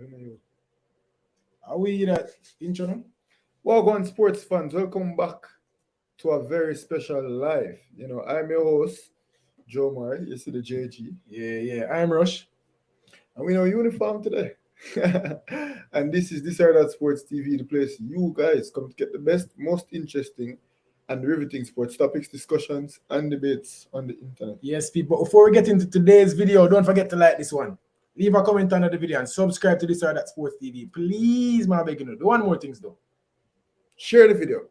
live, you. Are we that intro now? Welcome, sports fans. Welcome back to a very special live. I'm your host, Joe Murray. You see the JG. Yeah. I'm Rush. And we know uniform today. And this are that Sports TV, the place you guys come to get the best, most interesting, and riveting sports topics, discussions, and debates on the internet. Yes, people. Before we get into today's video, don't forget to like this one. Leave a comment under the video and subscribe to this or that Sports TV. Please, my begging you. Do one more things though. Share the video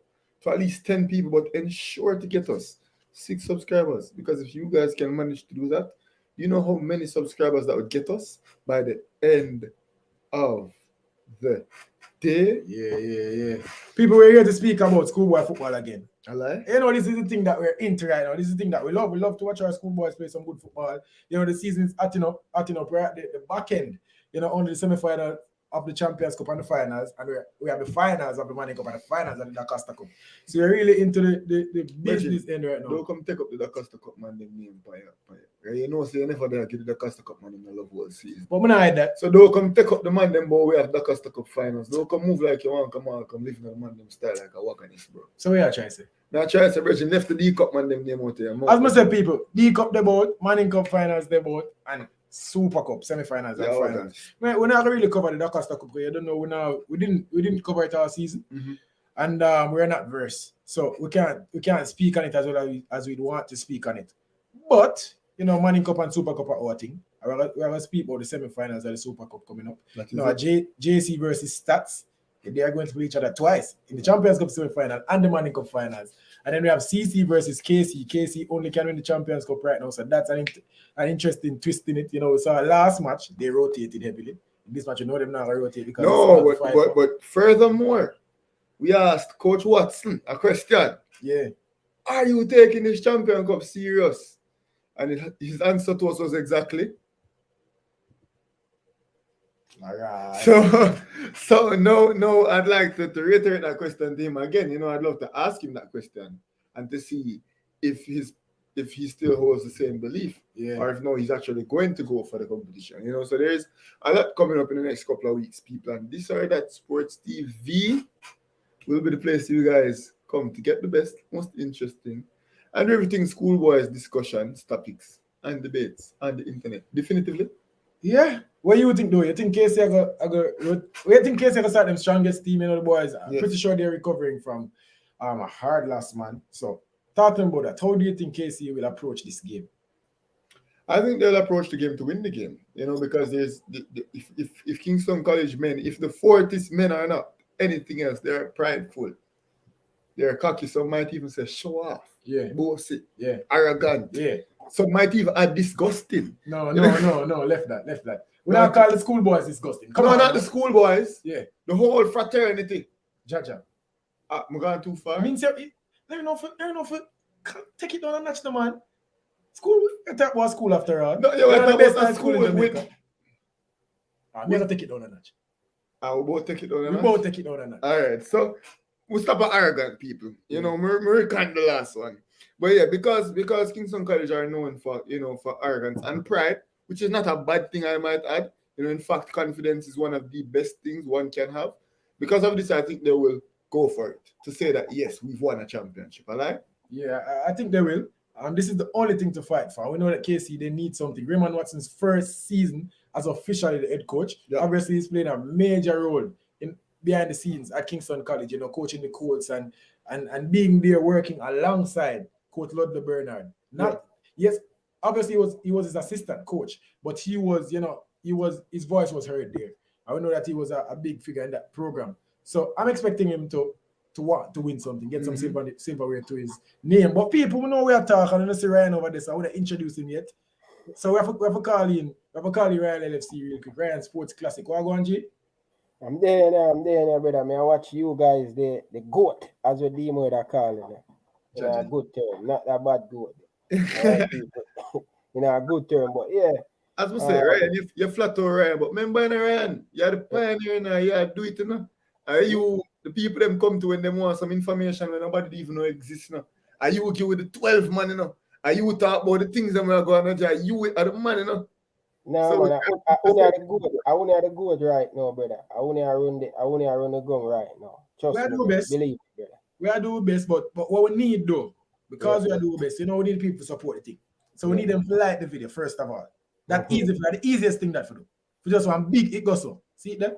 to at least 10 people, but ensure to get us 6 subscribers. Because if you guys can manage to do that, you know how many subscribers that would get us by the end of the day? Yeah. People, we're here to speak about schoolboy football again. I lie. This is the thing that we're into right now. This is the thing that we love. We love to watch our schoolboys play some good football. The season's acting up. We're at the back end. Only the semi-final of the Champions Cup and the finals, and we have the finals of the Money Cup and the finals of the Da Costa Cup. So we're really into the business end right now. Don't come take up the Da Costa Cup man them name by you know, so you never dare get the Da Costa Cup man in the love whole season. But we not hide that. So don't come take up the man them, but we have Da Costa Cup finals. Don't come move like you want, come live in the man them style like a wakanist, bro. So we are trying to say. Now try to say, Bridget, left the D Cup man them name out there. As I said, people, D Cup they both, Manning Cup finals they both, and Super Cup semi-finals and finals. We're not really cover the Da Costa Cup because you don't know we didn't cover it all season, and we're not versed, so we can't speak on it as well as we'd want to speak on it. But Manning Cup and Super Cup are our thing. We're gonna speak about the semi-finals of the Super Cup coming up. JC versus Staths. They are going to play each other twice in the Champions Cup semi-final and the Manning Cup finals. And then we have CC versus KC. KC only can win the Champions Cup right now, so that's an interesting twist in it. So our last match, they rotated heavily. In this match, them not rotate because but furthermore, we asked Coach Watson a question. Yeah. Are you taking this Champions Cup serious? And his answer to us was exactly. All right. So no, I'd like to reiterate that question to him again. I'd love to ask him that question and to see if he still holds the same belief, or if no, he's actually going to go for the competition. So there's a lot coming up in the next couple of weeks, people. And this or that Sports TV will be the place you guys come to get the best, most interesting, and everything schoolboys discussions, topics, and debates on the internet. Definitively. Yeah. What do you think though? You think KC are start them strongest team, the boys? I'm pretty sure they're recovering from a hard last man. So talking about that, how do you think KC will approach this game? I think they'll approach the game to win the game. Because there's if Kingston College men, if the Fortis men are not anything else, they're prideful. They're cocky, some might even say show off. Yeah. Bossy. Yeah. Arrogant. Yeah. Some might even add disgusting. No, left that. We don't call the schoolboys disgusting. Come on, not the schoolboys. Yeah. The whole fraternity. Jaja. I'm going too far. I mean, let me know for take it down a notch, man. School, that was school after all. No, you're the best school in Jamaica. I'm going to take it down a notch. We both take it down a notch? We both take it down a notch. All right, so we stop at arrogant people. We can't the last one. But yeah, because Kingston College are known for for arrogance and pride, which is not a bad thing, I might add. In fact, confidence is one of the best things one can have. Because of this, I think they will go for it to say that yes, we've won a championship. Alright? Yeah, I think they will. This is the only thing to fight for. We know that KC, they need something. Raymond Watson's first season as officially the head coach. Yeah. Obviously, he's playing a major role behind the scenes at Kingston College, coaching the Colts and being there working alongside Coach Ludlow Bernard. Yes, obviously he was his assistant coach, but he was his voice was heard there. I know that he was a big figure in that program. So I'm expecting him to want to win something, get some silverware to his name. But people know we are talking, and I see Ryan over there, so I want to introduce him yet. So we have to call Ryan LFC real quick. Ryan Sports Classic. What going on, G? I'm there now, brother. I watch you guys, the GOAT, as we deem with that call it. A good term, not a bad GOAT. A good term, but yeah. As we say, Ryan, you're flat to Ryan, but remember, Ryan, you're the pioneer now, you do it, Are you the people them come to when they want some information when nobody even know exists now? Are you okay with the 12 man, Are you talk about the things that we are going to do? Are you are the man, No, So, man, I only have the good. I only have the good right now, brother. I only run the gun right now. Trust We are me, do brother. best. Believe me, brother. We are do best, but what we need though, because we are do best, we need people to support the thing. So we need them to like the video first of all. That easy, the easiest thing that for do. For just one big it goes so. See it there?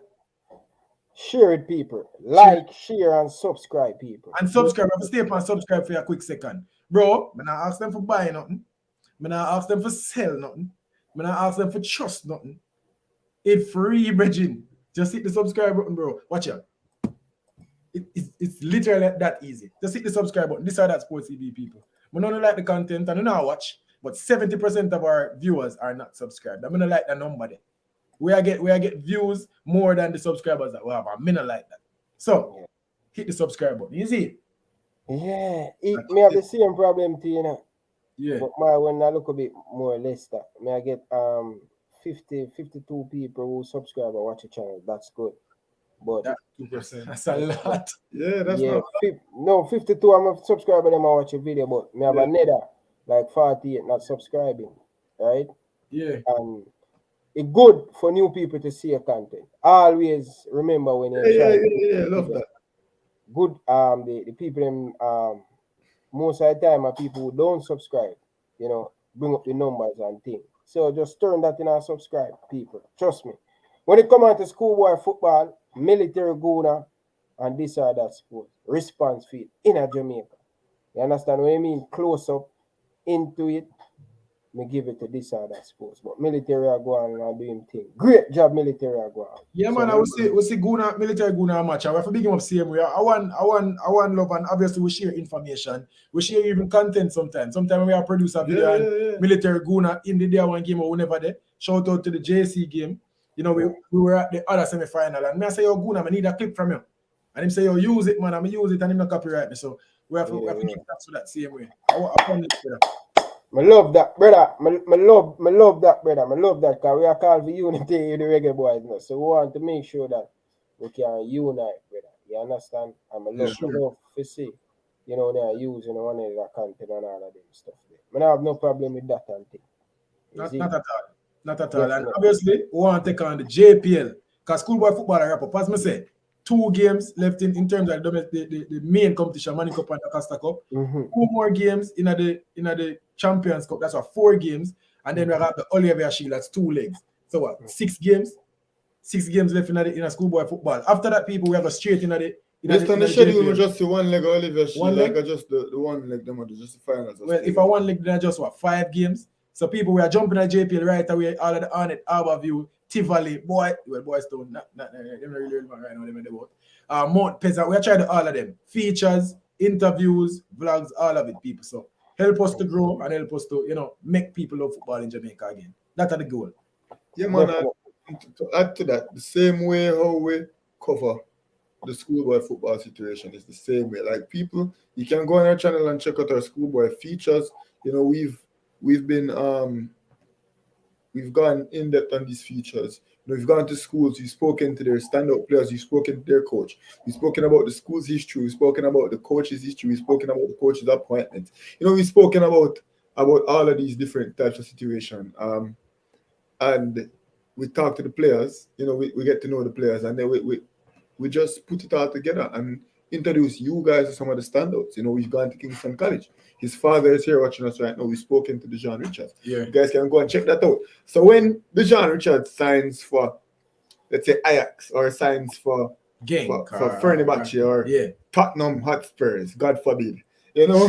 Share it, people. Like, share, and subscribe, people. And subscribe. Have to stay up and subscribe for a quick second. Bro, I'm not ask them for buy nothing. I'm not ask them for sell nothing. I'm not ask them for trust nothing. It's free, bridging. Just hit the subscribe button, bro. Watch out. It's literally that easy. Just hit the subscribe button. This are that Sports TV people. We don't like the content and we don't watch, but 70% of our viewers are not subscribed. I'm gonna like the number there. We get views more than the subscribers that we have. I'm not like that. So hit the subscribe button. You see it? Yeah, it may have the same problem too, you know. Yeah. But my when I look a bit more less that may I get 52 people who subscribe and watch the channel. That's good. But That 2%. That's a lot. yeah, that's not. 52 I'm a subscriber them I watch a video, but me have another like 48 not subscribing, right? Yeah. And it's good for new people to see your content. Always remember when you Yeah, love that. Good the people them most of the time are people who don't subscribe, you know, bring up the numbers and things. So just turn that in and subscribe, people. Trust me. When it comes out to schoolboy football, military guna, and this or that sport, response field in a Jamaica. You understand what I mean? Close up into it, me give it to this or that sports. But military are going and doing thing. Great job, military are going. Yeah, man, I would say Guna, military Guna match. I have to big him up same way. I want love, and obviously we share information. We share even content sometimes. Sometimes we are produce a video and military Guna in the day one game or whenever they shout out to the JC game. You know, we were at the other semi-final and I say, yo, Guna, I need a clip from you. And him say, yo, use it, man. I'm gonna use it and him not copyright me. So we have to keep that so that same way. I want it for that. I love that, brother. I love that, brother. I love that because we are called for unity in the Reggae Boyz now. So we want to make sure that we can unite, brother. You understand? And I love to see, you know, they are using one of the content and all of them stuff. I don't have no problem with that and thing. Not at all. Not at all. And obviously, we want to take on the JPL. Because schoolboy football are wrap up. As I said, 2 games left in terms of the main competition, Money Cup and the Costa Cup. 2 more games in the Champions Cup. That's 4 games. And then we have the Oliver Shield. That's 2 legs. So what? 6 games? 6 games left in a schoolboy football. After that, people, we have a straight in the Just on the schedule, we just the 1 leg Oliver Shield. Like just the 1 leg, them are just the finals. Well, if I 1 leg, then I just 5 games. So people, we are jumping at JPL right away. All of the Arnett, Harborview, Tivoli, Boys don't not them really relevant right now. Them in the boat. Mount Pleasant. We are trying all of them. Features, interviews, vlogs, all of it, people. So help us to grow and help us to make people love football in Jamaica again. That's the goal. Yeah, man. To add to that, the same way how we cover the schoolboy football situation is the same way. Like people, you can go on our channel and check out our schoolboy features. You know, we've gone in depth on these features. You know, we've gone to schools, we've spoken to their standout players, we've spoken to their coach, we've spoken about the school's history, we've spoken about the coach's history, we've spoken about the coach's appointment. You know, we've spoken about all of these different types of situations. And we talk to the players, you know, we get to know the players, and then we just put it all together and introduce you guys to some of the standouts. You know, we've gone to Kingston College. His father is here watching us right now. We've spoken to Dejan Richards. Yeah. You guys can go and check that out. So when Dejan Richards signs for, let's say, Ajax, or signs for Fenerbahce or Tottenham Hotspurs, God forbid, you know,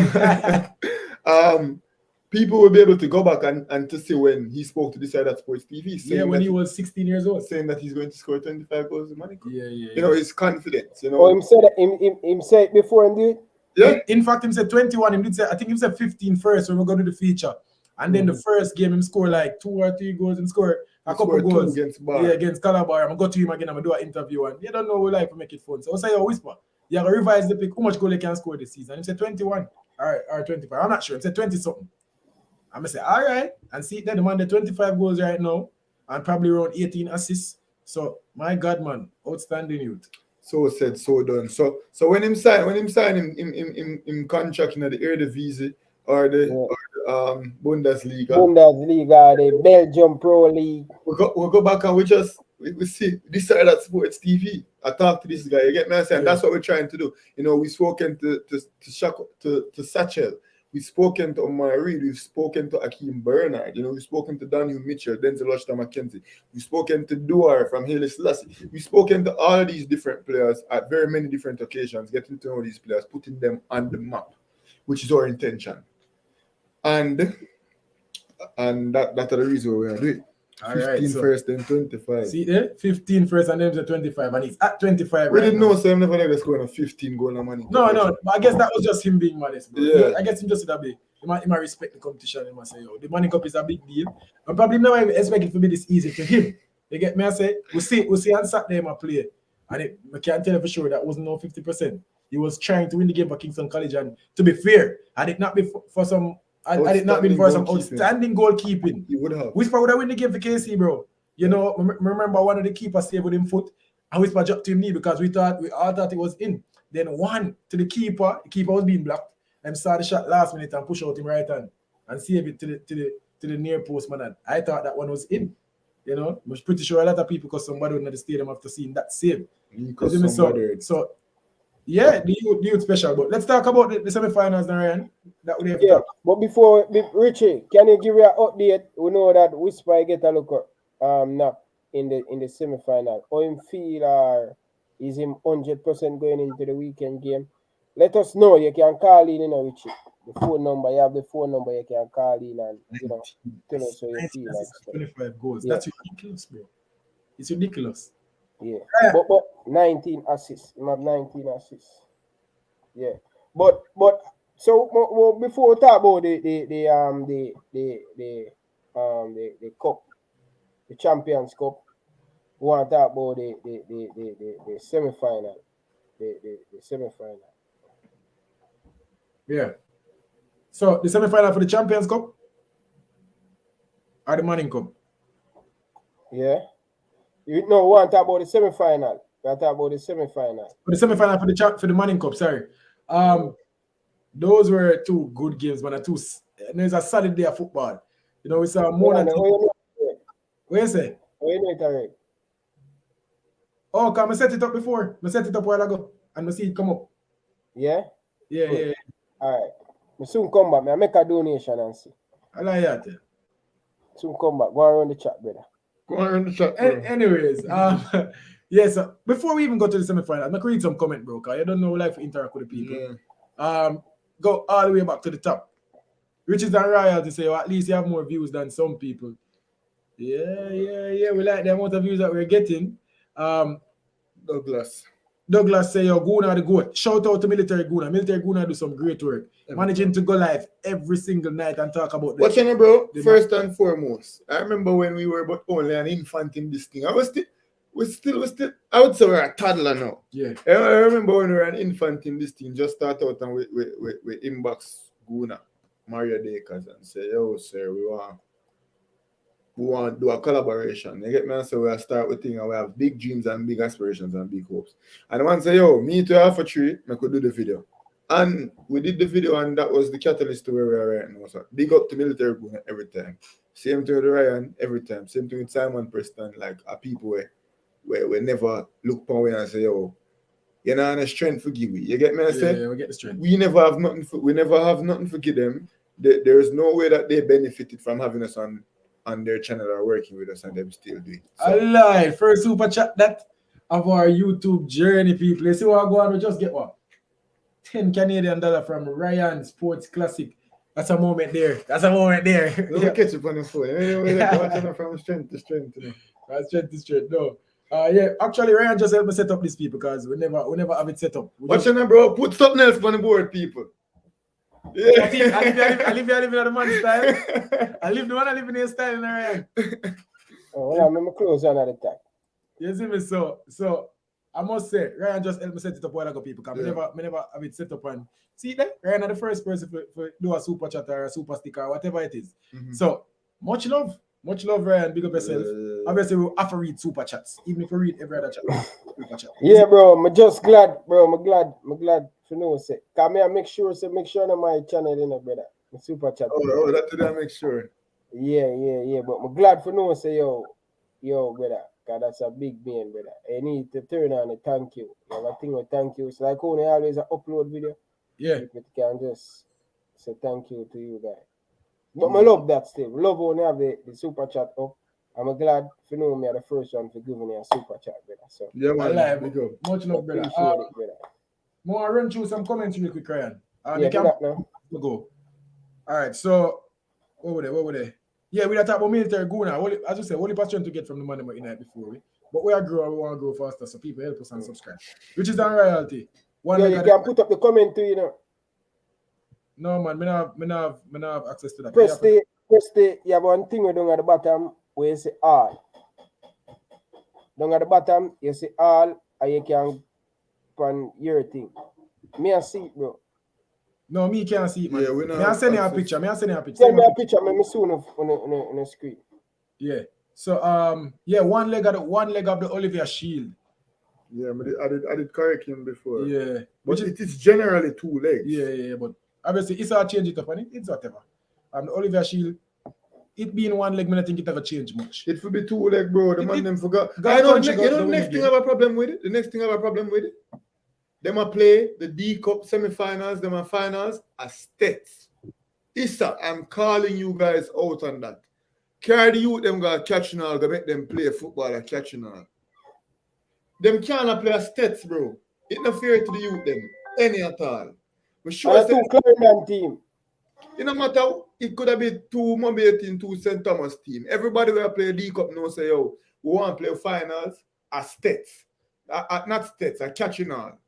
people will be able to go back and to see when he spoke to this side at Sports TV. Yeah, when he was 16 years old. Saying that he's going to score 25 goals in Money Cup. Yeah. You know, his confidence, you know. Oh, him said it before and do it? Yeah. In fact, him said 21. Him did say, I think he said 15 first when we're going to do the feature. And then the first game, him scored like 2 or 3 goals and scored a couple goals. Against Calabar. I'm going to go to him again. I'm going to do an interview. And you don't know we like to make it fun. So I say, whisper. You have to revise the pick. How much goal he can score this season? He said 21. Or 25. I'm not sure. He said 20 something. I'm going to say, all right. And see, then the man, the 25 goals right now. And probably around 18 assists. So, my God, man. Outstanding youth. So said, so done. So when him sign him contract in the Eredivisie or the Bundesliga. Bundesliga, the Belgium Pro League. We go back and we see this side of sports TV. I talk to this guy, you get me? And that's what we're trying to do. You know, we've spoken to Satchel, we've spoken to Omar Reed, we've spoken to Akeem Bernard, you know, we've spoken to Daniel Mitchell, Denzel Washington McKenzie, we've spoken to Duar from Haile Selassie, we've spoken to all these different players at very many different occasions, getting to know these players, putting them on the map, which is our intention. And that's the reason we are doing it. 15 first, then 25. See there? 15 first and then 25. And he's at 25. We didn't know, so I'm never going to score a 15 goal of money. No. But I guess that was just him being modest, bro. Yeah. I guess him just that big. He might respect the competition. He might say, yo, the Money Cup is a big deal. And probably never expect it to be this easy to him. You get me? I say, we'll see on Saturday my play. And I can't tell you for sure that wasn't no 50%. He was trying to win the game for Kingston College. And to be fair, had it not been for some outstanding goalkeeping, he would have. Whisper would have win the game for KC, bro. You know, remember one of the keepers saved with him foot, and Whisper dropped to him knee because we all thought it was in. Then one to the keeper was being blocked, and saw the shot last minute and push out him right hand and save it to the near post man. And I thought that one was in. You know, I was pretty sure a lot of people, because somebody in the stadium after seeing that save. So yeah, the youth special. But let's talk about the semi-finals now, Ryan. But before Richie, can you give you an update? We know that Whisper get a look now in the semi-final. How him feel, or is him 100% going into the weekend game? Let us know. You can call in, you know, Richie. The phone number, you have the phone number, you can call in and tell us how you feel. 25 goals. Yeah. That's ridiculous, bro. It's ridiculous. Yeah. But 19 assists. You have 19 assists. Yeah. But so before we talk about the cup, the Champions Cup, we want to talk about the semi-final. The semi-final. Yeah. So the semi-final for the Champions Cup or the Manning Cup? Yeah. We want to talk about the semi-final. We want to talk about the semi-final. For the semi-final for the Manning Cup, sorry. Those were two good games, but it's a solid day of football. You know, it's a more than. What you say? You know it already. Oh, come I set it up before. I set it up a while ago, and I see it come up. Yeah? Yeah. All right. I soon come back. I make a donation and see. I like that. Soon come back. Go around the chat, brother. Go around the chat. Anyways, yes. Before we even go to the semi-final, I'm gonna read some comment, bro. Cause I don't know life interact with the people. Yeah. Go all the way back to the top. Riches and royalty say, well, at least you have more views than some people. Yeah. We like the amount of views that we're getting. Douglas say, yo, Guna the goat. Shout out to Military Guna. Military Guna do some great work. Managing to go live every single night and talk about this. What's your name, bro? First and foremost, I remember when we were but only an infant in this thing. We're still, I would say we're a toddler now. Yeah. I remember when we were an infant in this thing, just start out and we inbox Guna, Mario Dakers, and say, yo, sir, we want to do a collaboration. You get me? And so we'll start with things and we have big dreams and big aspirations and big hopes. And the man say, yo, me to half a tree, I could do the video. And we did the video, and that was the catalyst to where we are right now. So big up to Military Guna every time. Same thing with Ryan every time. Same thing with Simon Preston, like a people where we never look for way and say, yo, you know, and a strength for give we. You get me? I said, yeah, we get the strength. We never have nothing for give them. There is no way that they benefited from having us on their channel or working with us, and them still do it. So. I lied. First super chat that of our YouTube journey, people. You see what I go on? We just get what? $10 Canadian from Ryan Sports Classic. That's a moment there. Let me catch up on the phone. From strength to strength. You know? From strength to strength. No. Yeah, actually, Ryan just helped me set up this, people, because we never have it set up. What's your name, bro? Put something else on the board, people. Yeah. I live in the man style. I live in his style, Ryan. Oh, I'm my clothes on at the time. You see me? So I must say, Ryan just helped me set it up while I got people, because I never have it set up. And see that Ryan is the first person for do a super chat or a super sticker or whatever it is. Mm-hmm. So much love, Ryan. Big up yourself. Obviously, we'll have to read super chats, even if we read every other chat. Super chat. Yeah, bro. I'm just glad, bro. I'm glad to know. Say, come here, make sure on my channel, you know, brother. The super chat. Oh, that did I make sure. Yeah. But I'm glad for no say yo, brother. Cause that's a big man, brother. I need to turn on the thank you. You have a thing with thank you. It's like only always upload video. Yeah. If it can just say thank you to you guys. But I love that still. Love only have the super chat up. I'm glad for know me are the first one for giving me a super chat, brother. So Yeah, man. Alive. Big up. Much love, brother. appreciate it, brother. More run through some comments real quick, Ryan. Yeah, do that now. We go. All right, so what were they? Yeah, we are talking about military go now. As you said, only passion to get from the money we night before we. But we want to grow faster, so people help us and subscribe. Which is on royalty. Yeah, you can put up the comment too, you know. No man, me have access to that. Press the you have one thing we down at the bottom where you say all. Down at the bottom, you say all and you can pan your thing. Me I see it, bro. No, me can't see it, man. Yeah, me I send you a picture. Send me a picture, me soon on the screen. Yeah. So yeah, one leg of the Olivier shield. Yeah, but I did correct him before. Yeah. But it is generally 2 legs. Yeah, but obviously it's all change it up and it's whatever. The Olivier shield, it being 1 leg, I think it never change much. It will be 2 leg, bro. The man them forgot. I know the next thing I have a problem with it. The next thing I have a problem with it. Them a play the D Cup semi-finals, them a finals as Staths. Issa, I'm calling you guys out on that. Carry the youth them got catching all, go make them play football at catching all. Them cannot play as Staths, bro. It not fair to the youth them. Any at all. But sure and a 2 Clarendon team. It no matter, it could have been 2 Mobile team, 2 St. Thomas team. Everybody will play D Cup now say, yo, we want to play finals as Staths. Not Staths, a catching all.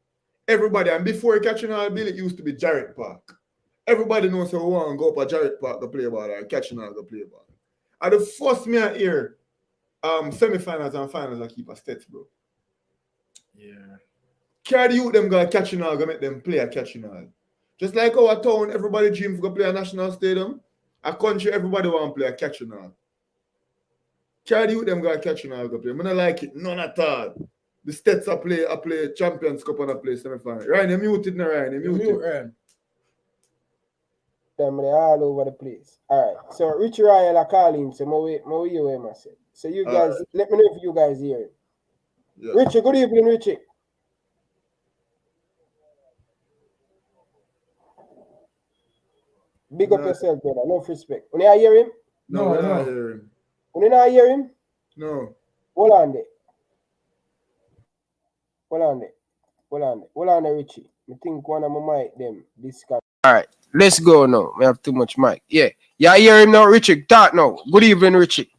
Everybody, and before catching all bill, it used to be Jarrett Park. Everybody knows so we want to go up at Jarrett Park to play ball or catching all to play ball. And the first me I hear semi-finals and finals I keep a Staths, bro. Yeah. Carry the youth them go catching all, go make them play a catching all. Just like our town, everybody dream to go play a national stadium. A country, everybody want to play a catching all. Carry the youth them go catching all, go play. I don't like it, none at all. The Staths I play Champions Cup and I play semi-final. Ryan, you muted now, Ryan. You muted. Ryan. Them they all over the place. All right. So Rich Ryan I call him. So my you myself. So you guys, let me know if you guys hear it. Yeah. Richie, good evening, Richie. Big up yourself, brother. No respect. When you hear him? No, I don't hear him. When you not hear him? No. Hold on there. Hold on there, Richie. I think one of my mic them disconnect. All right, let's go now. We have too much mic. Yeah, hear him now, Richie. Talk now. Good evening, Richie.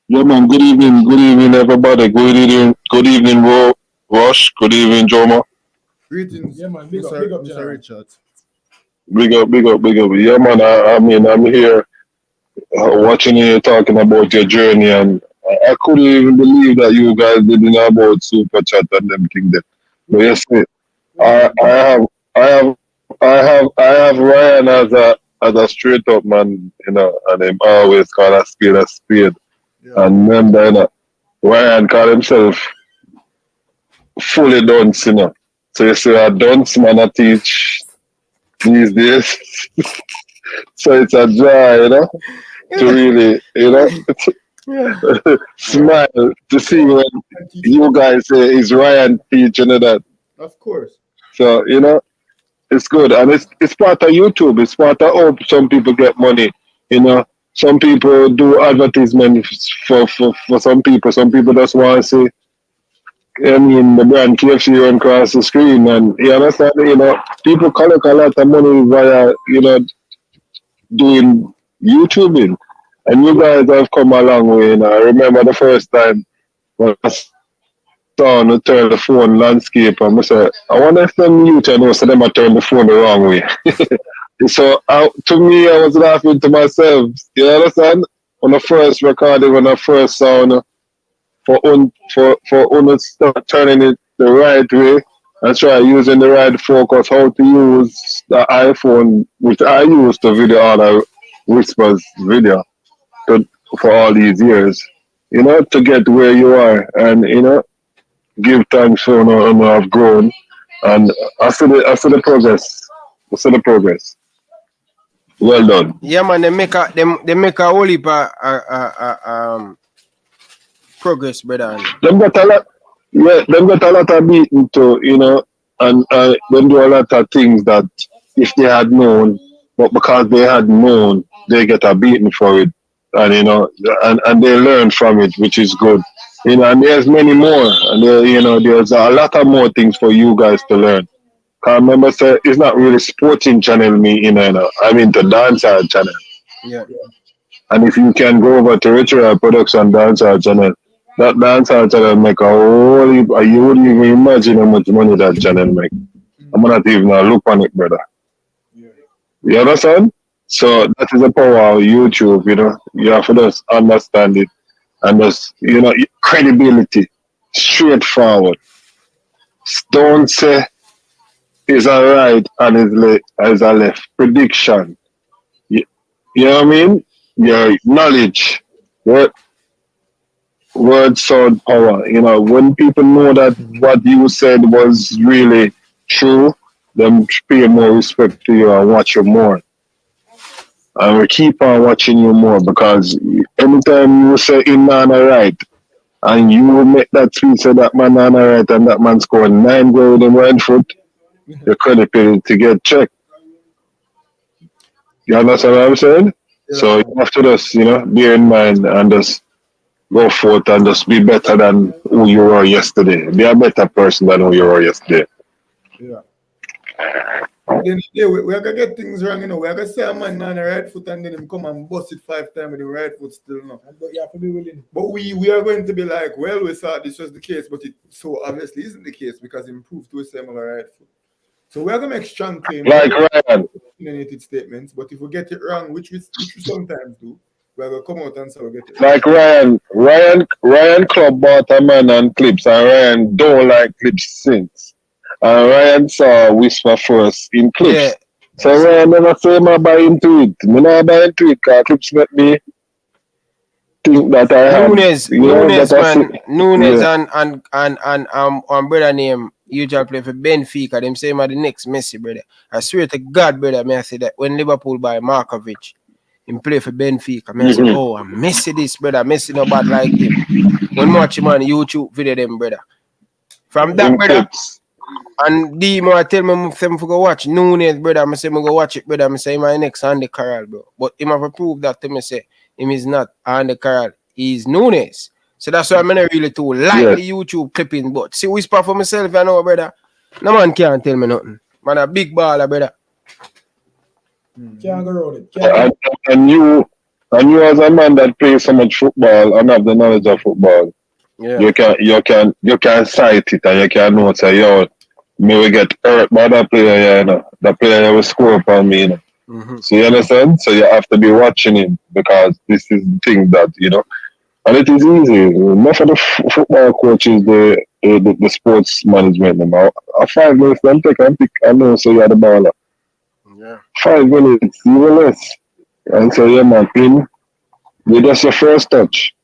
Yeah, man. Good evening, everybody. Good evening, Rush. Good evening, Joma. Greetings. Yeah, man. Big up, Mr. Richard. Big up. Yeah, man. I'm here watching you talking about your journey, and I couldn't even believe that you guys didn't know about Super Chat and them things there. But yes, I have Ryan as a straight up man, you know, and him always call a spade a spade. Yeah. And remember, you know, Ryan call himself fully dunce, you know. So you see a dunce man I teach these days. So it's a joy, you know, to really, you know, smile to see when you guys say is Ryan teaching that. Of course. So, you know, it's good. And it's part of YouTube. It's part of how some people get money. You know, some people do advertisement for some people. Some people just want to see, I mean, the brand KFC run across the screen. And you understand, you know, people collect a lot of money via, you know, doing YouTubing. And you guys have come a long way. You know, I remember the first time when I saw to turn the phone landscape, and I said, I wonder if them youth know so them turn the phone the wrong way. So to me, I was laughing to myself. You understand? On the first recording, when I first saw for start turning it the right way and try using the right focus, how to use the iPhone, which I use to video all the whispers video for all these years, you know, to get where you are, and you know, give thanks for I've grown, and I see the progress. I see the progress. Well done. Yeah, man, they make a whole heap of progress, brother. Them got a lot. Yeah, them got a lot of beating too, you know, and them do a lot of things that if they had known, but because they had known, they get a beating for it, and you know, and they learn from it, which is good, you know. And there's many more, and there, you know, there's a lot of more things for you guys to learn. Cause remember, say it's not really sporting channel me, you know. I'm into dancehall channel. Yeah. And if you can go over to Ritual Production Dancehall channel, that dancehall channel make a whole heap, you wouldn't even imagine how much money that channel make. I'm not even look on it, brother. You understand? So that is the power of YouTube, you know. You have to just understand it and just, you know, credibility, straightforward. Don't say is a right and is a left. Prediction. You know what I mean? Your knowledge, word sound power. You know, when people know that what you said was really true, them pay more respect to you and watch you more. And we keep on watching you more because anytime you say in man right and you make that tweet say that man right and that man scored 9 goals in right foot, your credit pay to get checked. You understand what I'm saying? Yeah. So you have to just, you know, bear in mind and just go forth and just be better than who you were yesterday. Be a better person than who you were yesterday. Yeah. Then yeah, we are gonna get things wrong, you know. We are gonna say a man on the right foot and then him come and bust it 5 times with the right foot still no. But you have to be willing. But we are going to be like, well, we thought this was the case, but it so obviously isn't the case because he improved to a similar right foot. So we are gonna make strong claims, like Ryan, opinionated statements. But if we get it wrong, which we sometimes do, we are gonna come out and say we get it wrong. Like Ryan Club bought a man on clips, and Ryan don't like clips since. And Ryan saw Whisper first in clips. Yeah. So Ryan never say I buy into it. I not buy into it because clips make me think that I have. Nunes, man. And brother name usually play for Benfica. Them say the next Messi, brother. I swear to God, brother, may I say that when Liverpool buy Markovic, him play for Benfica. I say, oh, I'm Messi this, brother. Messi no bad like him. When watch him on YouTube video them, brother. From that, brother. And I tell me to go watch Nunes, brother. I say, go watch it, brother. I say, my next Andy Carroll, bro. But him have to prove that to me, say, him is not Andy Carroll, he's Nunes. So that's why I'm not really too like the YouTube clipping. But see, whisper for myself, I know, brother. No man can't tell me nothing. Man, a big baller, brother. Can't go around it. And you as a man that plays so much football and have the knowledge of football, you can cite it and you can know, say, yo, me will get hurt by that player, you know. That player will score upon me, you know. So you understand? So you have to be watching him because this is the thing that, you know, and it is easy. Most of the football coaches, the sports management, them 5 minutes, then take and pick and know, so you're the baller. Yeah. 5 minutes, even less. And so, yeah, man, that's your first touch.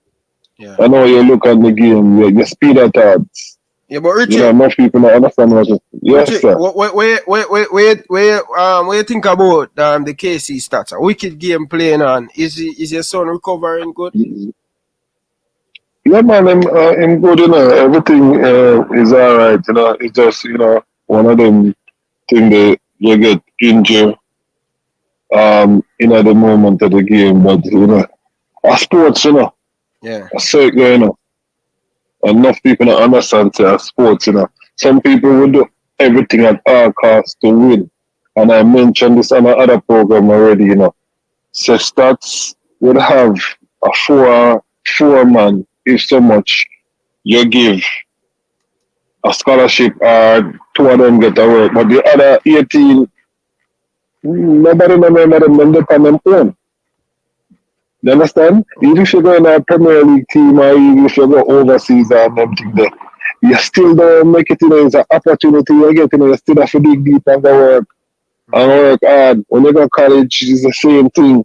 Yeah. I know you look at the game, you speed at thoughts. Yeah, but Richie, you know, most people don't understand what it is. Yes, Richie, sir. What you think about the KC Staths? A wicked game playing on. Is your son recovering good? Yeah, man, I'm good, you know. Everything is all right, you know. It's just, you know, one of them things that you get injured in the moment of the game, but, you know, a sports, you know. Yeah. A circle, you know. Enough people don't understand sports, you know. Some people will do everything at all costs to win. And I mentioned this on another program already, you know. So Staths would have a four man if so much you give a scholarship or 2 of them get a work. But the other 18, nobody remember them depend on them. You understand? Even if you go in a Premier League team or even if you go overseas and everything there, you still don't make it, you know, it's an opportunity you get, you know, you still have to dig deep and go work hard. When you go to college, it's the same thing.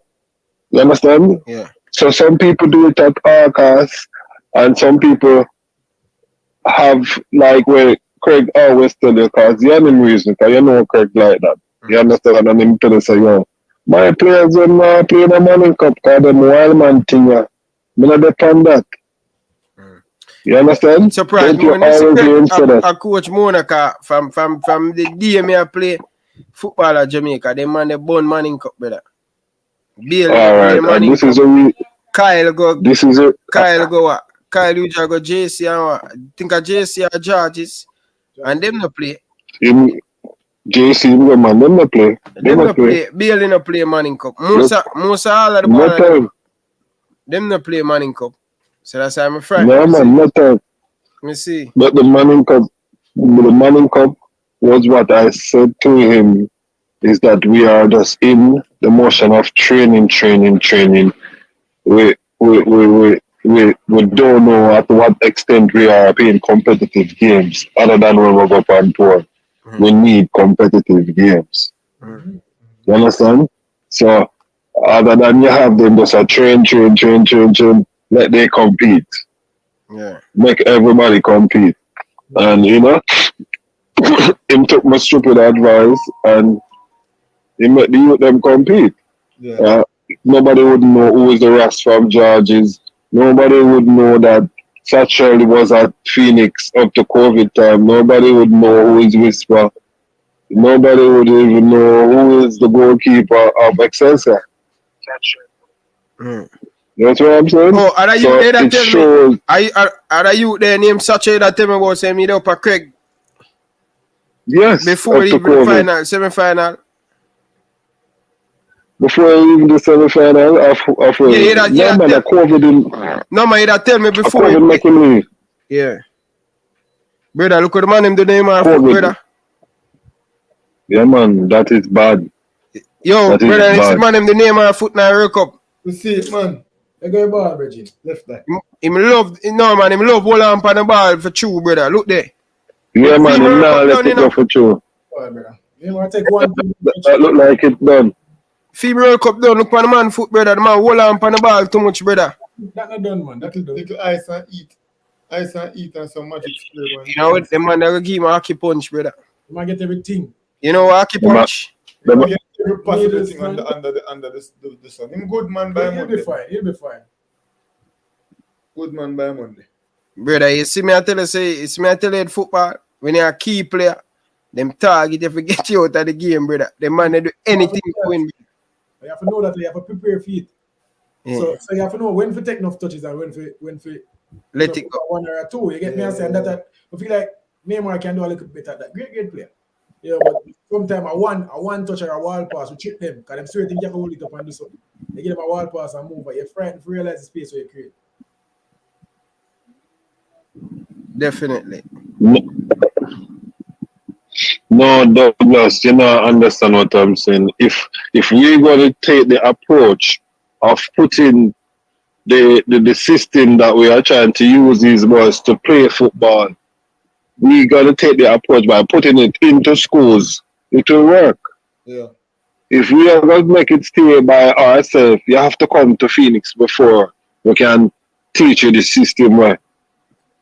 You understand? Yeah. So some people do it at all costs and some people have, like where Craig always tell you, because the only reason, because you know Craig like that. You understand? And then him tell you, say, yo, My players when play the Manning Cup, because them wild man thing. I'm not depend that. You understand? Surprise Don't me you when you always hear him say that? a coach Monaco from the day me I play football at Jamaica, they man they born Manning Cup, brother. Bill play Alright, and Manning this Cup. is a Kyle go this is a Kyle go what? Kyle usually go JC and what? Think of JC or Georges and them no play. him JC man, them not play. Them no play. Bill no play Manning Cup. Most all of the No ball of them, time. them no play Manning Cup. So that's why I'm afraid. No man, no time. Let me see. But the Manning Cup was what I said to him is that we are just in the motion of training. We don't know at what extent we are playing competitive games other than when we go up on tour. We need competitive games. You understand? So other than you have them just a train, let they compete. Yeah. Make everybody compete. And you know, him took my stupid advice and he made the youth them compete. Yeah. Nobody would know who is the Ras from Georges. Nobody would know that Satchel was at Phoenix up to COVID time. Nobody would know who is Whisper. Nobody would even know who is the goalkeeper of Excelsior. That's what I'm saying? Oh, are you So there that it tell shows, me? Are you there named Sache that tell me about say me up a Craig yes, before after even the COVID. final, semi-final? Before even the semi-final, Yeah, man, COVID no man, you that tell me before COVID you making me. yeah. Brother, look at the man him the name of COVID. brother. Yeah man, that is bad. Yo, That is brother, this bad. man him the name of foot now World Cup. You see it, man. They go ball, Reggie. Left back. Him love hold on the ball for true, brother. Look there. Yeah man, Female him now Cup let done, it you go know. for true. Ball, brother. You want to take one thing. That look like it done. FIBA World Cup done. Look on the man foot, brother. The man hold on the ball too much, brother. That not done, man. That is done. Little ice and eat. Ice and eat and some magic spray, man. You know what? The man that will give him a hockey punch, brother. You might get everything. You know what hockey The man- punch? You The- get every possible Needles, thing man. under the sun. Him good man by He'll be Monday. fine. He'll be fine. Good man by Monday. Brother, you see me I tell you in football, when you're a key player, them target if you get you out of the game, brother. The man they do anything to win. You have to know that you have to prepare for it. Yeah. So you have to know when to take enough touches and when to Let it go. one or two. You get me? Yeah, I'm saying yeah. that I feel like Neymar can do a little bit at that. Great player. Yeah, but sometimes a one touch or a wall pass, we trick them because them straight think you have to hold it up and do something. They give them a wall pass and move, but you're frightened to realize the space where you create. Definitely. No, Douglas, you know, understand what I'm saying. If we're going to take the approach of putting the system that we are trying to use these boys to play football, we got to take the approach by putting it into schools. It will work. Yeah. If we are going to make it stay by ourselves, you have to come to Phoenix before we can teach you the system where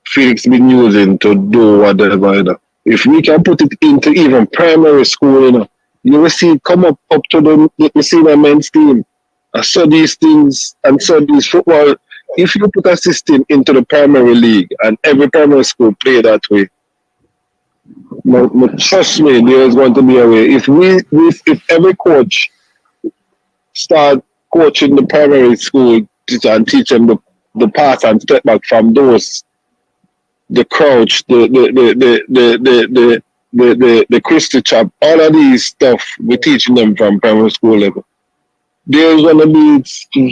Phoenix been using to do whatever. You know. If we can put it into even primary school, you will see it come up to the senior men's team. And so these things and so these football. If you put a system into the primary league and every primary school play that way, trust me, there is going to be a way. If every coach start coaching the primary school and teach them the pass and step back from those, the crouch, the Christy chop, all of these stuff we're teaching them from primary school level. There's gonna be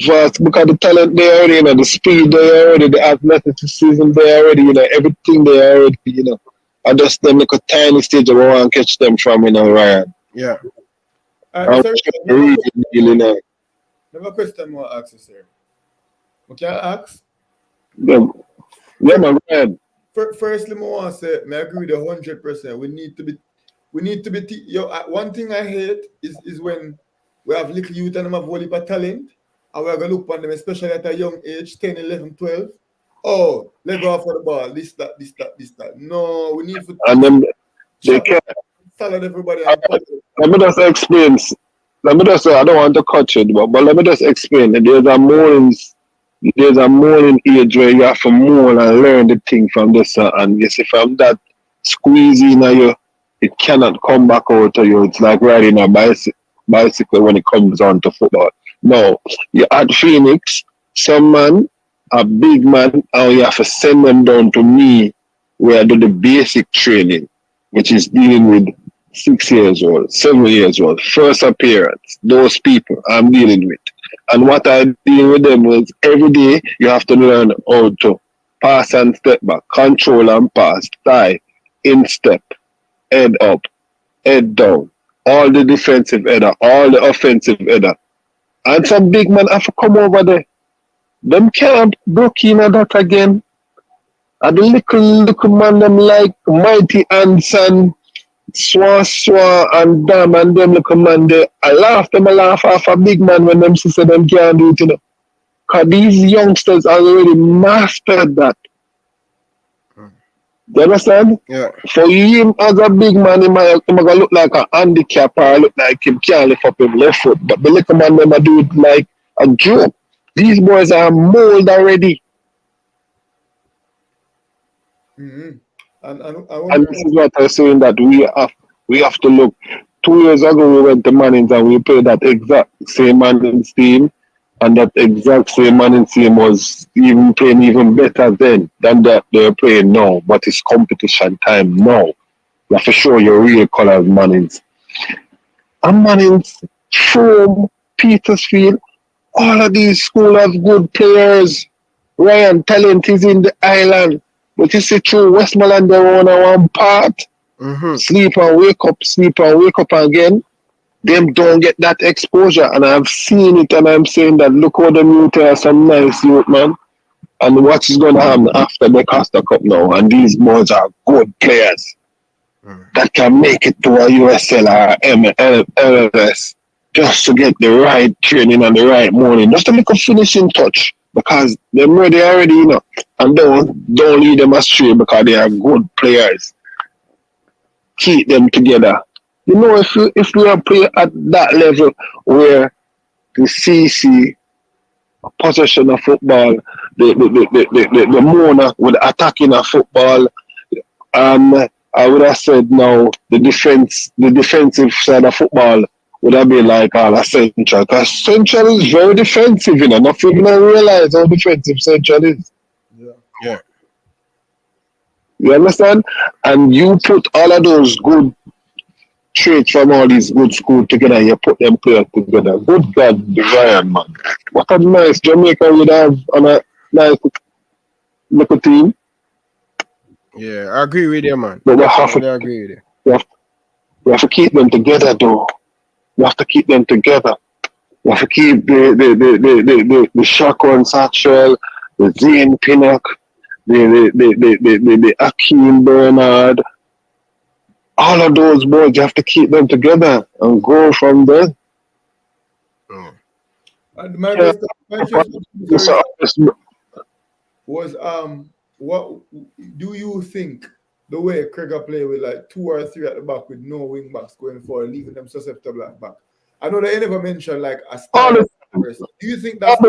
vast because the talent there already, the speed there already, the athleticism there already, everything there already, I just them like a tiny stage of where I want to catch them from, Ryan. Yeah. Sir, Really, never question more ask you, sir. Okay, I ask. Yeah, man, Ryan. Firstly, I want to say, I agree with 100%. We need to be. One thing I hate is when we have little youth and them have whole heap of talent, and we're going to look on them, especially at a young age, 10, 11, 12. Oh, let go after the ball. This, that. No, we need to. And then they can't. Salad everybody. Let me just explain let me just say, I don't want to cut you, but let me just explain. There's a morning age where you have to mourn and learn the thing from this, and you see, from that squeezing of you, it cannot come back out to you. It's like riding a bicycle when it comes on to football. No, you at Phoenix, some man, a big man, and you have to send them down to me where I do the basic training, which is dealing with 6 years old, 7 years old, first appearance, those people I'm dealing with. And what I deal with them is every day you have to learn how to pass and step back, control and pass, tie, instep, head up, head down, all the defensive header, all the offensive header. And some big man have to come over there. Them can't broke in at that again. And the little man them like Mighty Anson, Swa and Dam and them little man there. I laugh off a big man when them say them can't do it, you know. Cause these youngsters already mastered that. You understand? Yeah. For him as a big man, he might look like a handicap or look like him can't lift up his left foot. But the little man never do it like a joke. These boys are mold already. Mm-hmm. And And this is what I'm saying, that we have to look. 2 years ago we went to Mannings and we played that exact same Mannings team, and that exact same Mannings team was even playing even better then than that they're playing now. But it's competition time now. You have to show your real colours, Mannings. And Mannings, Frome, Petersfield, all of these schools have good players. Ryan talent is in the island. But you see, through Westmoreland, they own one part. Mm-hmm. Sleep and wake up again. Them don't get that exposure. And I've seen it, and I'm saying that look how them youth are some nice youth, man. And what is going to happen after the Costa Cup now? And these boys are good players that can make it to a USL or MLS just to get the right training and the right morning. Just a little finishing touch. Because they're ready already, you know. And don't lead them astray because they are good players. Keep them together. You know, if we are playing at that level where the CC possession of football, the Mona with attacking of football, and I would have said now the defensive side of football would have been like all a Central, because Central is very defensive, you know. Not people don't realize how defensive Central is. Yeah. You understand? And you put all of those good traits from all these good schools together, you put them players together. Good God, Ryan, man. What a nice Jamaica would have on a nice little team. Yeah, I agree with you, man. But I agree with you. We have to keep them together, though. We have to keep them together. We have to keep the Shotgun Satchel, the Zane Pinnock, the Akeem Bernard. All of those boys, you have to keep them together and go from there. And my question was what do you think the way Craig play with like 2 or 3 at the back with no wing backs going forward, leaving them susceptible at back? I know they never mentioned like a style. Do you think that's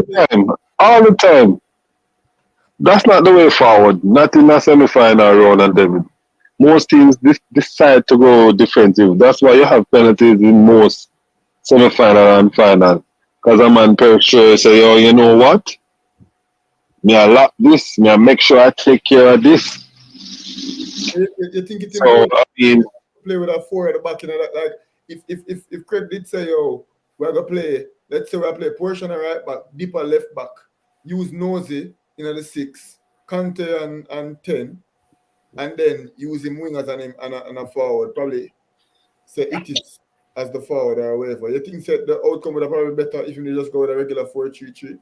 all the time? That's not the way forward. Not in a semi-final round, and David. Most teams decide to go defensive. That's why you have penalties in most semi-final and final. Because a man pressure say, oh, you know what? Me I lock this. Me I make sure I take care of this. You think it's so, I mean, play with a 4 at the back, you know, like if Craig did say, yo, we're gonna play, let's say we play portion right back, deeper left back, use Nosey in the 6, Kante and 10, and then use him wingers and a forward, probably say it is as the forward or whatever. You think that the outcome would have probably better if you just go with a regular 4-3-3?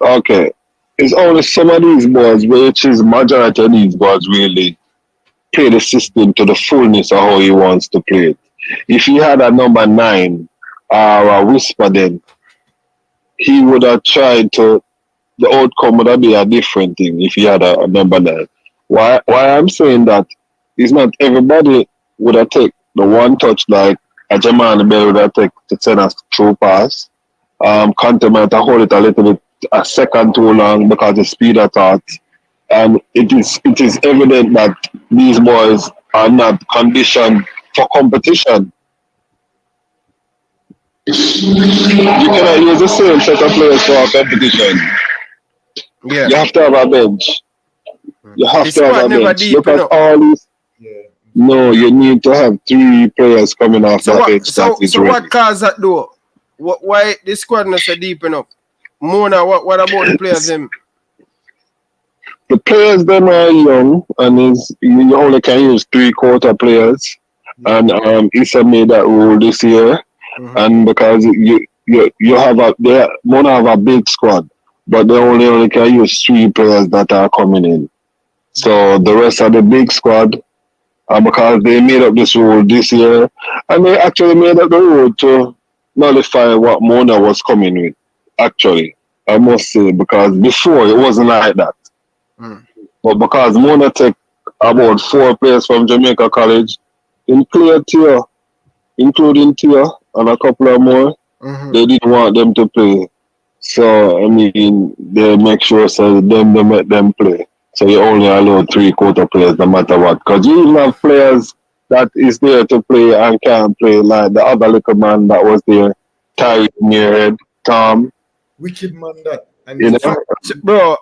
Okay. It's only some of these boys, which is majority of these boys really play the system to the fullness of how he wants to play it. If he had a number 9 or a whisper, then he would have tried to, the outcome would have been a different thing if he had a number 9. Why I'm saying that is not everybody would have taken the one touch like a Jamal Bell would take to send us through pass. Conte might hold it a little bit a second too long because the speed of thought. And it is evident that these boys are not conditioned for competition. You cannot use the same set of players for a competition. Yeah. You have to have a bench. You have The to have squad a never bench. deep Look at enough. all these. Yeah. No, you need to have 3 players coming off So the what? bench. So what caused that though? Why the squad not so deep enough? Mona, what about the players them? The players them are young, and you only can use 3/4 players. And Issa made that rule this year, and because you have Mona have a big squad, but they only can use 3 players that are coming in. So the rest of the big squad, because they made up this rule this year, and they actually made up the rule to nullify what Mona was coming with. Actually, I must say, because before it wasn't like that. But because Mona take about 4 players from Jamaica College, including Tia and a couple of more, they didn't want them to play. So, I mean, they make sure so they make them play. So you only allow 3/4 players no matter what. Because you even have players that is there to play and can't play, like the other little man that was there, Ty Nearhead, Tom. Wicked man that. And You know? So, bro,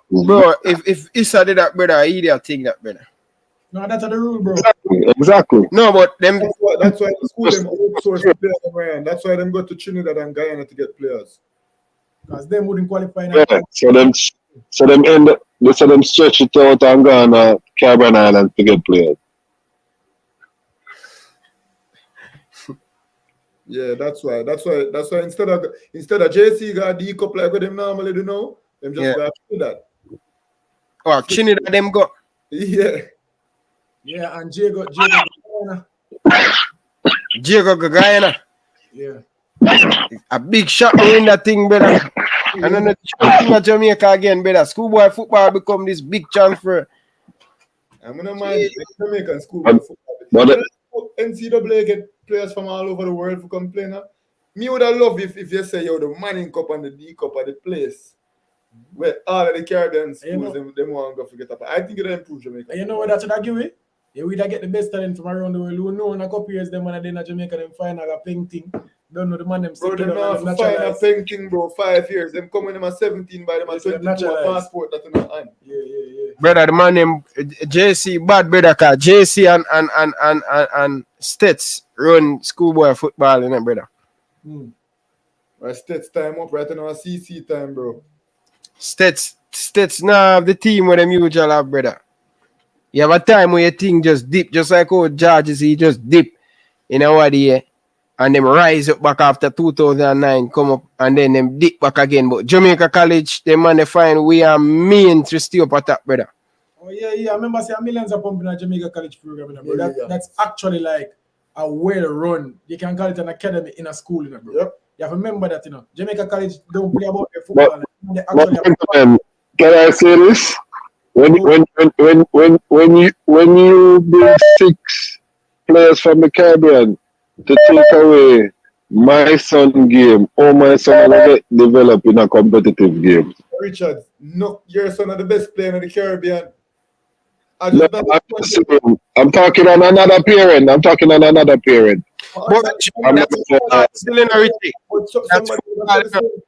if Issa did that, brother, he did think that, brother. No, that's the rule, bro. Exactly. No, but them that's why the school them outsource the players, Ryan. That's why them go to Trinidad and Guyana to get players. Because them wouldn't qualify now. Yeah. So them stretch it out and go on Caribbean Island to get players. Yeah, that's why instead of JC got D cup like what them normally do now, them just got Trinidad. oh, Trinidad them go. Yeah. Yeah, and Diego Guyana. Diego Gagayana. Yeah. A big shot in that thing, brother. And then the thing at Jamaica again, brother. Schoolboy football become this big transfer. I'm gonna mind Jamaican schoolboy football. But NCAA get players from all over the world for come play now. Me would have loved if you say yo the Manning Cup and the D Cup are the place where all of the Caribbean schools them want to go forget about. I think it'll improve Jamaica. And you know what that's what I give it? Yeah, we get the best talent from around the world. Who know in a couple years them when they in Jamaica them final a painting. Don't know the man them bro, them now for find a painting, bro, 5 years. Them coming them at 17 by them at 22 a passport that in the hand. Yeah. Brother, the man named JC, bad brother, cause JC and Staths run schoolboy football in it, brother. Right, Staths time up right now, CC time, bro. Staths now have the team where them usual have, brother. You have a time where your thing just dip, just like how George is, he just dip in our year, and them rise up back after 2009, come up, and then them dip back again. But Jamaica College, them man they find we are mean to stay up at that, brother. Oh yeah. I remember saying millions of pumping a Jamaica College program, bro. That's actually like a well run. You can call it an academy in a school, bro. Yep. You have to remember that, Jamaica College don't play about their football. They actually can I say this? When you bring 6 players from the Caribbean to take away my son game, or my son will get developed in a competitive game. Richard, no, your son are the best player in the Caribbean. I'm talking on another parent. But that's still in a retake. But somebody was saying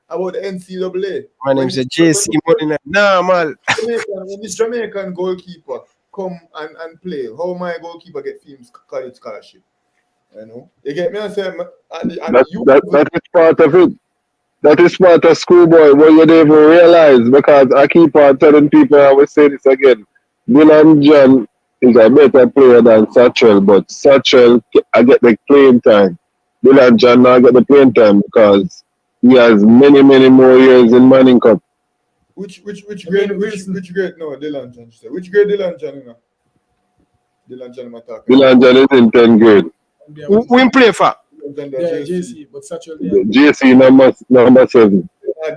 about NCAA. My name's JC Modena. Nah, man. When this Jamaican goalkeeper come and play, how my goalkeeper get Films College scholarship? You know? You get me? That is part of it. That is part of schoolboy, what you don't even realize, because I keep on telling people, I will say this again, Dylan John is a better player than Satchel, but Satchel, I get the playing time. Dylan John now get the playing time because he has many more years in Manning Cup. Which grade? No, Dylan John. Which grade Dylan John? Dylan John Dylan John is in 10th grade. Who play for? JC, but such a JC number 7.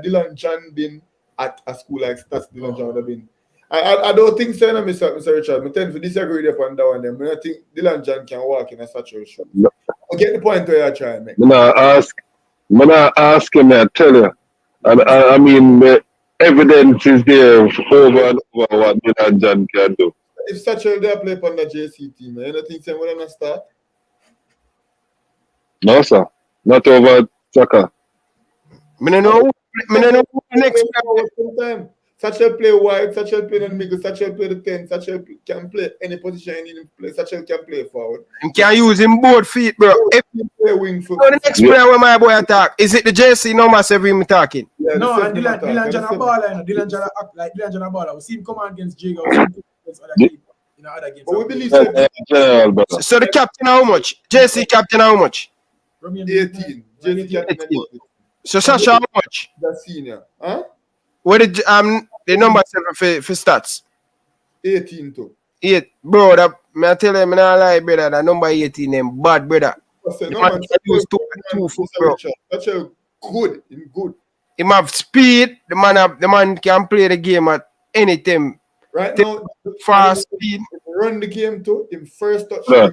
Dylan John been at a school like Staths. Dylan John would have been. I don't think so, Mr. Richard. I tend to disagree upon that one. I think Dylan John can walk in a Satchel shoe. I get the point where you're trying to make. I'm not asking, I tell you. And I mean, the evidence is there over and over what Dylan John can do. If Satchel they play on the JC team, you don't think we're gonna start? No, sir. Not over soccer. I don't know who the next Sometimes Satchel play wide, Satchel play in the middle, Satchel play the 10, Satchel can play any position he need to play, Satchel can play forward. He can use him both feet, bro. If He play wing foot. the next player where my boy attack, is it the JC number 7 him talking? Yeah, No, the and same attack. Dylan John Abala, Dylan John act like Dylan John Abala. We see him come on against Jago, we see him against other games, in other games. But we believe General, brother. So the captain how much? JC captain how much? 18. JC captain 18. So Sasha how much? The senior. Huh? What did the number 7 for stats? 18 too. 8, bro. That I tell him, I not lie, brother. That number 18 name bad, brother. So, The man can use two foot, bro. Satchel good, in good. Him have speed. The man can play the game at any time. Right now, Fast speed. run the game too. In first touch, Yeah.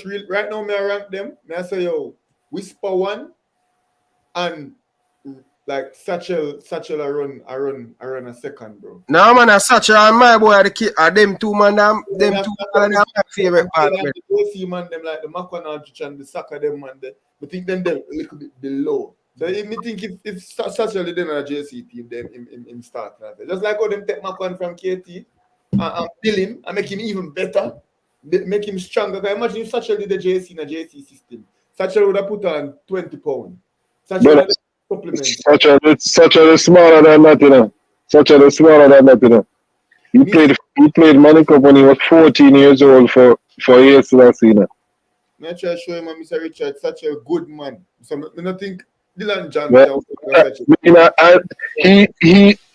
real. Right now, me I rank them. Me I say yo, Whisper 1 and like Satchel I run a second, bro. Now man, a Sacha and my boy are the kid. Are them two man, them two are my favorite part. Like the OC man, them like the McConaughey and the Saka them man. But think them a little bit below. So if me think if Satchel did in a JC team, then him start. Right? Just like how them take Macon from KT and build him and make him even better, make him stronger. Because imagine if Satchel did the JC in a JC system, Satchel would have put on 20 pounds. Satchel would have supplement. Satchel is smaller than that, you know. Satchel is smaller than that, you know. He played Money Cup when he was 14 years old for years last year. I try to show him, Mr. Richard, such a good man. So I don't think Dylan John.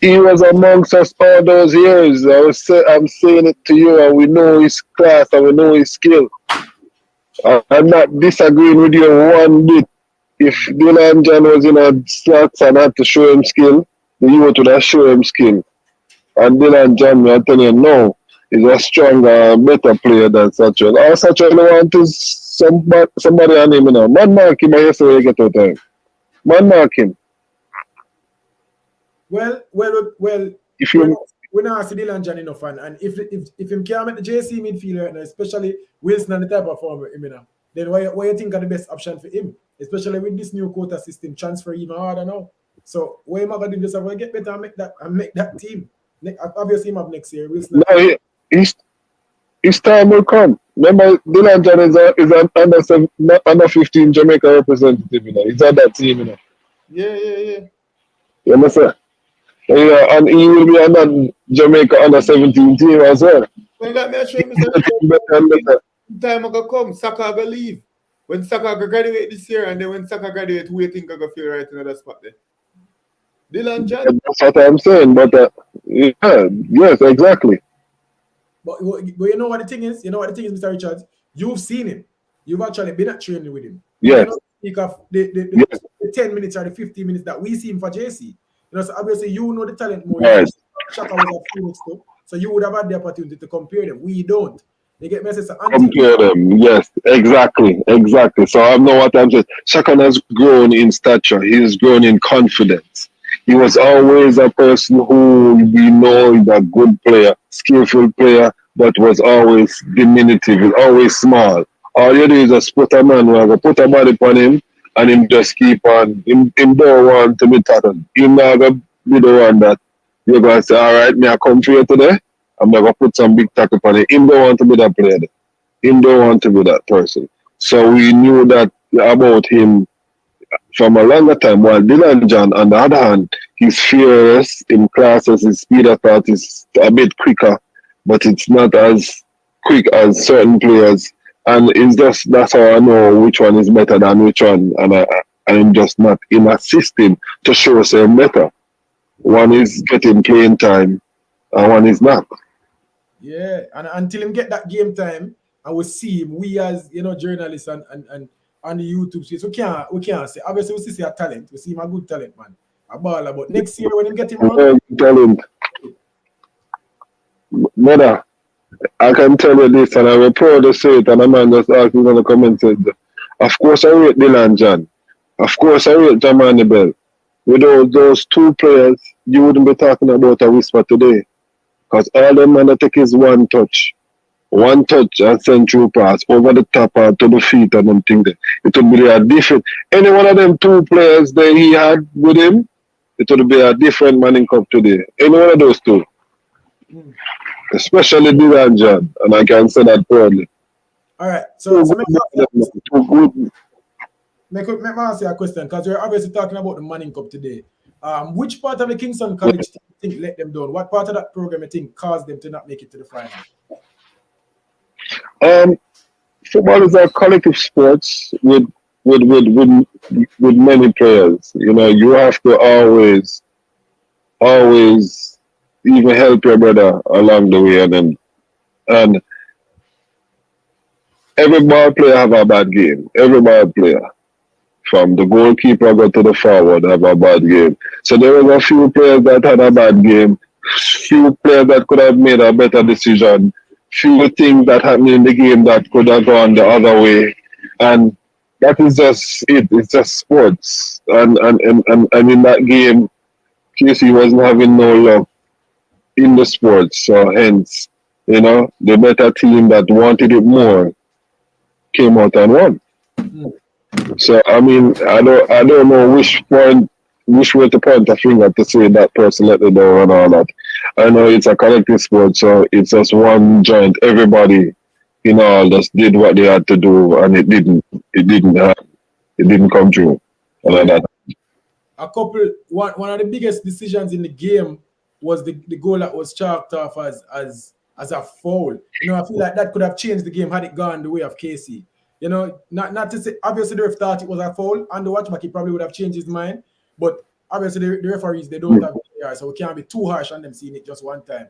He was amongst us all those years. I'm saying it to you, and we know his class and we know his skill. I'm not disagreeing with you one bit. If Dylan John was in a Staths and had to show him skill, you would have show him skill. And Dylan John, I tell you, no, he's a stronger, better player than Satchel. All Satchel want is somebody on him, you know. Man mark him, I say you get out time. Man mark him. Well. If you We not see Dylan John enough, and if him can't make the JC midfielder right now, especially Wilson and the type of form him now, then why you think are the best option for him? Especially with this new quota system, transfer even harder now. So why am I gonna do this? I'm gonna get better and make that team. Obviously, him up next year. Wilson. No, his time will come. Remember, Dylan John is an under 15 Jamaica representative. You know, he's on that team. You know. Yeah. You understand? Yeah, and he will be on that Jamaica under 17 team as well. Well, let me show you. Time I go come, Saka go leave. When Saka go graduate this year, and then when Saka graduate, who you think I go feel right in that spot there? Dylan John. That's what I'm saying. But yes, exactly. But you know what the thing is? Mr. Richards? You've seen him. You've actually been at training with him. Yes. You know, speak of the 10 minutes or the 15 minutes that we see him for JC. You know, so obviously you know the talent more. Yes. Shaka was at Phoenix too. So you would have had the opportunity to compare them. We don't. They get messages. Compare them. Yes, exactly. So I know what I'm saying. Shaka has grown in stature. He's grown in confidence. He was always a person who we know is a good player, skillful player, but was always diminutive, always small. All you do is just put a man, we put a body upon him, and him just keep on. Him don't want to be tackled. Him not going to be the one that you're going to say, all right, me I come for you today. I'm going to put some big tackle upon him. Him don't want to be that player. Him don't want to be that person. So we knew that about him from a longer time. While Dylan John, on the other hand, he's fearless in classes. His speed of thought is a bit quicker, but it's not as quick as certain players. And it's just that's how I know which one is better than which one. And I'm just not in a system to show us better. One is getting playing time, and one is not. Yeah, and until him get that game time, and we see him, we as journalists and on the YouTube space, we can't say. Obviously, we see a talent. We see him a good talent, man. A baller. But next year when him get him on, talent. Brother, I can tell you this, and I will proud to say it, and a man just asked me in the comments. Of course, I rate Dylan John. Of course, I rate Jamani Bell. Without those two players, you wouldn't be talking about a whisper today. Because all them man take is one touch and send through pass over the top and to the feet and them thing there. It would be a different. Any one of them two players that he had with him, it would be a different Manning Cup today. Any one of those two. Especially Dylan John, and I can say that proudly. All right, so make me ask you a question, because we're obviously talking about the Manning Cup today. Which part of the Kingston College team you think let them down? What part of that program you think caused them to not make it to the final? Football is a collective sports with many players. You know, you have to always even help your brother along the way, and every ball player have a bad game. Every ball player, from the goalkeeper go to the forward, have a bad game. So there was a few players that had a bad game, few players that could have made a better decision, few things that happened in the game that could have gone the other way, and that is just it. It's just sports, and in that game, KC wasn't having no luck in the sports. So hence, you know, the better team that wanted it more came out and won. So I mean, I don't know which way to point a finger to say that person let it down and all that. I know it's a collective sport, so it's just one joint. Everybody, you know, just did what they had to do, and it didn't come true. Like that. One of the biggest decisions in the game was the goal that was chalked off as a foul. You know, I feel like that could have changed the game had it gone the way of KC. You know, not to say, obviously the ref thought it was a foul, and the watchback, he probably would have changed his mind, but obviously the referees, they don't have VAR, so we can't be too harsh on them seeing it just one time.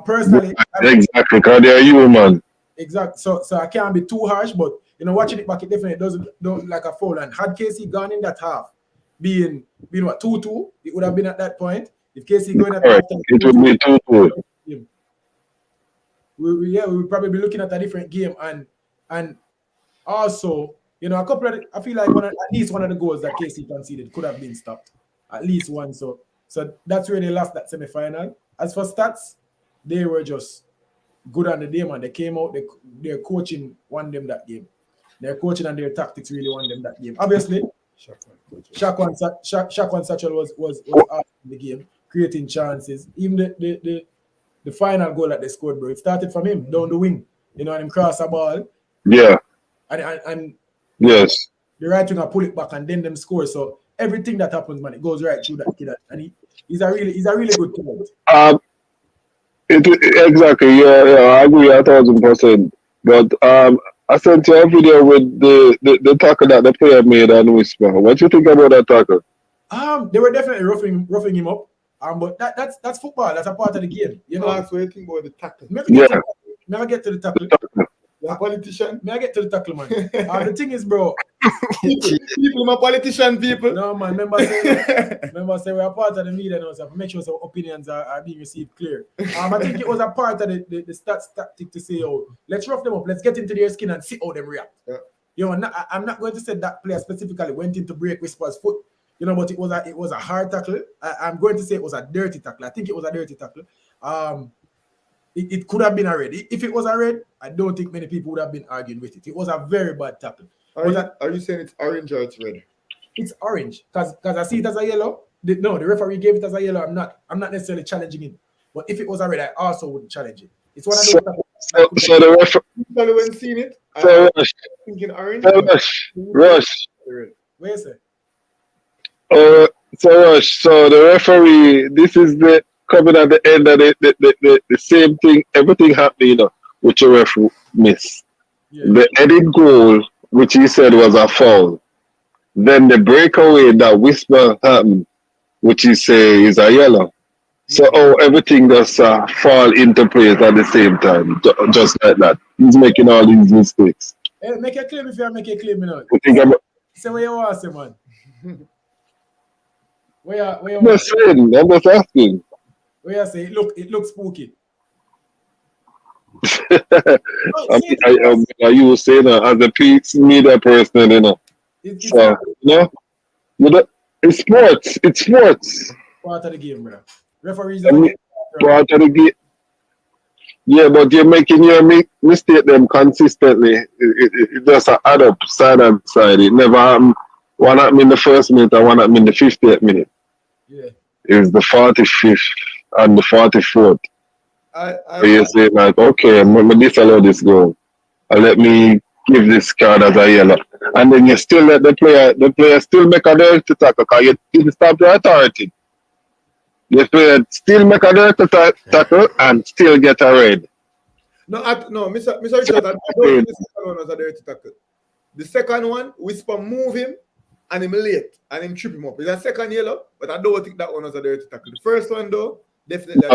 Personally, exactly, because they're human. Exactly. So I can't be too harsh, but you know, watching it back, it definitely don't look like a foul. And had KC gone in that half, being what 2-2, it would have been at that point. If KC going at half time, it would be 2-2. We would probably be looking at a different game, and also, you know, I feel like at least one of the goals that KC conceded could have been stopped. At least one. So that's where they lost that semi-final. As for Staths, they were just good on the day, man. They came out, their coaching won them that game. Their coaching and their tactics really won them that game. Obviously, Shaq Satchel was out in the game, creating chances. Even the final goal that they scored, bro, it started from him down the wing. You know, and him cross a ball. Yeah. And yes, the right winger pull it back and then them score. So everything that happens, man, it goes right through that kid. And he's a really good talent. Exactly. Yeah, I agree 1,000%. But I sent you a video with the tackle that the player made and whisper. What do you think about that tackle? They were definitely roughing him up. But that's football. That's a part of the game. You know, That's what you think about the tackle. Never get to the tackle. You're a politician. May I get to the tackle, man? The thing is, bro. people, my politician people. No, man. Remember, say we're a part of the media now, so make sure some opinions are being received clear. I think it was a part of the stats tactic to say, oh, let's rough them up, let's get into their skin and see how they react. Yeah. You know, I'm not going to say that player specifically went in to break Whisper's foot, you know, but it was a hard tackle. I'm going to say it was a dirty tackle. I think it was a dirty tackle. It could have been a red. If it was a red, I don't think many people would have been arguing with it. It was a very bad tackle. Are you saying it's orange or it's red? It's orange because I see it as a yellow. The referee gave it as a yellow. I'm not necessarily challenging it. But if it was a red, I also wouldn't challenge it. It's one of those. So the referee. When seeing it, so thinking orange. Rush. Where is it? So Rush. So the referee. This is the coming at the end of the same thing. Everything happening, you know, which the referee missed. Yeah. The headed goal, which he said was a foul. Then the breakaway that Whisper happened, which he say is a yellow. So everything just fall into place at the same time, just like that. He's making all these mistakes. Hey, make a claim if you make a claim, you know. Say where you want to say, man. Where you want to say? I'm just asking. Where you say it looks spooky. You say that as a peace media person, you know. It's So, you know, it's sports. It's sports. part of the game, brother. Referees I are mean, part of the game. Yeah, but you're making your mistake them consistently. It just add up side and side. It never happened. One happened in the first minute and one happened in the 50th minute. Yeah. It was the 45th and the 44th. So you say like, okay, I'm gonna disallow this goal. And let me give this card as a yellow. And then you still let the player still make a dirty tackle because you didn't stop the authority. The player still make a dirty tackle and still get a red. No, Mr. Richard, I don't think the second one was a dirty tackle. The second one, Whisper move him and him late and him trip him up. It's a second yellow, but I don't think that one was a dirty tackle. The first one though, definitely.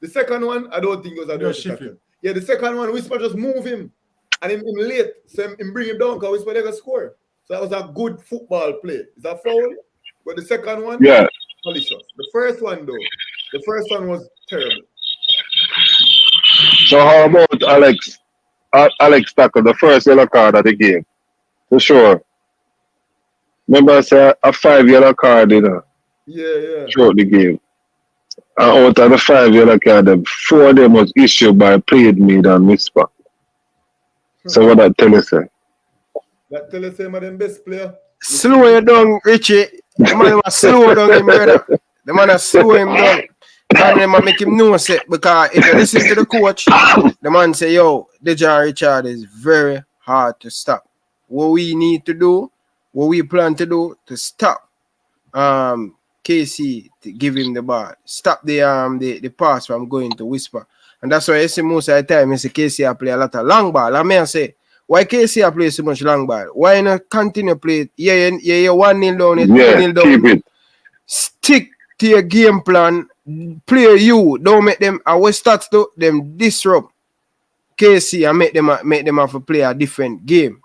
The second one, I don't think it was a dirty tackle. Yeah, the second one, Whisper just move him and him late, so him bring him down because Whisper they got score. So that was a good football play. Is that foul? But the second one, yeah, malicious. The first one though, the first one was terrible. So how about Alex? Alex tackle the first yellow card of the game, for sure. Remember I said a 5 yellow card, you know. Yeah. Throughout the game. And out of the 5 yellow card, 4 of them was issued by Played Mid and Whisper. So what that tell you, say? That tell you say my them best player. Slow you down, Richie. The man was slow down him, brother. The man has slow him down. And then make him know say, because if you listen to the coach, the man say, yo, Dejan Richard is very hard to stop. What we need to do, what we plan to do to stop KC to give him the ball. Stop the pass from going to Whisper. And that's why I see most of the time I say KC I play a lot of long ball. I may say, why KC I play so much long ball? Why not continue play? Yeah, 1-0 down, 2-0 down. Keep it. Stick to your game plan. Play you. Don't make them Staths to them disrupt KC and make them have to play a different game.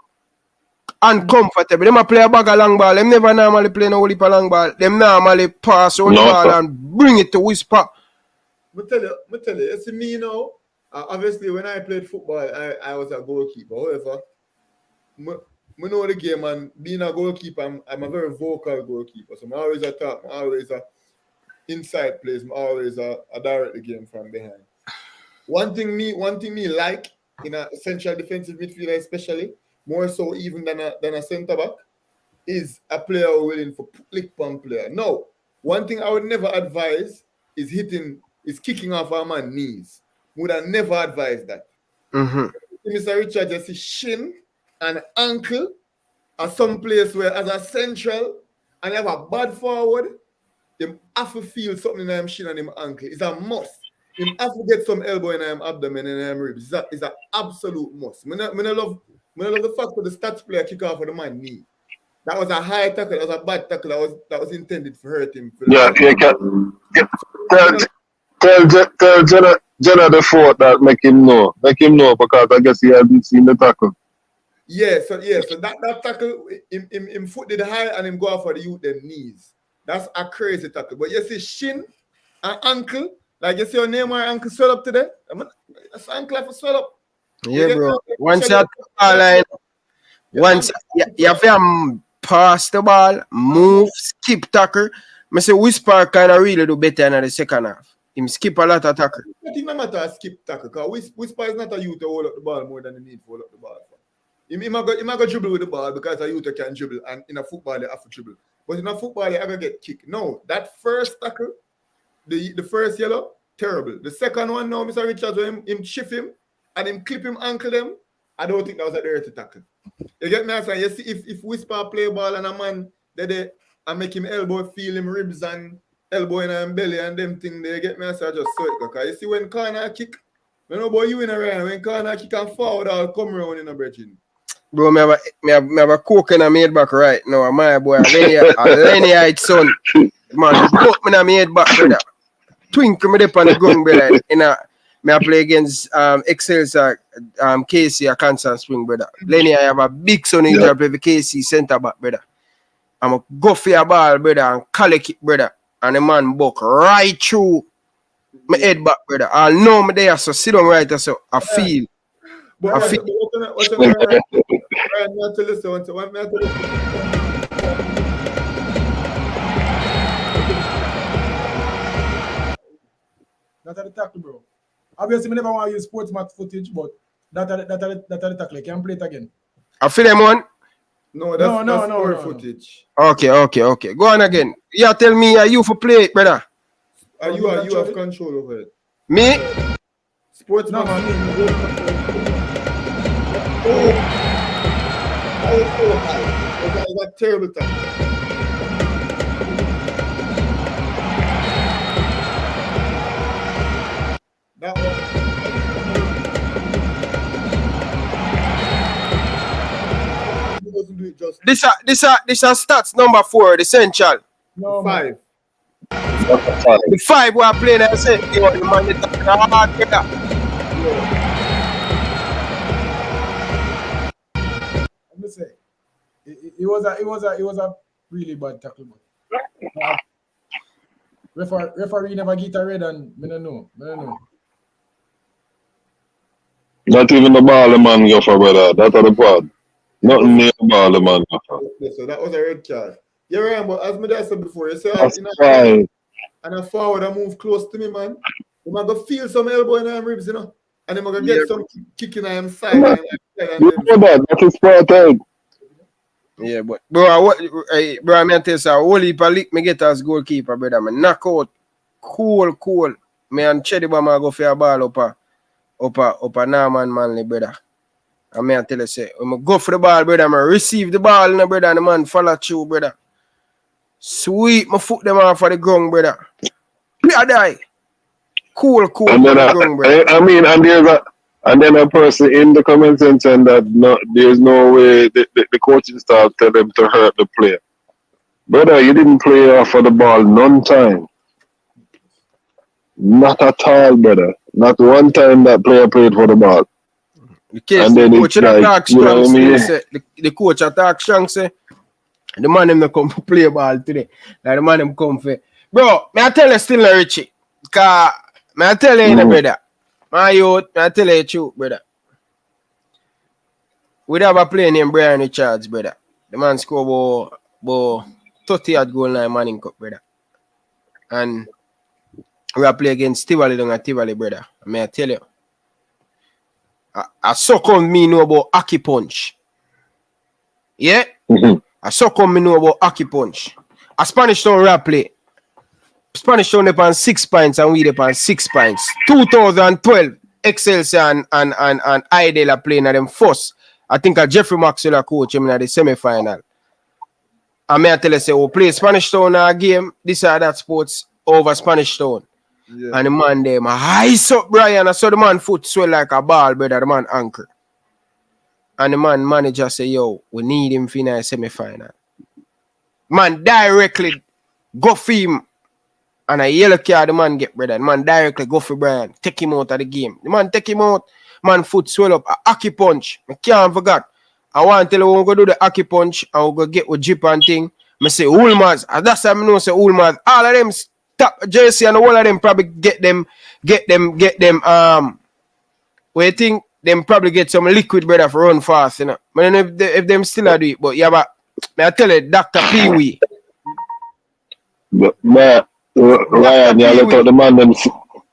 Uncomfortable. Them a play a bag of long ball. Them never normally play no heap of long ball. Them normally pass on the ball and bring it to Whisper. I tell you, you see me now, obviously when I played football, I was a goalkeeper. However, I know the game, and being a goalkeeper, I'm a very vocal goalkeeper. So I'm always attack, I'm always inside plays, I'm always direct the game from behind. One thing me like in a central defensive midfielder especially, more so even than a centre back, is a player willing for lick pump player. No, one thing I would never advise is kicking off a man's knees. Would have never advised that. Mr. Richard just see shin and ankle are some place where as a central and you have a bad forward, you have to feel something in him shin and him ankle. It's a must. You have to get some elbow in him abdomen and him ribs. It's an absolute must. I love the fact that the Staths player kick off with the man knee. That was a high tackle. That was a bad tackle. That was intended to hurt him. Yeah, you can tell Jenna the fourth that make him know because I guess he hasn't seen the tackle. Yeah, so that tackle, him foot did high and him go off for the youth them knees. That's a crazy tackle. But you see shin and ankle, like you see your name or ankle swell up today. That's ankle have to swell up. Yeah, bro. Once you line, once you have to pass the ball, move, skip tackle. I say Whisper kind of really do better in the second half. Him skip a lot of tackle. I think no matter a skip tackle, because Whisper is not a youth to hold up the ball more than the need to hold up the ball. He might go dribble with the ball because a youth can dribble, and in a football they have to dribble. But in a football they ever get kicked. No, that first tackle, the first yellow, terrible. The second one now, Mr. Richards, when him shift him and him clip him ankle them, I don't think that was a dirty tackle. You get me? I say, you see, if Whisper play ball and a man they and make him elbow feel him ribs and elbow in him belly and them thing, they get me? I say, I just saw it. Because you see, when corner kick, I don't know about you in a Ryan, when corner kick and forward, I'll come around in a bridging. Bro, me have a coke in my head back right now. My boy, a Lenny son. Man, coke me in my head back, brother. Twinkle me up on the ground, brother. I play against Excelsior, KC, a Kansas Spring, brother. Lenny, I have a big son in play for KC centre back, brother. I'm a go for your ball, brother, and collect it, brother. And the man buck right through my head back, brother. I know me there, so sit down right there, so I feel. But I feel. what's Ryan, me tell you so. What me tell you? That's the tackle, bro. Obviously, I never want to use sports match footage, but that's the tackle. Can play it again. I feel them one. No, that's our footage. Okay. Go on again. Yeah, tell me, are you for play it, brother? You have control over it. Me? Sports No, match. It was a terrible time. That one doesn't do it justice. This are stats number 4, the central. No, 5. The 5 we are playing, I said, you know, the man is hard, brother. I'm just saying, it was a really bad tackle. Referee never get a red, and I don't know. Not even the ball the man go for, brother. That's the part. Nothing near the ball the man go for. So that was a red card. You're right, but as I said before, you say That's right. and a forward and move close to me, man. I'm going to feel some elbow in them ribs, you know. And I'm going to get some kick in them side. You know that is part of. Yeah, but bro, bro, I'm tell you, a whole heap of lick me get as goalkeeper, brother. Man, knock out, cool. Me and Cheddy Bama go for a ball up a Norman Manley, brother. And me I tell you, say, when I go for the ball, brother, I receive the ball, brother, and the man follow through, brother. Sweet, my foot them off of the ground, brother. I die. Cool. And then I mean, and then a person in the comment section that there's no way the coaching staff tell them to hurt the player. Brother, you didn't play off of the ball none time. Not at all, brother. Not one time that player played for the ball. The case, And then the coach it's like, attack you know strong, what I mean? say, the coach attack strong, say, the man them come to play ball today. Like the man them come for. Bro, may I tell you still, Richie? Because, may I tell you, brother? My youth, may I tell you the truth, brother? We have a player named Brian Richards, brother. The man scored about 30 at goal line Manning Cup, brother. And we are playing against Tivoli down at Tivoli, brother. May I tell you? I so come me know about Aki Punch. Yeah? I so come me know about Aki Punch. A Spanish Town rap play. Spanish Town upon 6 points and we upon 6 points. 2012, Excelsior and Idle are playing at them first. I think Jeffrey Maxwell coach him in the semi-final. I may tell you, say, we play Spanish Town a game, this or that sports over Spanish Town. Yeah. And the man there, my eyes up, Brian. I saw the man foot swell like a ball, brother, the man ankle. And the man manager say, yo, we need him for the semi-final. Man directly go for him. And a yellow card the man get, brother. The man directly go for Brian. Take him out of the game. The man take him out. Man foot swell up. A Aki Punch. I can't forget. I want to tell you when we go do the Aki Punch and we go get with Jeep and thing. I say Ulmaz. And that's how I know say Ulmaz. All of them top JC and all of them probably get them what you think them probably get some liquid, brother, for run fast, you know. I don't know if them still do it, but yeah, but I tell you, Dr. Pee Wee. But Ryan, you let out the man them.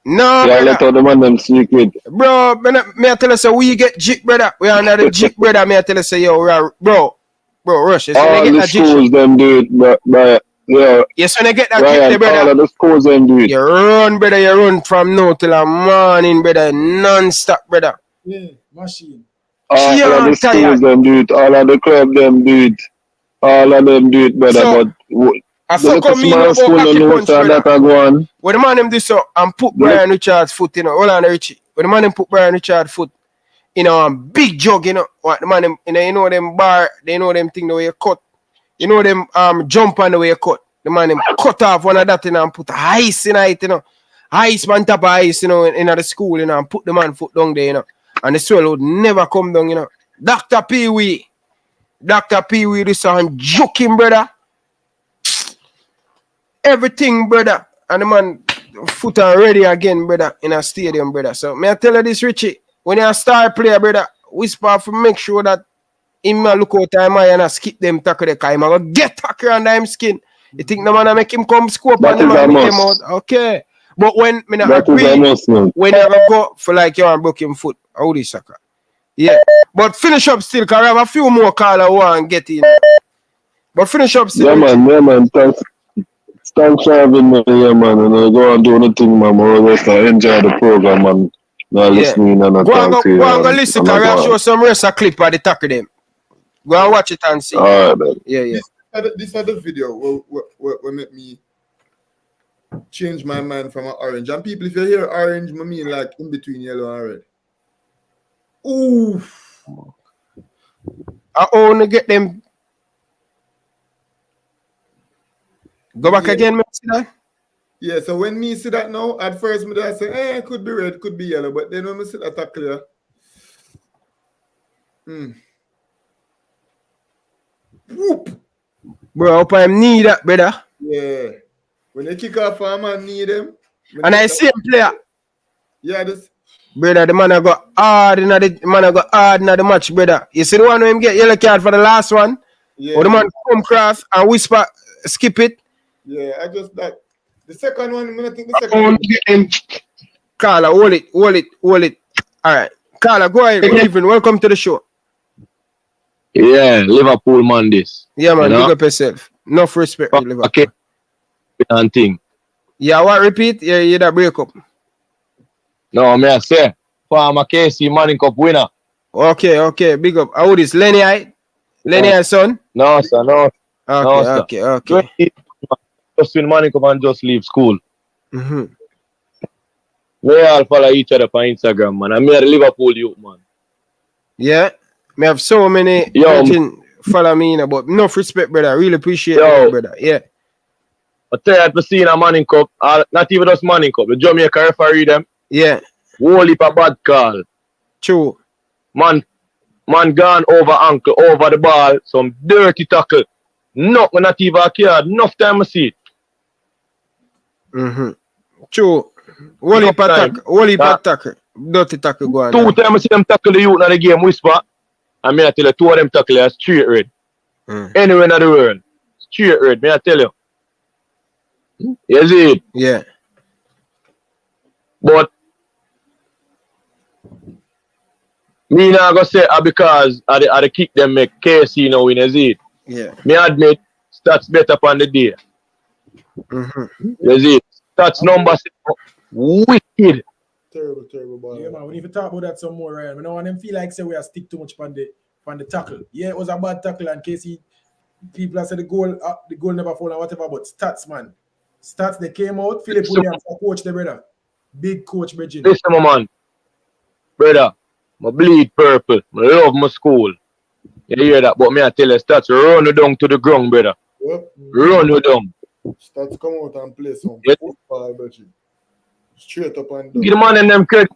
No, you let out the man them secret. Bro, may I tell you, so we get jig, brother. We are under the jig, brother. May I tell you, say, yo, bro, rush. So all the schools them do it, but yeah. Yes, when I get that Ryan, jig, brother. All of the schools them do it. You run, brother. You run from now till the morning, brother. Non-stop, brother. Yeah, machine. All of the schools them do it. All of the club them do it. All of them do it, brother. So, but I so come me about Aki Punch, brother. When the man them do so and put Brian Richards' foot, you know, hold on, Richie. When the man them put Brian Richards' foot, you know, big jug, you know, what the man them, you know them bar, they know them thing the way you cut. You know them jump on the way you cut. The man them cut off one of that, you know, and put ice in it, you know. Ice on top of ice, you know, in the school, you know, and put the man foot down there, you know. And the swell would never come down, you know. Dr. Pee Wee, this one joking, brother. Everything, brother. And the man foot and ready again, brother, in a stadium, brother. So may I tell you this, Richie, when you're a star player, brother, whisper for make sure that him look out time and skip them tackle the guy. Go get tackle under him skin. You think no man make him come scope and the man make him out? Okay. But when me not agree, when you go for like you and broke him foot, how this soccer? Yeah. But finish up still, because I have a few more callers who want to get in. But finish up still. Yeah, man. Thanks for having me here, man. And I go and do anything, man. I just enjoy the program, man. Listening and go and listen, because I show some rest a clip of the tackle them. Go and watch it and see. All right, man. Yeah. This other video will make me change my mind from an orange. And people, if you hear orange, I mean like in between yellow and red. Ooh. I want to get them. Go back again, see that? Yeah, so when me see that now, at first I say, it could be red, could be yellow. But then when I see that clear, whoop. Bro, hope I need that, brother. Yeah. When they kick off, a man need them. And I see him player. Yeah, this. Brother, the man I got hard in the match, brother. You see the one who him get yellow card for the last one? Yeah. Or the man come cross and whisper, skip it. Yeah, I just like the second one. I think the second one. Carla, hold it. All right. Carla, go ahead. Good evening. Welcome to the show. Yeah, Liverpool man this. Yeah, man. You know? Big up yourself. Enough respect. Liverpool. Okay. And thing. Yeah, what repeat? Yeah, you that break up. No, me I say, former KC Manning Cup winner. Okay. Big up. How is Lenny? Lenny son? No, sir, no. Okay. Just win Manning Cup and just leave school. Mm-hmm. We all follow each other on Instagram, man. I'm here at Liverpool youth, man. Yeah. Me have so many follow me, but enough respect, brother. I really appreciate it, brother. Yeah. I tell you, I've seen a Manning Cup, not even just Manning Cup, the Jamaica referee them. Yeah. Whole heap of bad call. True. Man gone over ankle, over the ball, some dirty tackle. Not even a card. Enough time I see it. Mm-hmm. True. Whole heap of tackle. Dirty tackle go on. 2 times I see them tackle the youth in the game, whisper. And me I tell you, 2 of them tackle are straight red. Anywhere in the world. Straight red, me I tell you. You see it? Yeah. But me not gonna say because I the kick them make KC now win, you see it? Yeah. Me admit stats better on the day. Mm-hmm. You see it? Stats numbers wicked. Terrible ball. Yeah, man, we need to talk about that some more, Ryan. We don't want them feel like say we are stick too much on the tackle. Yeah, it was a bad tackle and KC people have said the goal never fall and whatever, but stats, man. Stats, they came out. Philip Williams, coach the brother. Big coach, Bridget. Listen, my man. Brother, I bleed purple. I love my school. You hear that? But me I tell you, Stats, run you down to the ground, brother. Yep. Run you down. Stats come out and play some football, Bridget. Straight up and down. Give the man and them credit.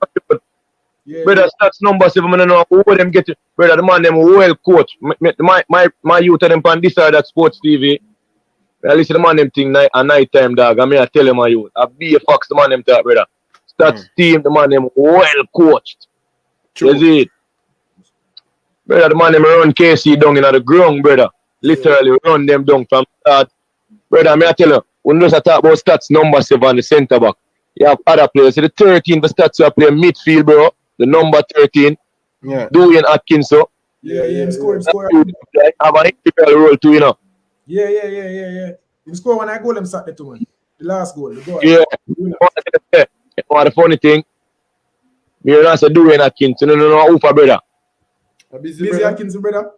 Yeah, brother, Stats number 7, I don't know who them get it. Brother, the man them well coach. My youth of them on this side at Sports TV. I listen to the man them thing at night time, dog. I mean I tell him my youth. I be a fox the man them talk, brother. Stats team, the man them well coached. True. You see it? Brother, the man them run KC down in the ground, brother. Literally run them down from start. Brother, I tell you, when you talk about Stats number 7, the centre back, you have other players. So the 13 for Stats you play midfield, bro. The number 13. Yeah. Dwayne Atkins, so. Yeah, him score. Have an integral role too, you know. Yeah. Him score when I goal him sat there too, man. The last goal. The goal. Yeah. What the funny thing, me and I say Dwayne Atkins, you know who for brother. Busy Atkins, brother.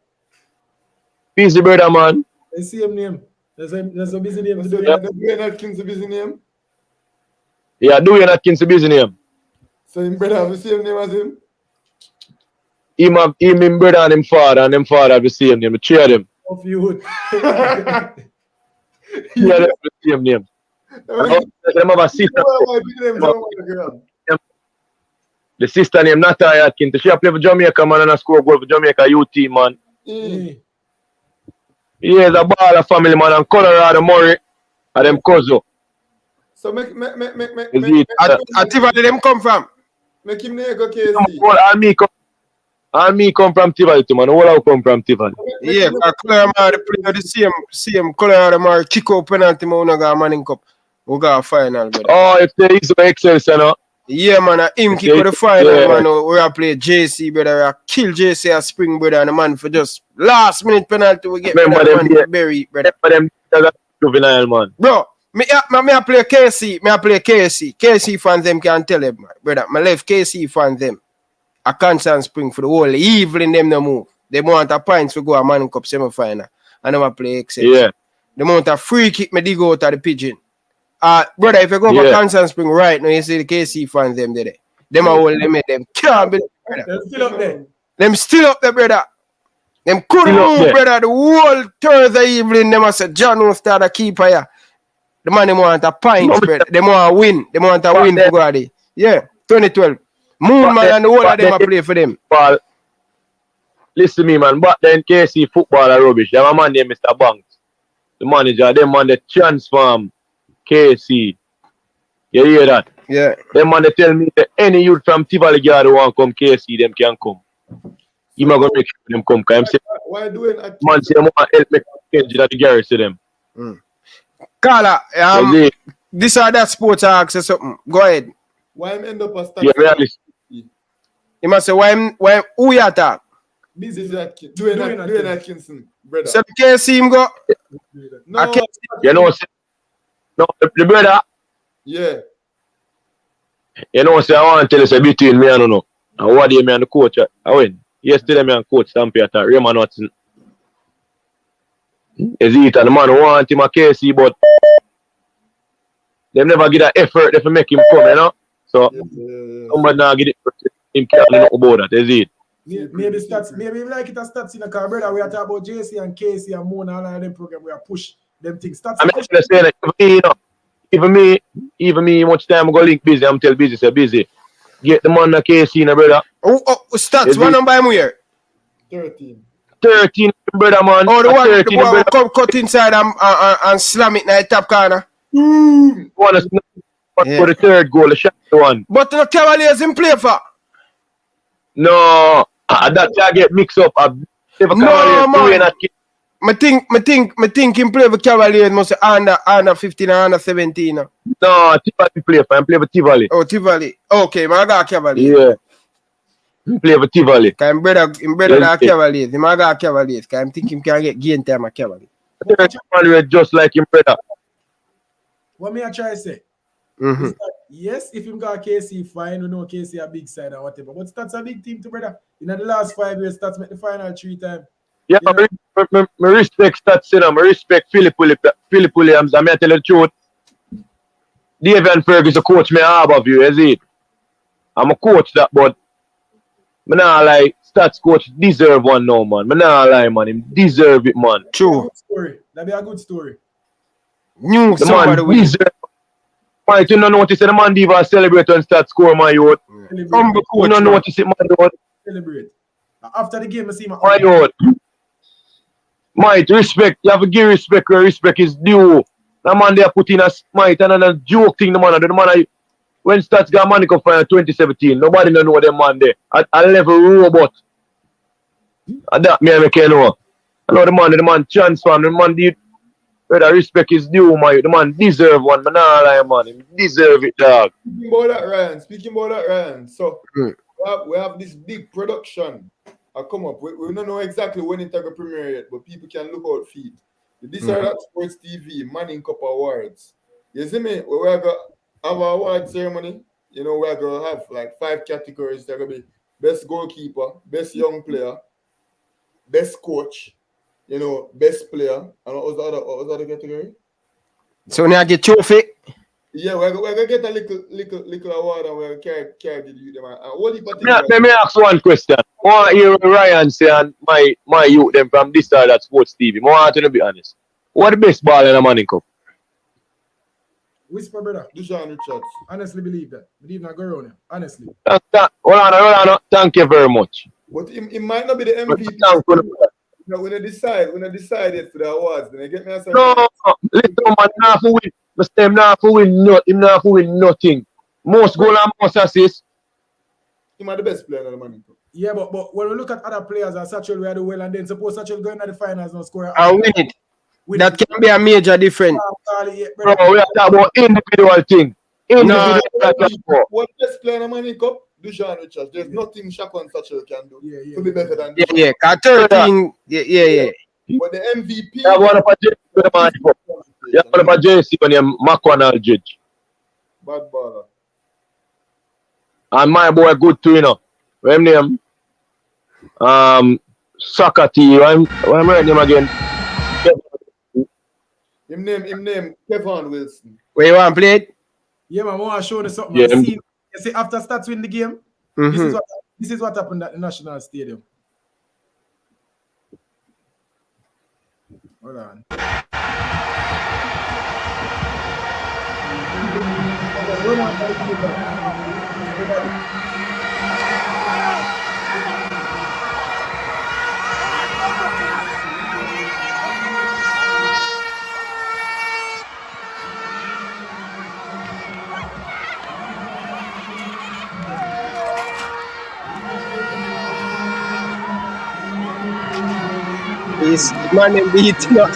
Busy brother, man. I see him name. There's a busy name. Dwayne Atkins a busy name. Yeah, Dwayne Atkins a busy name. So him brother have the same name as him? Him brother and him father have the same name. Cheer them. Of you. Yeah, they have the same name. Them have a sister. The sister named Natalia Atkins. She play for Jamaica, man, and score goal for Jamaica youth team, man. Yeah, the baller family, man, and Colorado Murray and them cousin. So make Is it? Tivoli them come from? make him name go KC. All me come from Tivoli, man. All I come from Tivoli. Yeah, Clarendon play the same Clarendon are kick out penalty, man. We got Manning Cup. We got a final, brother. Oh, if there is no excellence, you know. Yeah, man. Him kick out the final, man. We have play JC, brother. We have kill JC at Spring, brother. And the man for just last minute penalty we get. Remember brother, them, man, bury, brother. Remember them juvenile, man. Bro, me play KC. Me play KC. KC fans them can tell them, brother. My left KC fans them. A Constant Spring for the whole evening them no move. They want a points to go a Manning Cup semi-final. And them a play excellent. Yeah. They want a free kick me dig out of the pigeon. Brother, if you go for Constant Spring right now, you see the KC fans them there. Them a whole limit them. Can't believe, brother. They're still up there. Them still up there, brother. Them couldn't move, brother. The whole Thursday evening, them a say John will start a keeper here. The man them want a pint, brother. They want a win. They want a win for God. Yeah, 2012. Moon man and the whole of them a play for them. Listen to me, man. But then KC football are rubbish. They have a man named Mr. Banks. The manager, them man they transform KC. You hear that? Yeah. Them man they tell me that any youth from Tivoli Yard who want come KC, them can come. You not gonna make sure them come. Cause I'm saying, Why doing man say want help make change that the garage to them. Carla, this or that sports I ask you something. Go ahead. Why him end up a Staths? Yeah, really. You must say why who you attack? Busy doing Atkinson, brother. So the KC him go. No, You know, no, the brother. yeah. You know, say I want to tell you say between me and no. And what day me and the coach, I win. Yesterday me and coach Stampy attack Raymond Watson. Is it and the man want him a KC, but they never get that effort to make him come, you know. So somebody now get it him can't know about that, is it? Maybe Staths, maybe like it as Staths in the car, brother. We are talking about JC and KC and Mona and all of them program. We are push them things. Staths. I mean, I'm saying that even me, much time I go link busy. I'm tell busy, say busy. Get the man a KC, no brother. Staths, what number am here? 13. 13, brother, man. Oh, the one, 13, the one brother. come cut inside and slam it in the top corner. One is for the third goal, the shot one. But the Cavaliers in play for. No, that I get mixed up. No, man. I think him play for Cavaliers must under 15 and under 17. No, Tivoli play for him. Play for Tivoli. Oh, Tivoli. Okay, I got Cavaliers. Yeah. He play for Tivoli. Cause him brother got Cavaliers. Him got Cavaliers. Cause I think him can get game time at Cavaliers. Just like him brother. What me I try to say? Mm-hmm. Yes, if him got KC fine, we know KC a big side and whatever. But Staths a big team to brother. In the last 5 years, Staths make the final 3 times. Yeah, I respect Staths, you know. I respect Philip Williams. I may tell you the truth. David Fergus a coach me half of you, is it? I'm a coach that, but I not like Staths coach deserve one now, man. I not lie, man. Him deserve it, man. True. That be a good story. New the man deserve. Right, you don't notice the man even celebrate when Staths score, my youth. You don't notice it, man. Celebrate. After the game, I see my youth. Might respect. You have to give respect where respect is due. The man there put in a smite and a joke thing. The man when Staths got Manning Cup final 2017, nobody don't know them man there. I level robot. And that me can know. I know the man transform. The man did. Where the respect is due, the man deserve one. Man, nah lie, man. He deserve it, dog. Speaking about that, Ryan. So we have this big production. Come up. We don't know exactly when it's going to premiere yet, but people can look out feed. This are that Sports TV Manning Cup Awards. You see me? We're going to have an award ceremony. You know, we're going to have like 5 categories. They're going to be best goalkeeper, best young player, best coach, you know, best player, and what was the other category? So now get trophy. Yeah, we're gonna get a little award and we're gonna carry the them. Let me ask one question. I want to hear Ryan say and my youth them from this side at Sports TV. I want to be honest. What the best ball in a Manning Cup? Whisper, brother. Deshaun Richards. Honestly believe that. Believe not go around him. Honestly. Hold on. Thank you very much. But it might not be the MVP. When they decide it for the awards, then they get me a no, listen, man, say him not for win nothing. Most goal and most assists. Him are the best player in the Manning Cup. Yeah, but when we look at other players and Satchel, we do well, and then suppose Satchel going to the finals and score. And win it. That can be a major difference. Bro, we are talking about individual thing. Individual. One best player in the Manning Cup, Dujan Richards. There's nothing Shaq and Satchel can do to be better than Dujan. Yeah. 13. Yeah. But the MVP. Yeah, one of a JC when the Manning Cup. Yeah, one of a JC when you Macron Aldridge. Bad baller. And my boy good too, you know. What him name? Soccer T. What am I name again? Him name Kevin Wilson. Where you want to play it? Yeah, man, I want to show you something. Yeah. You see, after Staths win the game, this is what happened at the National Stadium. Hold on. This man in beat up.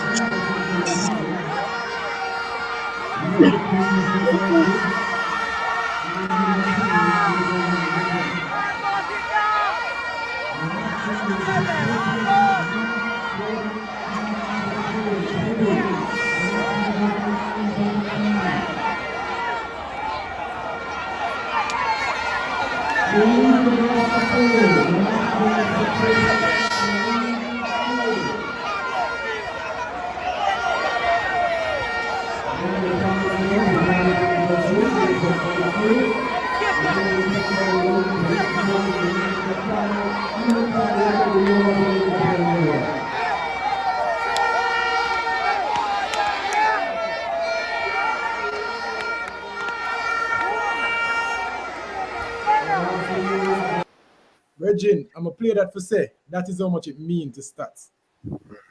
Regin, I'm going to play that for say. That is how much it means to Staths.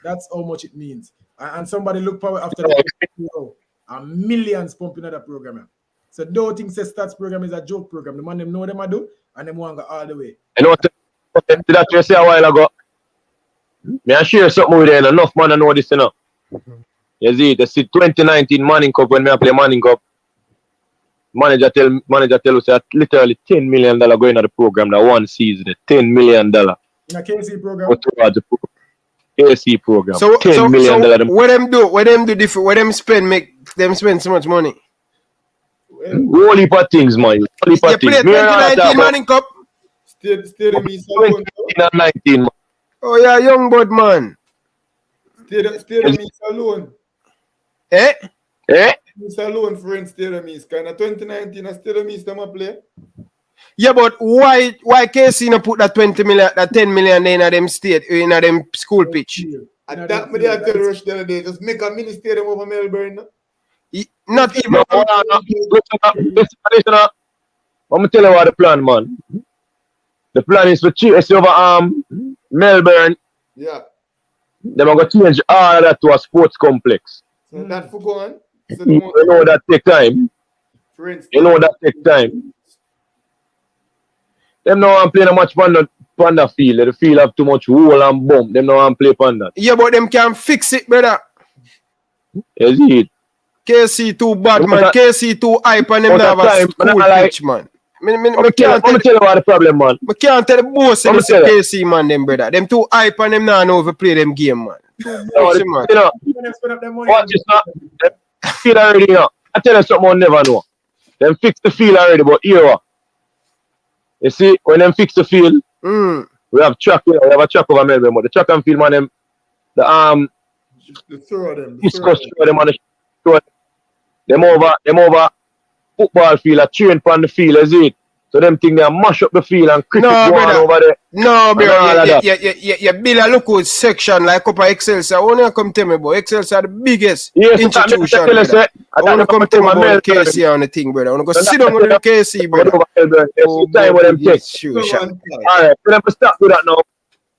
That's how much it means. And somebody look power after the and millions pumping at that program. So don't think say Staths program is a joke program. The man them know them I do, and them want to go all the way. You know what that you say a while ago? May I share something with you? Enough man I know this, you know. You see, the 2019 Manning Cup when I play Manning Cup. Manager tell us that literally $10 million going at the program that one season. $10 million. In a KC program. Towards the KC program. So $10 million. What them do different? What them spend make them spend so much money? Whole heap of things, man. You play 2019 Manning Cup? Stadium is alone. 2019, man. Oh yeah, young bud man. Stadium is alone. Eh? It's alone for in Stadium is kind of 2019 a Stadium is them a play. Yeah, but why KC no put that 10 million in a them state in a them school pitch? And that me I tell Rush the other day, just make a mini stadium over Melbourne. Not even. No, I'm gonna tell you what the plan, man. The plan is for it's over Melbourne. Yeah. They're gonna change all that to a sports complex. So that for go on. So You know that take time. for instance, You know that take time. Them now I'm playing a match on the field. The field have too much hole and bump. Them now I'm play on that. Yeah, but them can fix it, brother. You see it? KC too bad, man. KC too hype and them have a school pitch, man. I'm tell you what the problem, man. I can't tell the boss in KC, man, them brother. Them too hype and them now over play them game, man. You know, watch this now. Them field already, you know. I tell you something I never know. Them fix the field already, but here, you see, when them fix the field, we have track, we have a track over Melbourne, but the track and field, man, them, the throw them. discuss them on the show. Them over football field, a train on the field, is it? So them think they mash up the field and cricket over there. No, bro. You build a local section like up at Excelsior. I want to come tell me about Excelsior, the biggest institution. I want to come tell me about KC on the thing, brother. I want to go sit down with the KC, brother. Time with them take. Alright, so them to start with that now.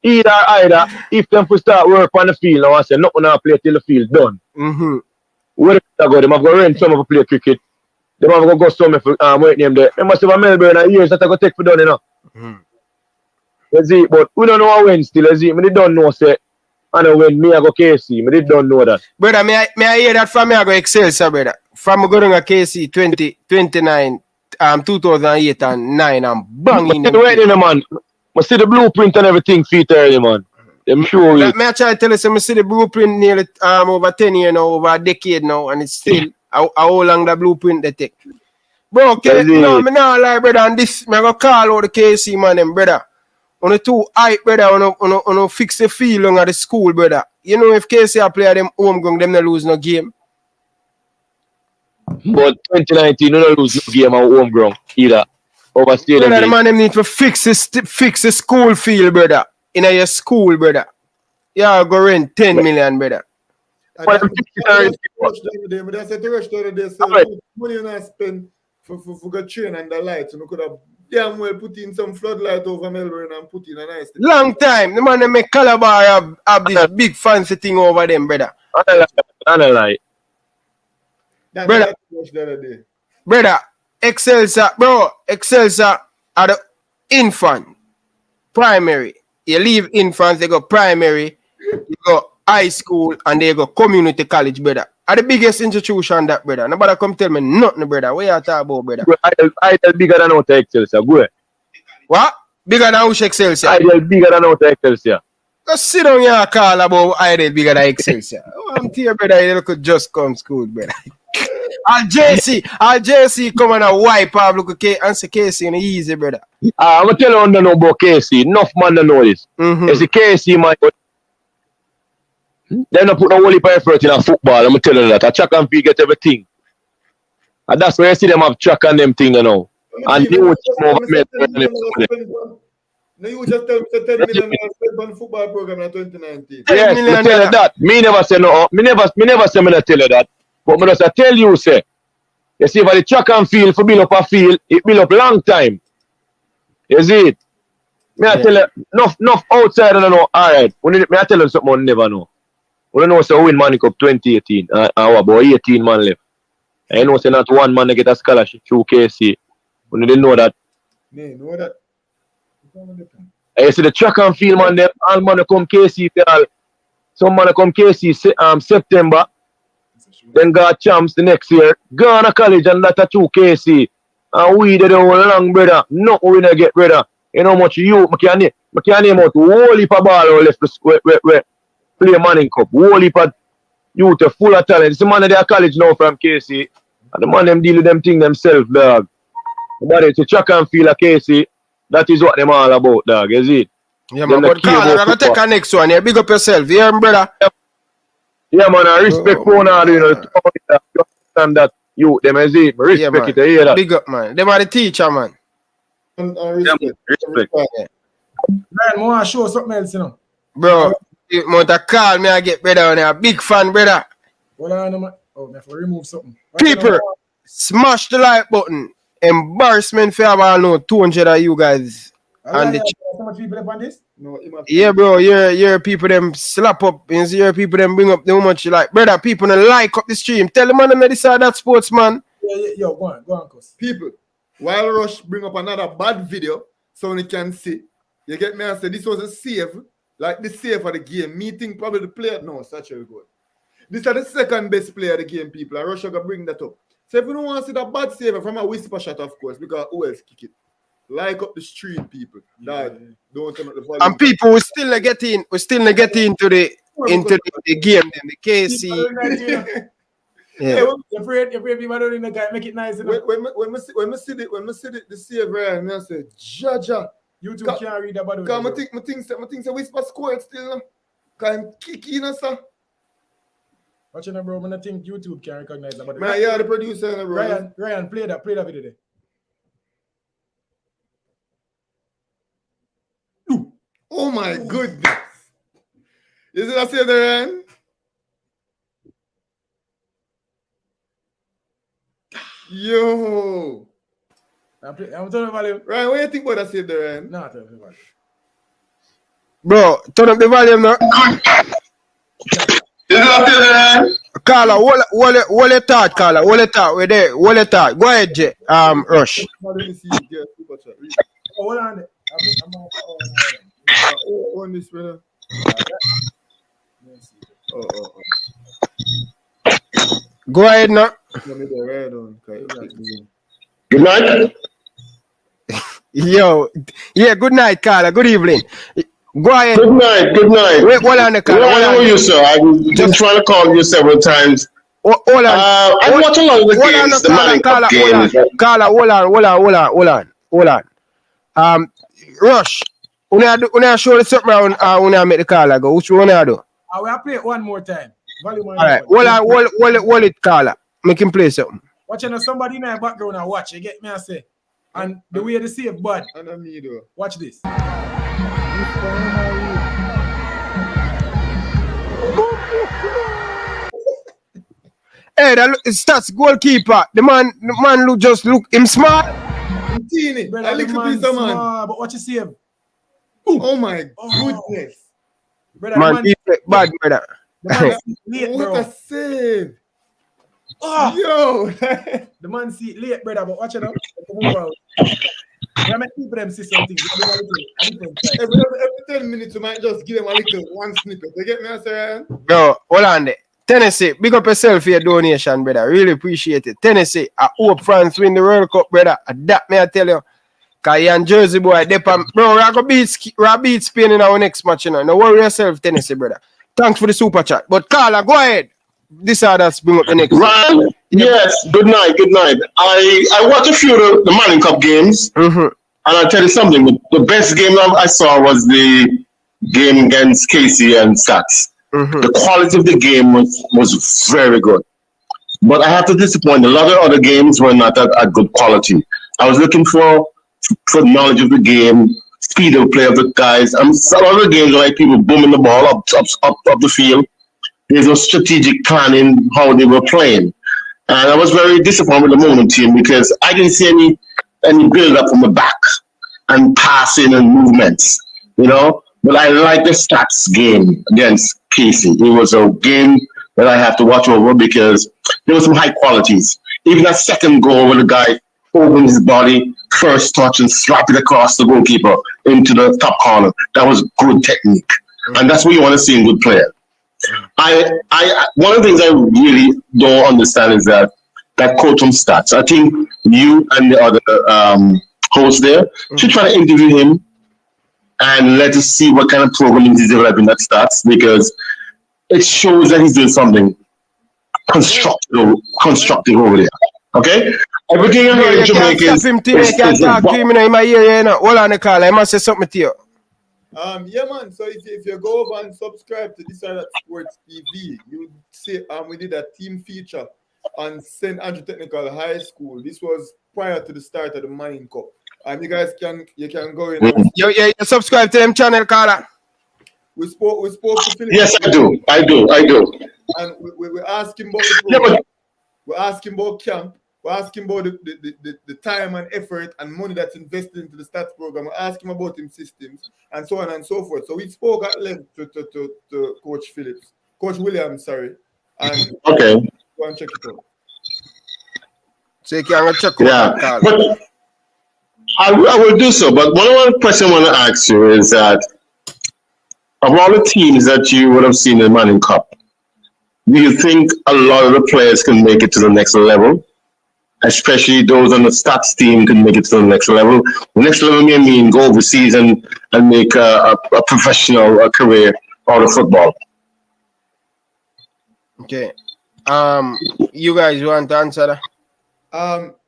Either, if them to start work on the field now, I say nothing now play till the field done. Where they go? They have to rent some of play cricket. They have to go somewhere for what name there. They must have a Melbourne and years that I go take for done, you know. You see, but we don't know how when still, you see. Me don't know, say, I know when me I go KC. Me don't know that. Brother, may I hear that from me I go Excelsior, brother. From me going to KC 2008 and 9, I'm banging them. Wait, man. I see the blueprint and everything feet early, man. I'm sure it. Me I try to tell you, so I see the blueprint nearly over 10 years now, over a decade now, and it's still how long the blueprint they take. Bro, okay, no, me not lie, brother, and this, me I go call out the KC man, them, brother. On the too hype, brother, on fix the field on at the school, brother. You know, if KC a player them homegrown, them not lose no game. But 2019, you don't lose no game at homegrown either. Overstayed brother, the man them need to fix the school field, brother. In your school, brother. Yeah, go rent 10 million, brother. That's the rush the other day. So money you not spend for go train and the lights. You could have damn well put in some floodlight over Melbourne and put in a nice thing. Long time. The man them make Calabar have this big fancy thing over them, brother. I don't lie. Brother. The other day. Brother, Excelsior are the infant, primary. You leave infants, they go primary, you go high school, and they go community college, brother. Are the biggest institution that, brother. Nobody come tell me nothing, brother. What you talking about, brother? I tell bigger than out of Excelsior. Go ahead. What? Bigger than which Excelsior? I tell bigger than out of Excelsior. Go sit down here and call about Idle bigger than Excelsior. Oh, I'm here, brother. You could just come school, brother. I'll JC come and wipe off look okay and say KC in easy, brother. I'm gonna tell you don't know about KC. Enough man don't know this. It's a KC man. They don't put no whole heap of effort in a football. I'm gonna tell you that. A track and field get everything. And that's where you see them have track and them thing, you know. And they would No, you just tell me 10 million spent on football program in 2019. Yes, me tell you that. Me never say no. Me never say me not tell you that. But me just tell you, say, you see, for the track and field, for build up a field, it build up long time. You see it? Me I tell you, enough outside, I don't know. All right, me I tell you something I never know. We don't know, so win Money Cup 2018. About 18 man left. I know, say not one man get a scholarship through KC. We didn't know that. Yeah, know that. You see the track and field, man, them all man come KC. Some man come KC September. Then got champs the next year. Gone to college and that a true KC. And we did the whole long, brother. No, we not get, brother. You know how much you, I can't name out whole heap of ball left to play Manning Cup. Whole heap of youth full of talent. It's the man at their college now from KC. And the man them deal with them thing themselves, dog. But it's a track and field of KC. That is what them all about, dog. Is it? Yeah, man. But Carl, I'm going to take a next one here. Big up yourself. You hear me, brother? Yeah, man, I respect for now, you know, you understand that you, them is it, respect yeah, it, you hear that? Big up, man. Them are the teacher, man. Respect. Yeah, respect. Man, I want to show something else, you know. Bro, you want to call me, I get better on a big fan, brother. Hold on, man. Oh, I have to remove something. People, smash the like button. Embarrassment for all know 200 of you guys. And so much people up on this? No, yeah, bro, your people them slap up and your people them bring up how much you like. Brother, people don't like up the stream. Tell them man this side that sports man. Yeah, go on, cuz. People, while Rush bring up another bad video, so you can see. You get me and say this was a save, like the save for the game. Meeting probably the player. No, such a good. This is the second best player of the game, people. And Rush gonna bring that up. So if you don't want to see that bad save from a whisper shot, of course, because who else kick it? Like up the street, people. Don't turn up the volume. And people will still not get in. We still not get into the game. Then the KC. Yeah. You're afraid people don't in the guy make it nice. When we see the save Ryan, I say, Jaja. YouTube can't read about it. Because I think say whisper score still. Can kick in, sir. Watch it, bro. I think YouTube can recognize about it. Man, you're the producer, bro. Ryan, play that video there. Oh my goodness. Is it a save there, Ryan? Yo. I'm turning the volume. Ryan, what do you think about that save there, Ryan? No, turn the volume. Bro, turn up the volume now. Is it a save there, Ryan? Carla, what you thought, Carla? What you thought? We're there. What you thought? Go ahead, J. Rush. Let me see it, get super chat. Read. Hold on. On this, brother. Go ahead now. Let me get right on. Good night. Yo, yeah, good night, Carla. Good evening. Go ahead. Good night. Good night. Wait, hold on, Carla. Where are you, sir? I was just trying to call you several times. Hold on. I watch a lot of the games, the Manning Cup games. Carla, hold on. Rush, una show the something around una make the Carla go. Which one I do? I will play it one more time. Volume All right, hold it, Carla. Make him play something. Watching somebody in the background and watch. You get me? I say. And the way they see it, bud. Watch this. Hey, that Staths goalkeeper. The man look him smart. Teeny, Brother, I like the to man be some man. smart, but watch you see him. Oh my goodness. Brother, Man, he play bad, brother. the man see it late, What bro. a save. Oh, Yo. the man see it late, brother, but watch it out. I make people them see something. Every 10 minutes, you might just give them a little one snippet. You get me, I say, Ryan? Bro, hold on there. Tennessee, big up yourself for your donation, brother. Really appreciate it. Tennessee, I hope France win the World Cup, brother. That may I tell you. Cause you and Jersey boy, bro, we're going to beat Spain in our next match, you know. No worry yourself, Tennessee, brother. Thanks for the super chat. But Carla, go ahead. This others bring up the next. Ryan, yes, good night. I watched a few of the Manning Cup games, and I'll tell you something. The best game I saw was the game against Casey and Staths. The quality of the game was very good. But I have to disappoint. A lot of other games were not at good quality. I was looking for knowledge of the game, speed of play of the guys. Some other games are like people booming the ball up the field. There's no strategic planning how they were playing. And I was very disappointed with the Mono team because I didn't see any build up from the back and passing and movements, you know. But I like the Staths game against Casey. It was a game that I have to watch over because there were some high qualities. Even that second goal where the guy opened his body, first touch and slap it across the goalkeeper into the top corner. That was good technique. And that's what you want to see in good player. One of the things I really don't understand is that coach from Staths. I think you and the other host there should try to interview him and let us see what kind of programming he's developing at Staths, because it shows that he's doing something constructive over there. Okay? Everything I'm hearing in Jamaica is talk to him in my ear, you know. Hold on, Carla. I must say something to you. Yeah, man. So if you go over and subscribe to this other Sports TV, you would see we did a team feature on St. Andrew Technical High School. This was prior to the start of the Manning Cup. And you guys can go in. You subscribe to them channel, Carla. We spoke to Philip. Yes, I do. And we asked him about the program. We asked him about camp. We asked him about the time and effort and money that's invested into the Staths program. We asked him about his systems and so on and so forth. So we spoke at length to Coach Williams, sorry. And okay. Go and check it out. So you can check it out. But I will do so. But one question I want to ask you is that of all the teams that you would have seen in the Manning Cup, do you think a lot of the players can make it to the next level? Especially those on the Staths team can make it to the next level. The next level may mean go overseas and make a professional career out of football. Okay. You guys want to answer that?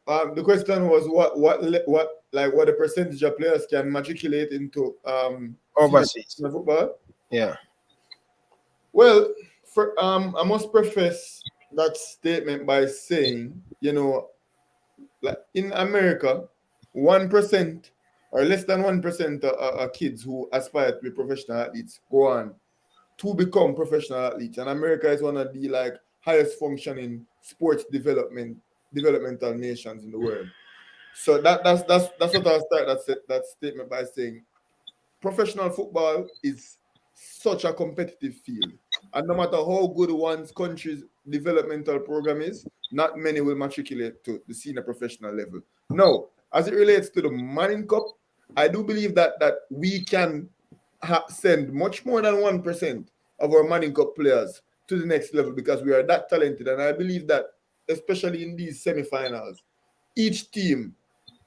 The question was what the percentage of players can matriculate into overseas football? Yeah. Well, I must preface that statement by saying, you know, like in America, 1% or less than 1% of kids who aspire to be professional athletes go on to become professional athletes. And America is one of the like highest functioning sports developmental nations in the world. So that's what I'll start that statement by saying. Professional football is such a competitive field. And no matter how good one's country's developmental program is, not many will matriculate to the senior professional level. Now, as it relates to the Manning Cup, I do believe that we can send much more than 1% of our Manning Cup players to the next level because we are that talented. And I believe that, especially in these semifinals, each team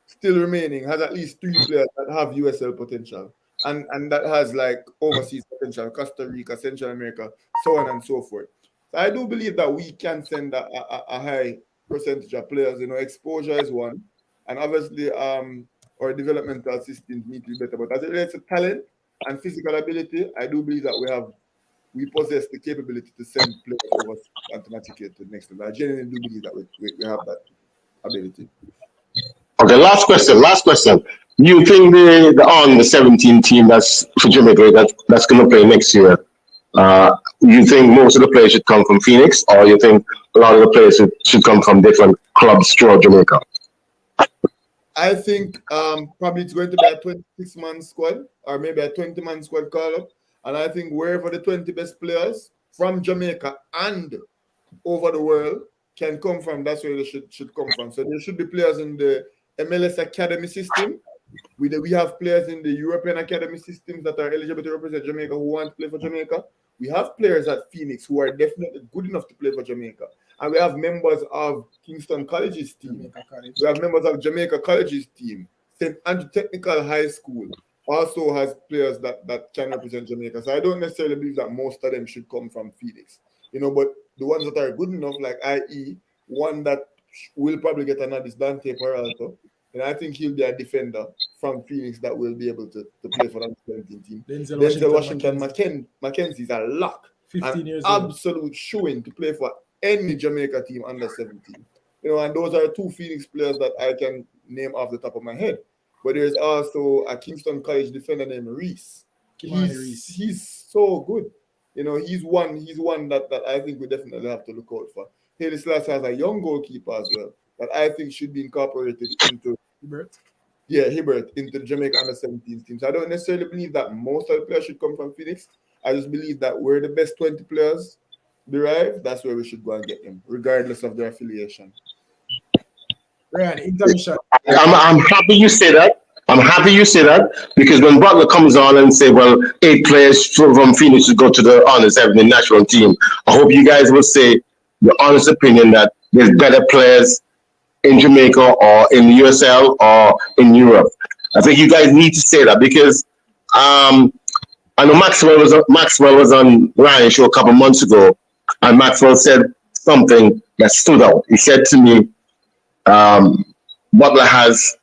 still remaining has at least 3 players that have USL potential. And that has like overseas potential, Costa Rica, Central America, so on and so forth. So I do believe that we can send a high percentage of players. You know, exposure is one. And obviously, our developmental systems need to be better. But as it relates to talent and physical ability, I do believe that we possess the capability to send players over and to matriculate to the next level. I genuinely do believe that we have that ability. Okay, last question. You think the 17 team that's for Jamaica that's going to play next year, you think most of the players should come from Phoenix, or you think a lot of the players should come from different clubs throughout Jamaica? I think probably it's going to be a 26-man squad or maybe a 20-man squad call-up. And I think wherever the 20 best players from Jamaica and over the world can come from, that's where they should come from. So there should be players in the MLS academy system. We have players in the European academy systems that are eligible to represent Jamaica who want to play for Jamaica. We have players at Phoenix who are definitely good enough to play for Jamaica. And we have members of Kingston College's team. We have members of Jamaica College's team. St. Andrew Technical High School also has players that can represent Jamaica. So I don't necessarily believe that most of them should come from Phoenix. You know, but the ones that are good enough, like i.e., one that will probably get another is Dante Peralta. And I think he'll be a defender from Phoenix that will be able to play for the 17 team. Denzel Washington Mackenzie is a lock. 15 years absolute showing to play for any Jamaica team under 17. You know, and those are 2 Phoenix players that I can name off the top of my head. But there's also a Kingston College defender named Reese. He's so good. You know, he's one that I think we definitely have to look out for. Haley Selassie has a young goalkeeper as well that I think should be incorporated into Hibbert into the Jamaica under 17 team. So I don't necessarily believe that most of the players should come from Phoenix. I just believe that where the best 20 players derive, that's where we should go and get them, regardless of their affiliation. Ryan, intermission. I'm happy you say that. Because when Butler comes on and say, well, 8 players from Phoenix should go to the under 17 national team, I hope you guys will say your honest opinion that there's better players in Jamaica or in the USL or in Europe. I think you guys need to say that because I know Maxwell was on Ryan's show a couple months ago, and Maxwell said something that stood out. He said to me, Butler has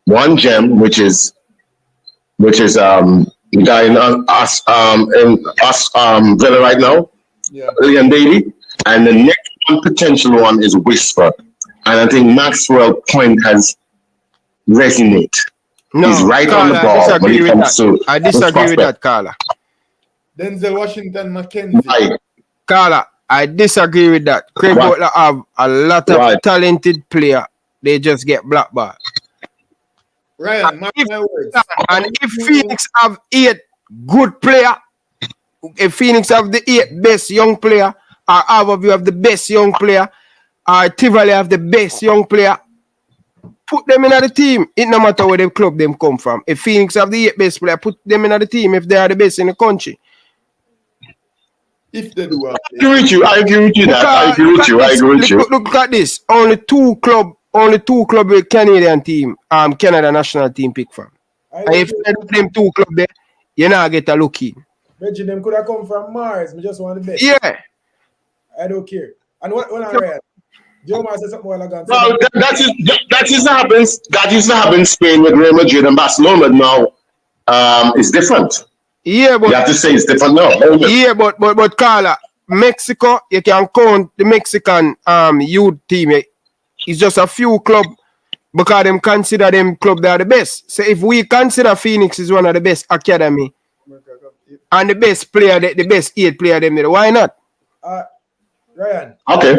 one gem, which is the guy in us Villa right now, Liam Daly, and the next one potential one is Whisper. And I think Maxwell's point has resonated. No, he's right on the ball when it comes to. I disagree with that, Carla. Denzel Washington Mackenzie. Right. Carla, I disagree with that. Craig Butler have a lot of talented players. They just get blackballed. Ryan, mark my words. And if Phoenix have 8 good players, if Phoenix have the 8 best young player, or Overview have the best young player, or Tivoli have the best young player, put them in the team. It no matter where the club them come from. If Phoenix have the 8 best player, put them in the team if they are the best in the country. If they do, I agree with you. Look at this. Only two club with Canadian team, Canada national team pick from. And if them 2 club there, you not get a look in. Reggie, them could have come from Mars. We just want the best. Yeah. I don't care. And what I read, Joe Mars said something while ago. Well, that used to happen. That used to happen in Spain with Real Madrid and Barcelona. Now, it's different. Yeah, but you have to say it's different now. Yeah, but Carla, Mexico, you can count the Mexican youth team. It's just a few club because them consider them club they are the best. So if we consider Phoenix is one of the best academy and the best player, the best 8 player them there, why not? Ryan. Okay.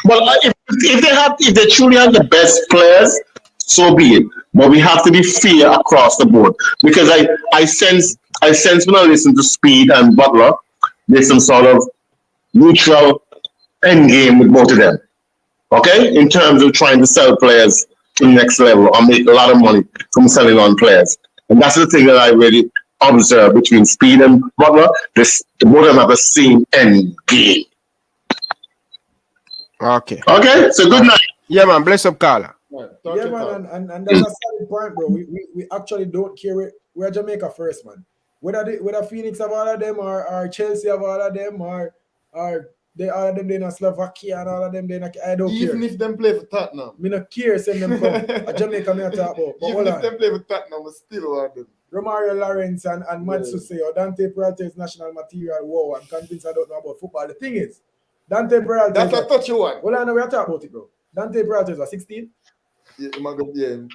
Well, if they truly have the best players, so be it. But we have to be fair across the board because I sense when I listen to Speed and Butler, there's some sort of neutral end game with both of them. Okay? In terms of trying to sell players to the next level or make a lot of money from selling on players. And that's the thing that I really observe between Speed and Butler. The both of them have the same end game. Okay. Okay? So good night. Yeah, man. Bless up, Carla. Right. Yeah, man, and that's a solid point, bro. We actually don't care. We're Jamaica first, man. Whether Phoenix have all of them or Chelsea have all of them or they all of them in Slovakia and all of them I don't care. Even if them play for Tottenham. Me not care send them come. A Jamaica me a talk about. But Even if them play for Tottenham, we still want them. Romario Lawrence and Matsuse or Dante Peralta is national material. Wow, I'm convinced I don't know about football. The thing is, Dante Peralta. That's a touchy one. Well, I know we are talking about it, bro. Dante Peralta is 16? Yeah,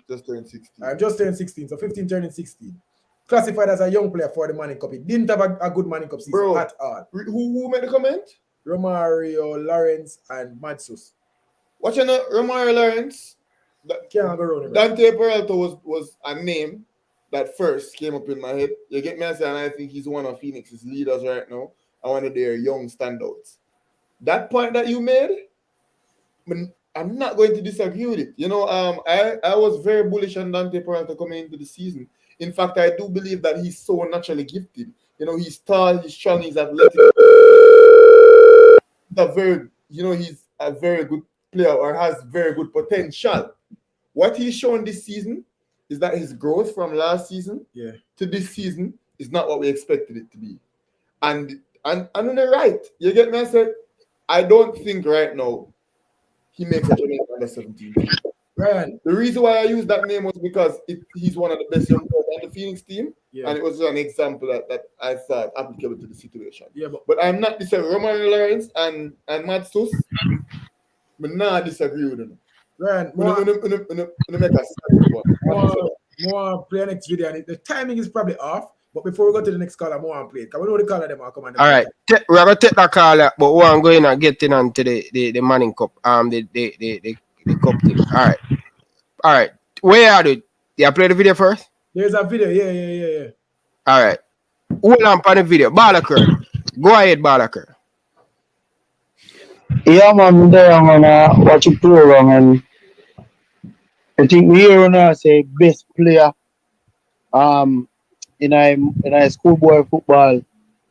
just turned 16. I'm just turned 16, so 15 turning 16. Classified as a young player for the Manning Cup. He didn't have a good Manning Cup season, bro, at all. Who made the comment? Romario, Lawrence, and Matsus. Watching Romario Lawrence, Can't go wrong. Dante Peralta was a name that first came up in my head. You get me? And I think he's one of Phoenix's leaders right now and one of their young standouts. That point that you made, I'm not going to disagree with it. You know, I was very bullish on Dante Peralta coming into the season. In fact, I do believe that he's so naturally gifted. You know, he's tall, he's strong, he's athletic. He's a very good player or has very good potential. What he's shown this season is that his growth from last season to this season is not what we expected it to be. And on the right, you get me? I said, I don't think right now he makes a Jamaica under 17 team. Ryan. The reason why I used that name was because he's one of the best young players on the Phoenix team, and it was an example that I thought applicable to the situation. Yeah, but I'm not disagreeing. Roman Lawrence and Matsus, but now I disagree with them. Ryan, more play next video, and the timing is probably off. But before we go to the next caller, more and play. Because we know the caller them are coming. All right, we're gonna take that caller, but we are going to get in onto the Manning Cup, the cup thing. All right. Where are you? You play the video first? There's a video, yeah. All right. Hold on for the video. Balaker. Go ahead, Balaker. Yeah, man, there I'm gonna watch a program, and I think we here now say best player in a schoolboy football.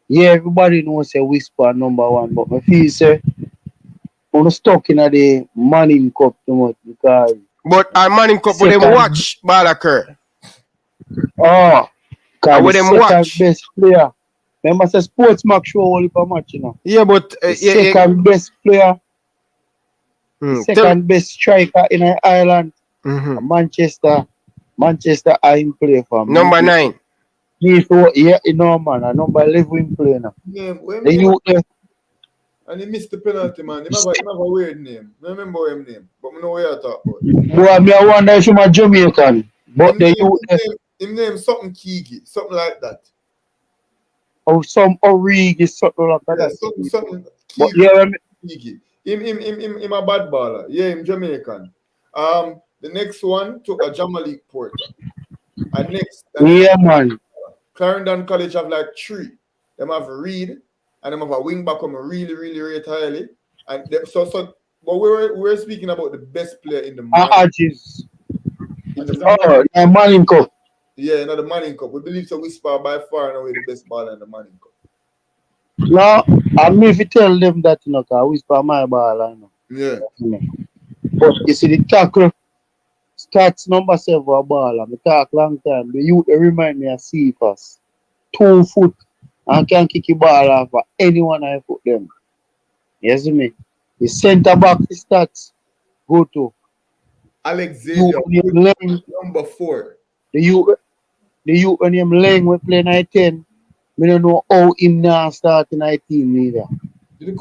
Yeah, everybody knows say Whisper #1, but I feel say I'm stuck in the Manning Cup too much because. But our Manning Cup with them watch Balaker. Oh, because with them watch best player. Remember, say sports match show only for match, you know. Yeah, but second best player, second best striker in Ireland. Manchester I play for. Number 9. Yeah, man. Number 11 play now. And he missed the penalty, man. He have a weird name. I remember his name, but I know where you talk about. Boy, I wonder if he's a Jamaican. But his name something Kiki, something like that. Oh, some Origi, something like that. Yeah, something but yeah, Kiki. Him a bad baller. Yeah, him Jamaican. The next one took a Jamaica Porter. And next, man. Clarendon College have like 3. Them have Reed, and them have a wing back come really, really rate highly. And them, but we're speaking about the best player in the Manning Cup. Yeah, the Manning Cup. We believe so. Whisper by far and away the best baller in the Manning Cup. No, I mean if you tell them that you know, Whisper my baller, you know. Yeah. But you see the tackle Staths #7 a baller. I talk long time. The youth remind me of Cephas. 2 foot and can kick the ball off for anyone I put them. You see me? The centre back the Staths go to Alexander number 4. The youth when him Lang we play 10. We don't know how him now start in 19 neither. The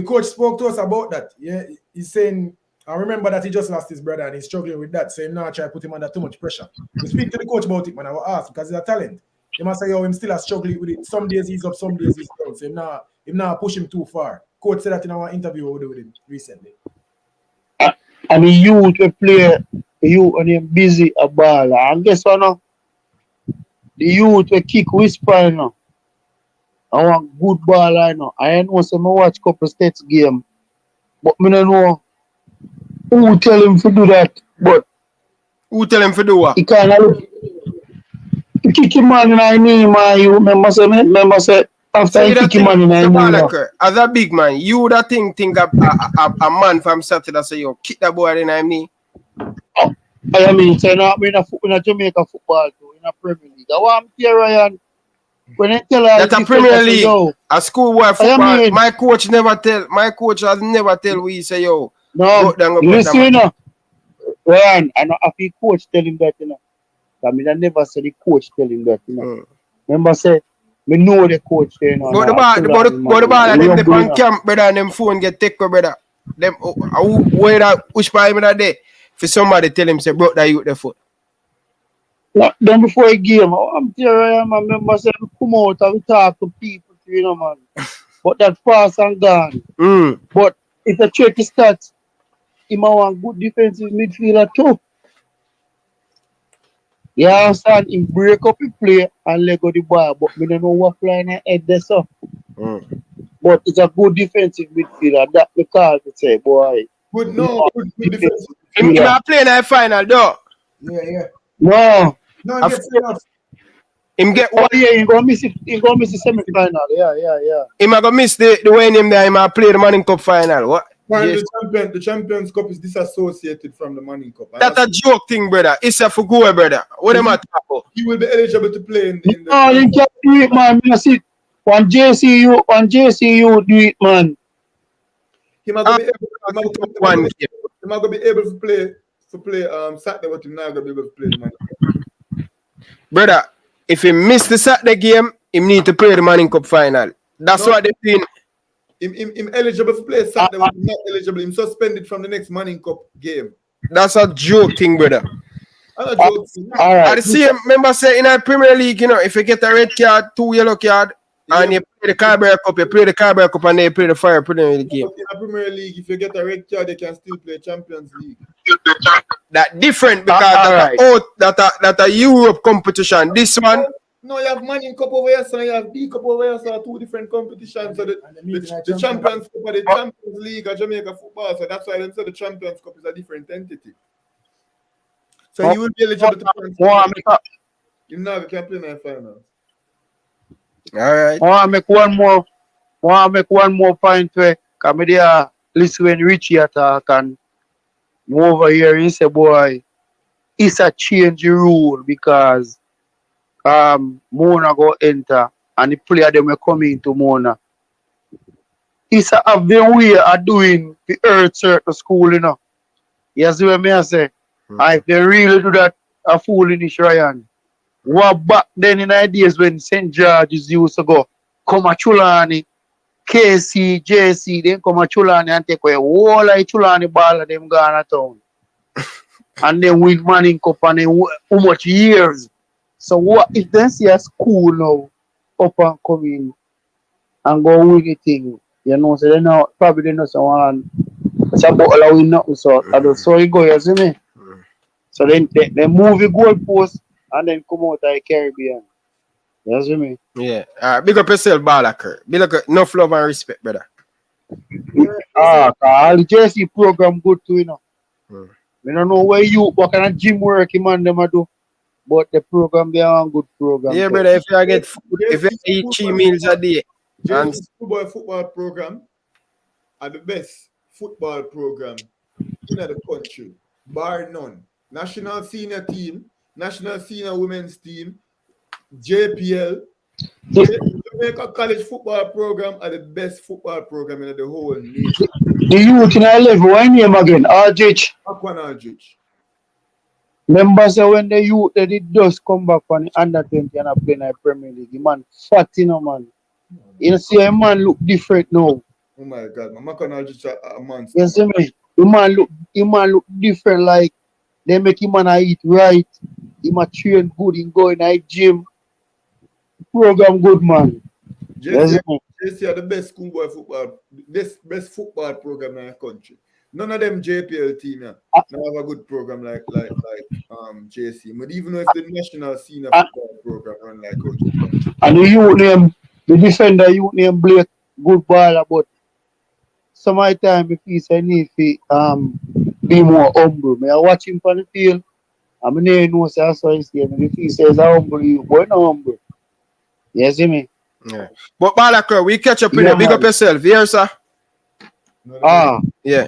coach spoke to us about that. Yeah, he's saying I remember that he just lost his brother and he's struggling with that. So him now try to put him under too much pressure. We speak to the coach about it, man. I will ask because he's a talent. He must say, him still struggling with it. Some days he's up, some days he's down. So him now push him too far. Coach said that in our interview we did with him recently. And the youth we play, the youth and him busy a baller. And guess what now? The youth we kick Whisper now. I want good ball, I know. I know some watch couple Staths game, but me don't know who tell him to do that. But Who tell him to do what? he kind of look. He kick him man in the knee, man. You remember say after he kick him man in the knee. As a big man, you that think a man from Saturday that say, yo, kick that boy in the knee. I mean, so now in a Jamaica football too, in a Premier League. I want to hear Ryan. When they tell us that a Premier League, yo, a schoolboy football, my coach has never tell we say, yo, no, listen, you know, Ryan, I know if the coach tell him that, you know. I mean, I never said the coach tell him that, you know. Remember, say, me know the coach, you know. But the ball, and them on camp, brother, and them phone get taken, brother. Them, where that, which part of that day, for somebody tell him, say, broke that you the foot. Then before a game, I'm there, I remember saying, come out and we talk to people, you know, man. But that pass and gone. But if a check is Staths, he might want good defensive midfielder too. You understand? He break up his play and let go the ball, but we don't know what flying head there, so. But it's a good defensive midfielder. That we call to say, boy. Good defensive. Him not playing in the final, though. Yeah. No, him get one. Oh, yeah, he gonna miss it. He gonna miss the semi-final. Yeah. He might go miss the way him there. He might play the Manning Cup final. What? Yes. The Champions Cup is disassociated from the Manning Cup. That's a joke thing, brother. It's a for go, brother. What am I talking about? He will be eligible to play in the. No, you can't do it, man. I see on JCU do it, man. He might be able to play Saturday, but he's not gonna be able to play the Manning Cup. Brother, if he miss the Saturday game, he need to play the Manning Cup final. That's what they're doing. Him eligible to play Saturday, but not eligible. Him suspended from the next Manning Cup game. That's a joke thing, brother. All right. I see him, remember say in a Premier League, you know, if you get a red card, 2 yellow card, and you play the Carabao Cup, and they play the Fire Premier League game. In a Premier League, if you get a red card, they can still play Champions League. That different because that's a Europe competition. This one. No, you have Manning Cup over here, so you have B Cup over here, so 2 different competitions. So the Champions Cup and the Champions League of Jamaica football, so that's why they say the Champions Cup is a different entity. So you will be eligible to play. You know, you can play in the finals. All right. I want to make one more point where come there, listen when Richie attack and move over here and say, boy, it's a change the rule because Mona go enter and the player them will come into Mona. It's a their way of doing the earth certain school, you know. You see what I say? And if they really do that, a foolish Ryan. What back then in the days when St. George's used to go, come a Chulani, KC, JC, then come a Chulani and take away all the Chulani ball of them gone to town. And then win Manning Cup and then how much years. So what if they see a school now up and coming and go win the thing, you know, so they know probably they know someone it's about allowing nothing, so you go, you see me? So then they move the goalpost and then come out of the Caribbean. You see me? Yeah. Big up yourself, Balaka. Big up enough love and respect, brother. All the JC program good too, you know. I don't know what kind of gym work man them do. But the program, they are a good program. Yeah, brother, if you get food, if you eat 3 meals a day. And football program are the best football program in the country, bar none. National senior team, national senior women's team, JPL, Jamaica college football program are the best football program in the whole nation. The youth in our level, what name again? Aldrich. Aquan Aldrich. Remember, so when the youth they did just come back from the under 20 and play in the Premier League, the man fat, you know, man. You see, a man look different now. Oh my God, my Aldrich a man. You see me? The man look different. Like they make him man eat right. He might train good. He go in the gym. Program good, man. JC are the best schoolboy football, best football program in the country. None of them JPL team now have a good program like JC. But even though if the national senior football program run like coach. And the youth name The defender you name Blake, good baller, but some of the time if he say need to be more humble. May I watch him on the field. I mean you know say so he's here. If he says I humble you, boy no humble. You see me? Yeah. But Balaka, we catch up with Yeah, you. Big man. up yourself. Here, sir. Yeah.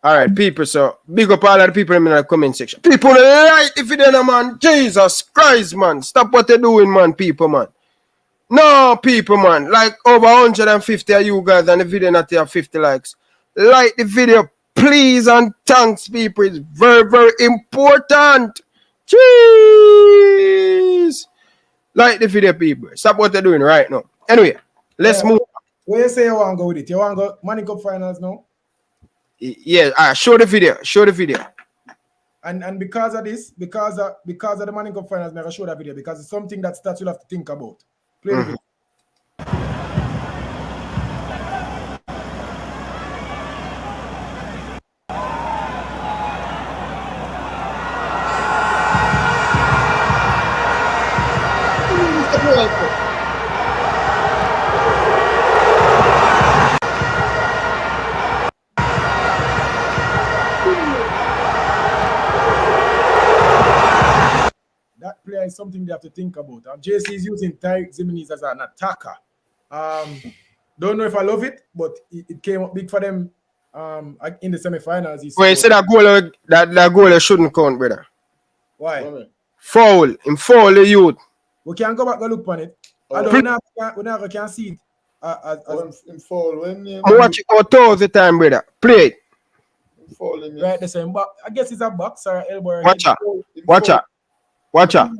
All right, people. So big up all of the people in the comment section. People like the video, man. Jesus Christ, man. Stop what you're doing, man. People, man. No, people, man. Like over 150 of you guys and the video not have 50 likes. Like the video, please, and thanks, people. It's very, very important. Jeez. Like the video, people. Stop what they're doing right now. Anyway, let's move. Where you say you want to go with it? You want to go Money Cup finals now? Yeah, show the video. Show the video. And because of this, because of the Money Cup finals, I'm going to show that video because it's something that Staths will have to think about. Play the video. That player is something they have to think about. JC is using Tyreek Jimenez as an attacker. Don't know if I love it, but it came up big for them in the semifinals. Well, you say that goal shouldn't count, brother. Why? Foul. In foul the youth. We can go back and look on it. I don't know. We never can see it. In foul, when you watch it out all the time, brother. Play it. Right the same. But I guess it's a box or elbow. Watch out. Watch out. Watch out.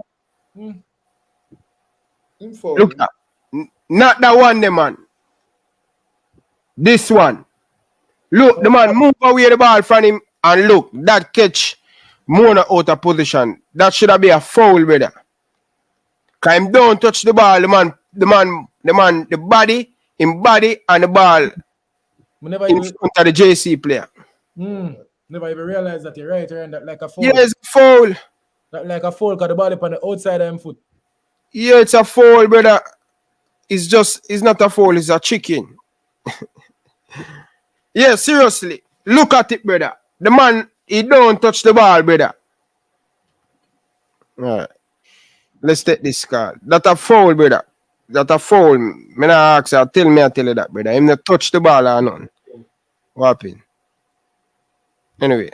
Look at not that one, the man. This one. Look, the man move away the ball from him and look, that catch Mona out of position. That should have been a foul, brother. Cause him don't touch the ball, the body, him body and the ball in front of the JC player. Never even realized that you're right around that like a foul. Yeah, it's a foul. Like a foul because the ball is on the outside of him foot. Yeah, it's a foul, brother. It's not a foul, it's a chicken. Yeah, seriously. Look at it, brother. The man, he don't touch the ball, brother. All right. Let's take this card. That's a foul, brother. That's a foul. Me not ask you, I tell you that, brother. Him not touch the ball or nothing. What happened? Anyway.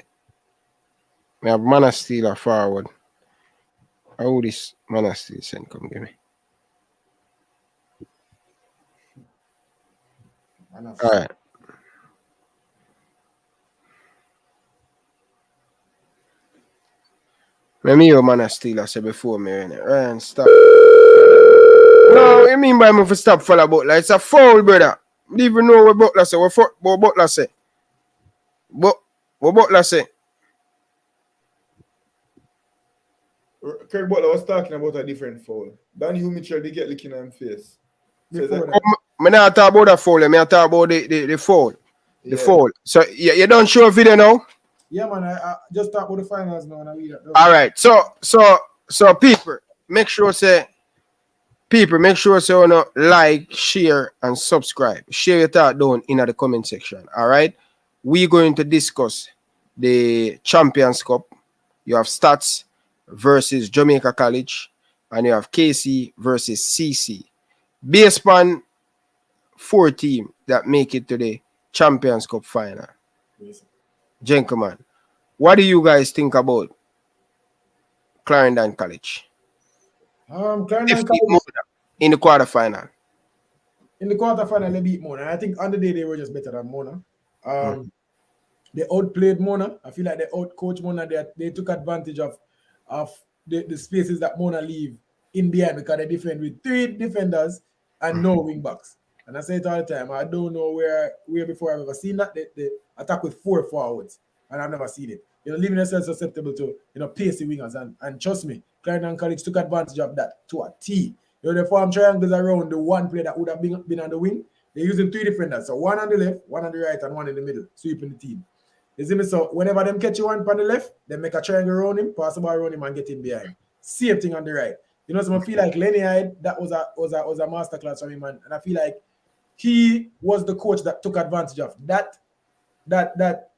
We have Man of Steel forward. How this Man of Steel send come give me? All right. Let me hear Man of Steel I said before me, Ryan, stop. No, you mean by me for stop for the Butler? It's a foul, brother. I don't even know what Butler say. What Butler say? What Butler say? Craig Butler was talking about a different foul. Danny Mitchell did get licking on his face. I'm not talking about the foul. I'm talking about the foul. The foul. So you don't show a video now? Yeah, man. I just talk about the finals now. And I read that. All right. So people, make sure you like, share, and subscribe. Share your thought down in the comment section. All right. We're going to discuss the Champions Cup. You have Staths versus Jamaica College, and you have KC versus CC. Based on 4 teams that make it to the Champions Cup final. Yes. Gentlemen, what do you guys think about Clarendon College? Clarendon College in the quarterfinal. In the quarterfinal, they beat Mona. I think on the day they were just better than Mona. They outplayed Mona. I feel like they outcoached Mona. They took advantage of the spaces that Mona leave in behind because they defend with 3 defenders and no wing backs. And I say it all the time. I don't know where before I've ever seen that. They attack with 4 forwards, and I've never seen it. Leaving yourself susceptible to pacey wingers. And trust me, Clarendon College took advantage of that to a T. They form triangles around the one player that would have been on the wing. They're using 3 defenders. So 1 on the left, 1 on the right, and 1 in the middle, sweeping the team. You see me? So whenever them catch you one on the left, they make a triangle around him, pass the ball around him, and get him behind. Same thing on the right. You know, so I feel like Lenny Hyde, that was a masterclass from him, man. And I feel like he was the coach that took advantage of that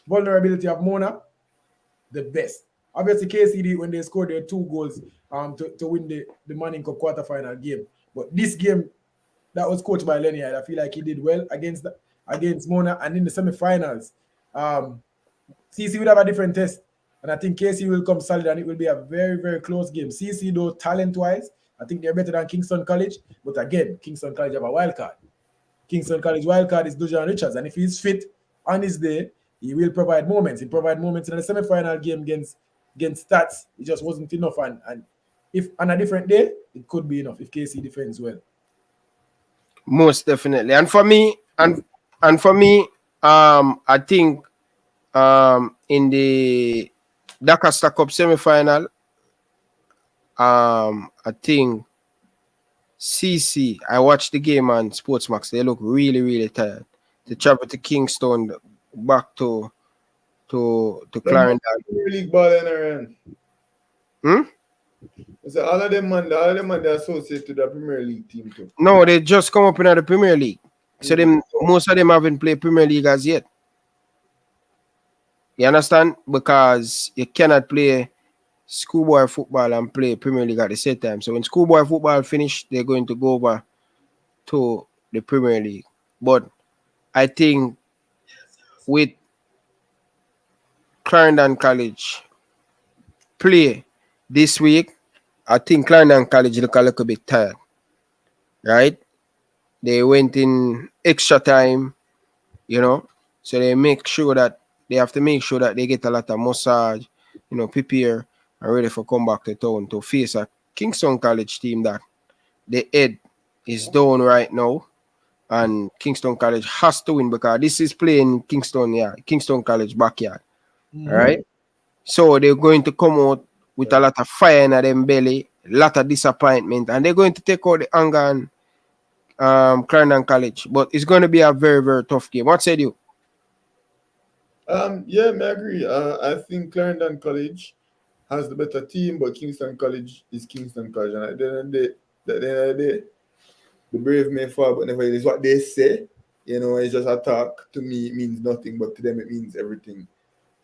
vulnerability of Mona, the best. Obviously, KCD, when they scored their 2 goals to win the Manning Cup quarterfinal game. But this game, that was coached by Lenny Hyde. I feel like he did well against Mona. And in the semi-finals, CC would have a different test. And I think KC will come solid and it will be a very, very close game. CC, though, talent-wise, I think they're better than Kingston College. But again, Kingston College have a wild card. Kingston College wild card is Dujan Richards. And if he's fit on his day, he will provide moments. He provided moments in the semi-final game against Staths. It just wasn't enough. And if on a different day, it could be enough if KC defends well. Most definitely. And for me, I think in the Dakar Cup semi-final, I think CC, I watched the game on Sportsmax. They look really, really tired. They travel to Kingston, back to Clarendon. Premier League ball in around. So all of them man, they associated to the Premier League team too. No, they just come up in the Premier League. So most of them haven't played Premier League as yet. You understand? Because you cannot play schoolboy football and play Premier League at the same time. So when schoolboy football finish, they're going to go over to the Premier League. But I think with Clarendon College play this week, I think Clarendon College look a little bit tired. Right? They went in extra time, you know, so they have to make sure that they get a lot of massage, you know, prepare and ready for come back to town to face a Kingston College team that the head is down right now. And Kingston College has to win because this is playing Kingston College backyard. All right. So they're going to come out with a lot of fire in them belly, a lot of disappointment, and they're going to take out the anger on Clarendon College. But it's going to be a very, very tough game. What said you? Yeah, I agree. I think Clarendon College has the better team, but Kingston College is Kingston College. And at the end of the day, the brave may fall, but never is what they say. You know, it's just a talk. To me, it means nothing, but to them, it means everything.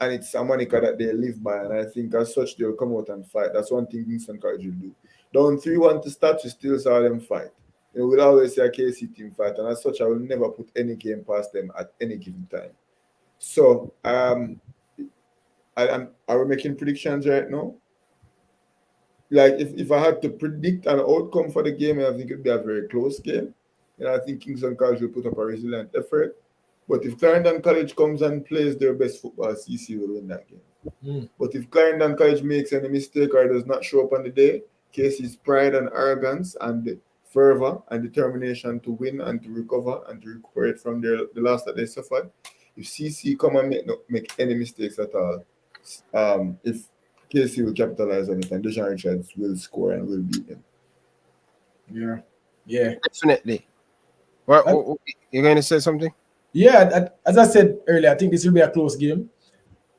And it's a moniker that they live by. And I think as such, they'll come out and fight. That's one thing Kingston College will do. Down 3-1 to start, you still saw them fight. You know, we'll always say a KC team fight. And as such, I will never put any game past them at any given time. So, are we making predictions right now? Like, if I had to predict an outcome for the game, I think it'd be a very close game. And I think Kingston College will put up a resilient effort. But if Clarendon College comes and plays their best football, CC will win that game. But if Clarendon College makes any mistake or does not show up on the day, KC's pride and arrogance and the fervor and determination to win and to recover and to recuperate from the loss that they suffered, if CC come and make any mistakes at all, if KC will capitalize on it and Dujan Richards will score and will beat them. Yeah. Definitely. What, you're going to say something? Yeah, as I said earlier, I think this will be a close game.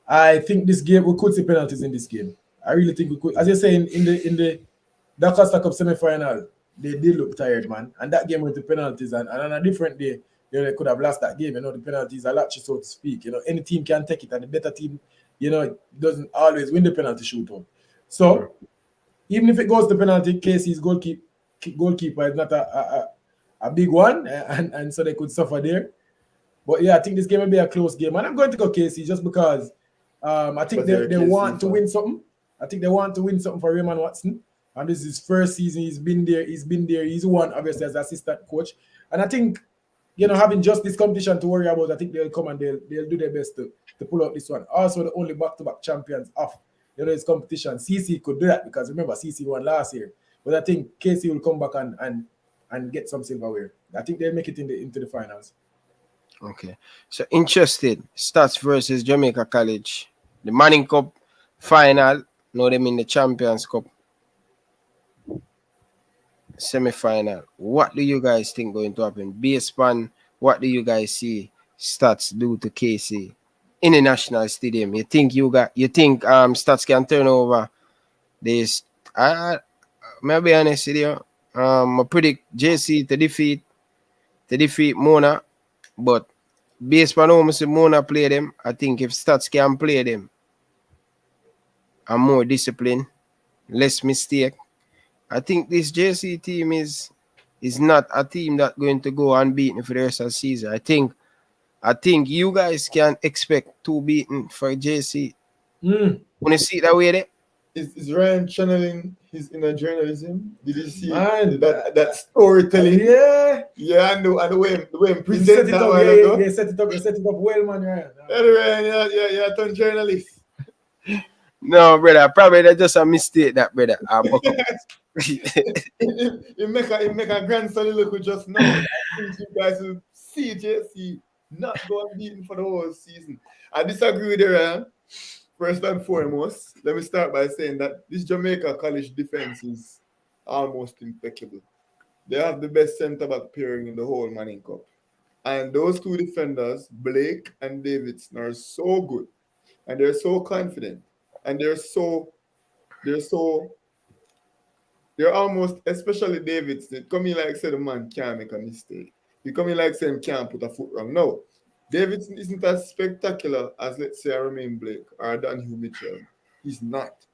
I think this game, we could see penalties in this game. I really think we could. As you say, in the Dakar Cup semi-final, they did look tired, man. And that game went to penalties. And on a different day, they could have lost that game. You know, the penalties are latchy, so to speak. You know, any team can take it. And the better team, you know, doesn't always win the penalty shootout. So, even if it goes to penalty, KC's goalkeeper is not a big one. And so they could suffer there. But yeah, I think this game will be a close game. And I'm going to go KC just because I think they want to win something. I think they want to win something for Raymond Watson. And this is his first season. He's been there. He's won, obviously, as assistant coach. And I think, you know, having just this competition to worry about, I think they'll come and they'll do their best to pull out this one. Also, the only back-to-back champions of, you know, this competition. CC could do that because, remember, CC won last year. But I think KC will come back and get some silverware. I think they'll make it into the finals. Okay. So, interested. Staths versus Jamaica College. The Manning Cup final. Now them in the Champions Cup semi-final. What do you guys think going to happen? Based on what do you guys see Staths do to KC in the National Stadium? You think Staths can turn over this? May I be honest with you? I predict JC to defeat Mona, but based on how I see Mona play them, I think if Staths can play them, and more discipline, less mistake, I think this JC team is not a team that going to go unbeaten for the rest of the season. I think you guys can expect 2 beaten for JC. Mm. Want to see it that way there? Is Ryan channeling his inner journalism? Did you see Man, that storytelling? Yeah, and the way he He present set it that up, while ago. they set it up well, man. Ryan. Ryan, yeah, turn journalist. No, brother. Probably that's just a mistake, that brother. He make a grand soliloquy just now. I think you guys will see JC not go unbeaten for the whole season. I disagree with you, Ryan. First and foremost, let me start by saying that this Jamaica college defense is almost impeccable. They have the best centre back pairing in the whole Manning Cup. And those two defenders, Blake and Davidson, are so good. And they're so confident. And they're almost, especially Davidson, coming like say the man can't make a mistake. He coming like saying can't put a foot wrong. No. Davidson isn't as spectacular as, let's say, a Romain Blake or a Dan Hugh Mitchell. He's not.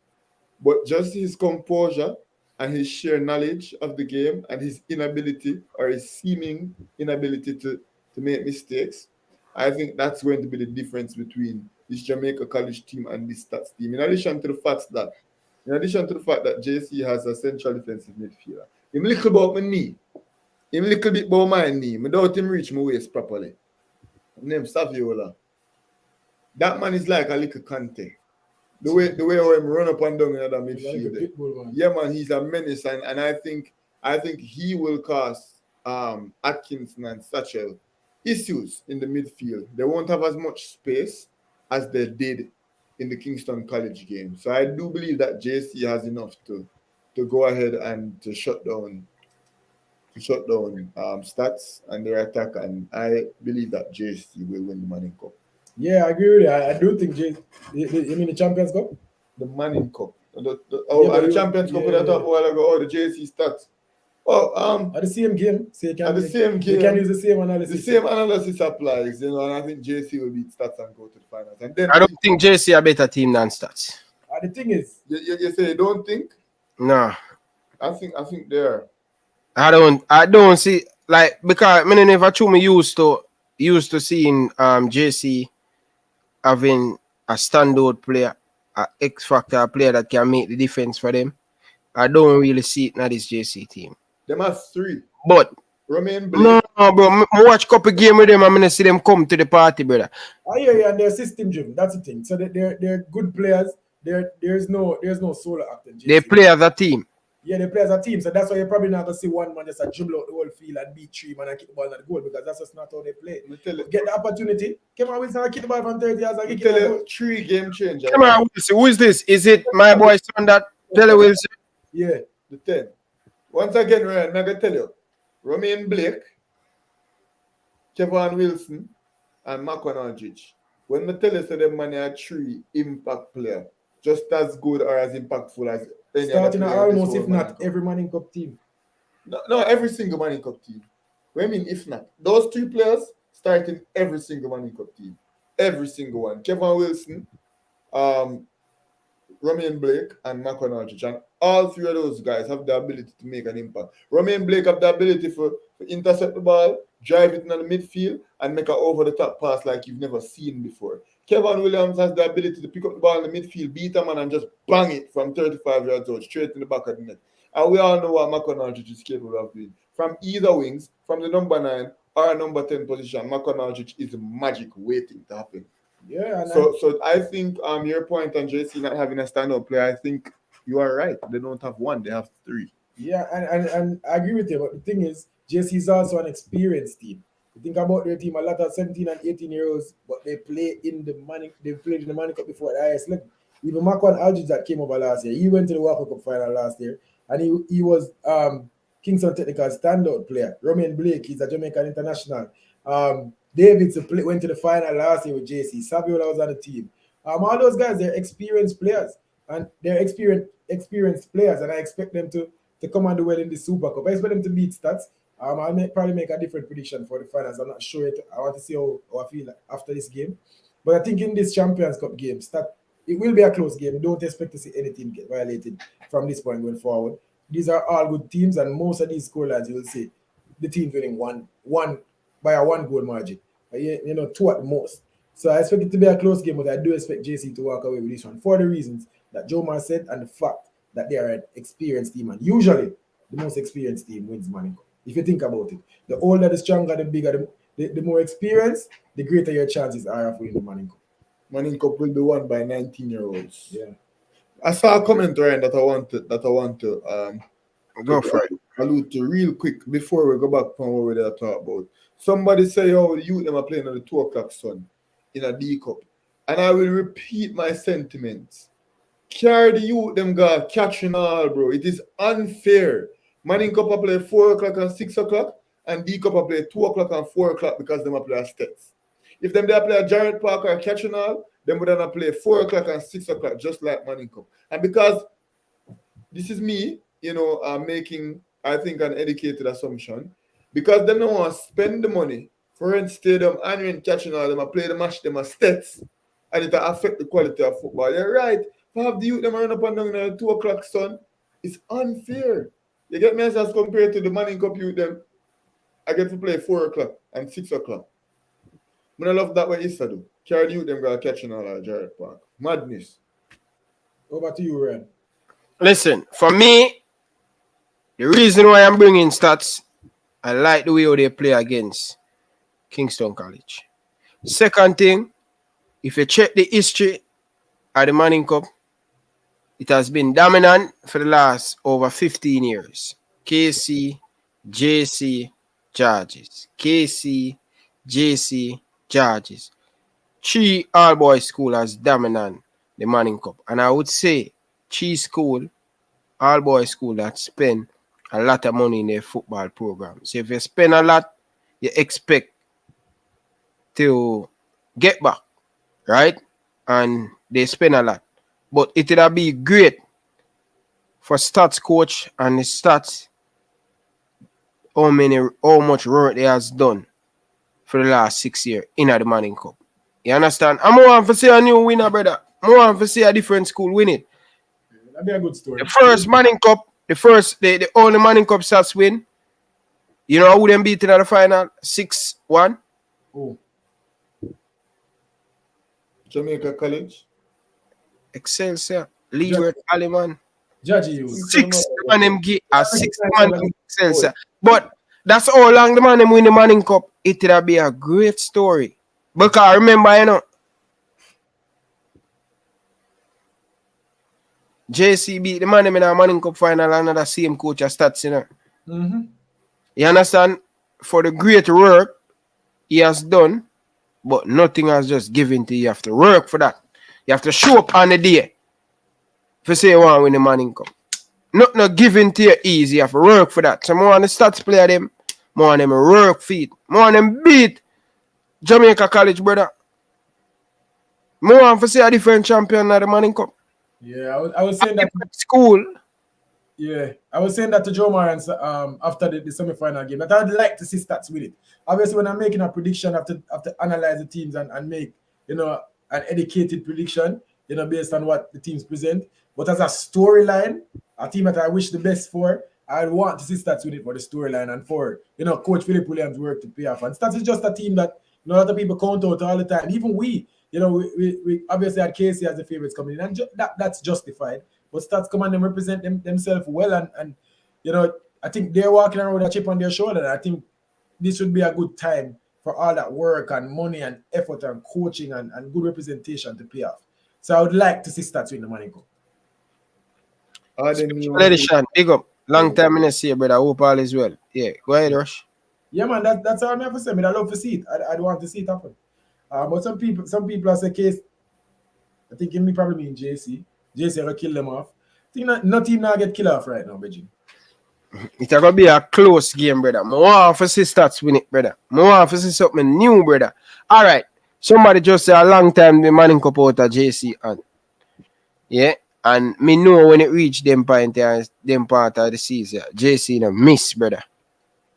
But just his composure and his sheer knowledge of the game and his inability or his seeming inability to make mistakes, I think that's going to be the difference between this Jamaica college team and this Staths team. In addition to the fact that JC has a central defensive midfielder. Him little about my knee. Him little bit about my knee. Without him reach my waist properly. Name Saviola. That man is like a little Kante. The way how him run up and down in the midfield. Yeah, man, he's a menace, and I think he will cause Atkinson and Satchel issues in the midfield. They won't have as much space as they did in the Kingston College game. So I do believe that JC has enough to go ahead and to shut down Staths and their attack, and I believe that JC will win the Manning Cup. Yeah, I agree with you. I do think JC. You mean the Champions Cup? The Manning Cup. The Champions Cup that up a while ago, the JC Staths. At the same game. So at the same game. You can use the same analysis. The same analysis applies, and I think JC will beat Staths and go to the finals. And then I don't think JC a better team than Staths. The thing is, you say you don't think? No. I think they are. I don't see, like, because I never true me used to seeing JC having a standout player, a X factor player that can make the difference for them. I don't really see it in this JC team. Them have 3. But Romain Blake. No, bro. I watch couple game with them. I'm gonna see them come to the party, brother. Yeah, and they're system driven. That's the thing. So they're good players. There's no solo actor. They play as a team. Yeah, they play as a team. So that's why you're probably not gonna see one man just dribble out the whole field and beat 3 man and kick the ball at the goal, because that's just not how they play. Get the opportunity. Come on, Wilson, kick the ball from 30 yards and kick it out. 3 game changer. Come on, who is this? Is it my boy son that tell you Wilson? Yeah. The 10. Once again, Ryan, I'm gonna tell you. Romain Blake, Kevin Wilson, and Marco Aldridge. When I tell you that them man are 3 impact player, just as good or as impactful as any starting other almost, if not every Manning Cup team. No, every single Manning Cup team. What I mean, if not, those 3 players starting every single Manning Cup team, every single one. Kevin Wilson, Romain Blake, and Marco Aldridge, and all 3 of those guys have the ability to make an impact. Romain Blake have the ability for intercept the ball, drive it in the midfield, and make an over-the-top pass like you've never seen before. Kevin Williams has the ability to pick up the ball in the midfield, beat a man, and just bang it from 35 yards out, straight in the back of the net. And we all know what Marco Aldridge is capable of doing. From either wings, from the number 9 or number 10 position, Marco Aldridge is magic waiting to happen. Yeah. So I think your point on JC not having a standout player, I think you are right. They don't have 1, they have 3. Yeah, and I agree with you. But the thing is, JC is also an experienced team. You think about their team, a lot of 17 and 18-year-olds, but they play in the Manning. They've played in the Manning Cup before at the highest level. Even Marco Aldridge that came over last year, he went to the World Cup final last year, and he was Kingston Technical standout player. Romain Blake, he's a Jamaican international. Davidson went to the final last year with JC. Saviola was on the team. All those guys, they're experienced players, and they're experienced players, and I expect them to to come and do well in the Super Cup. I expect them to beat Staths. I'll probably make a different prediction for the finals. I'm not sure yet. I want to see how I feel after this game. But I think in this Champions Cup game, it will be a close game. Don't expect to see any team get violated from this point going forward. These are all good teams, and most of these scorelines, you will see the teams winning one by a 1 goal margin. You know, 2 at the most. So I expect it to be a close game, but I do expect JC to walk away with this one for the reasons that Jomar said and the fact that they are an experienced team. And usually, the most experienced team wins Manning Cup. If you think about it, the older, the stronger, the bigger, the more experienced, the greater your chances are of winning the Manning Cup. Manning Cup will be won by 19-year-olds. Yeah. I saw a comment, Ryan, that I want to Go for it. allude to real quick before we go back from what we were talking about. Somebody say, oh, the youth them are playing on the 2 o'clock sun in a D Cup. And I will repeat my sentiments. Carry the youth them got catching all, bro. It is unfair. Manning Cup I play 4 o'clock and 6 o'clock, and D Cup I play 2 o'clock and 4 o'clock because them I play at Staths. If them they play at Jarrett Park or catching all, then would not play 4 o'clock and 6 o'clock, just like Manning Cup. And because this is me, you know, making, I think, an educated assumption, because them don't want to spend the money for rent stadium and rent catching all, them I play the match, them at Staths, and it affect the quality of football. You're right. To have the youth them run up and down in 2 o'clock sun, it's unfair. You get me as compared to the Manning Cup youth them, I get to play 4 o'clock and 6 o'clock. I love that way Issa do. Carry you them got catching all at Jarrett Park. Madness. Over to you, Ryan. Listen, for me, the reason why I'm bringing Staths, I like the way how they play against Kingston College. Second thing, if you check the history of the Manning Cup, it has been dominant for the last over 15 years. KC, JC, Charges. KC, JC, Charges. 3 all-boys school has dominant the Manning Cup. And I would say 3 school, all-boys school that spend a lot of money in their football program. So if you spend a lot, you expect to get back, right? And they spend a lot. But it would be great for Staths coach and the Staths how much work they has done for the last 6 years in the Manning Cup. You understand? I'm more to see a new winner, brother. More to see a different school win it. That'd be a good story. The first Manning Cup, the only Manning Cup Staths win. You know who them beat in the final? 6-1. Oh. Jamaica College. Excelsior. Leeward Aliman. Judge you. 6 man them get a 6 man to Excelsior. But that's how long the man them win the Manning Cup. It would be a great story. Because remember, you know, JC beat the man them in a Manning Cup final and the same coach as Staths, you know. Mm-hmm. You understand? For the great work he has done, but nothing has just given to you. You have to work for that. You have to show up on the day. If you say you want to win the Manning Cup. Not given to you easy. You have to work for that. So more on the Staths player them, more on them work feet, more on them beat Jamaica College, brother. More on to see a different champion at the Manning Cup. Yeah, I was saying that school. Yeah, I was saying that to Joe Marans after the semi-final game, that I would like to see Staths with it. Obviously, when I'm making a prediction, I have to analyze the teams and make, you know, an educated prediction, you know, based on what the teams present. But as a storyline, a team that I wish the best for, I want to see Staths with it for the storyline and for, you know, Coach Philip Williams' work to pay off. And Staths is just a team that, you know, a lot of people count out all the time. Even we, you know, we obviously had Casey as the favorites coming in, and that's justified. But Staths come and them represent themselves well, and you know, I think they're walking around with a chip on their shoulder. And I think this would be a good time for all that work and money and effort and coaching and good representation to pay off. So I would like to see Staths win the Manning Cup. Big up. Long time in the see, brother. I hope all is well. Yeah, go ahead, Rush. Yeah, man, that's all I have to say. I love to see it. I'd want to see it happen. But some people are saying, case, I think it may probably mean JC. JC will kill them off. I think no team now get killed off right now, Beijing. It's going to be a close game, brother. I want to see Staths win it, brother. I want to see something new, brother. All right. Somebody just say a long time the Manning Cup out of JC on. Yeah. And me know when it reach them point there, them part of the season, JC no miss, brother.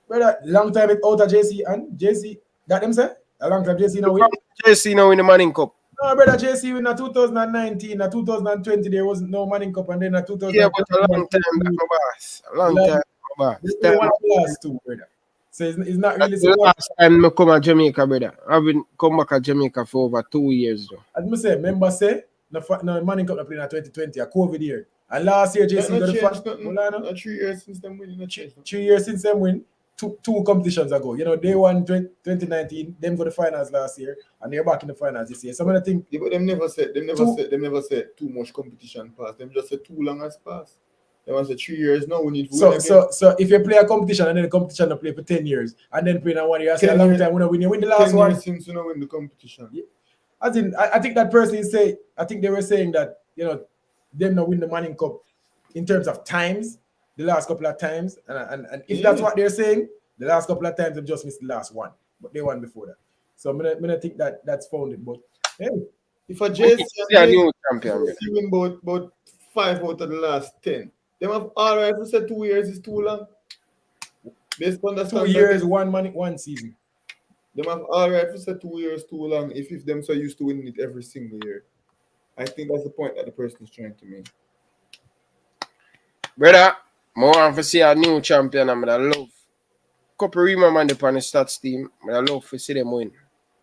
Brother, long time it out of JC and JC, that them say? A long time JC now win. JC now win the Manning Cup. No, brother, JC win in 2019, in 2020 there wasn't no Manning Cup, and then in 2020. Yeah, but a long time back, my boss. A long time, my boss. They one of the last two, brother. So it's not really That's the last time I come to Jamaica, brother. I've been come back to Jamaica for over 2 years now. As I say, remember say, no Manning Cup playing in 2020, a COVID year. And last year, JC got the first 3 years since them win. 3 years since them win. Two competitions ago. You know, they won 2019, them for the finals last year, and they're back in the finals this year. Some of the things. Yeah, but them never said too much competition pass. Them just said too long has passed. They want to say 3 years now we need to win again. So if you play a competition and then the competition to play for 10 years and then play in 1 year, I say a long time when you win the last one. 10 years since you know win the competition. Yeah. I think that person is saying, I think they were saying that, you know, them not win the Manning Cup in terms of times, the last couple of times. And if that's what they're saying, the last couple of times they've just missed the last one. But they won before that. So I'm gonna think that that's founded. But hey, if a JC new champion, win about 5 out of the last 10, them have all right to say 2 years is too long. Based on the 2 years, one season. Them have all right to say 2 years too long if them so used to winning it every single year. I think that's the point that the person is trying to make. Brother, more want to see a new champion. I'm gonna love couple Rima man on the Staths team. I love to see them win.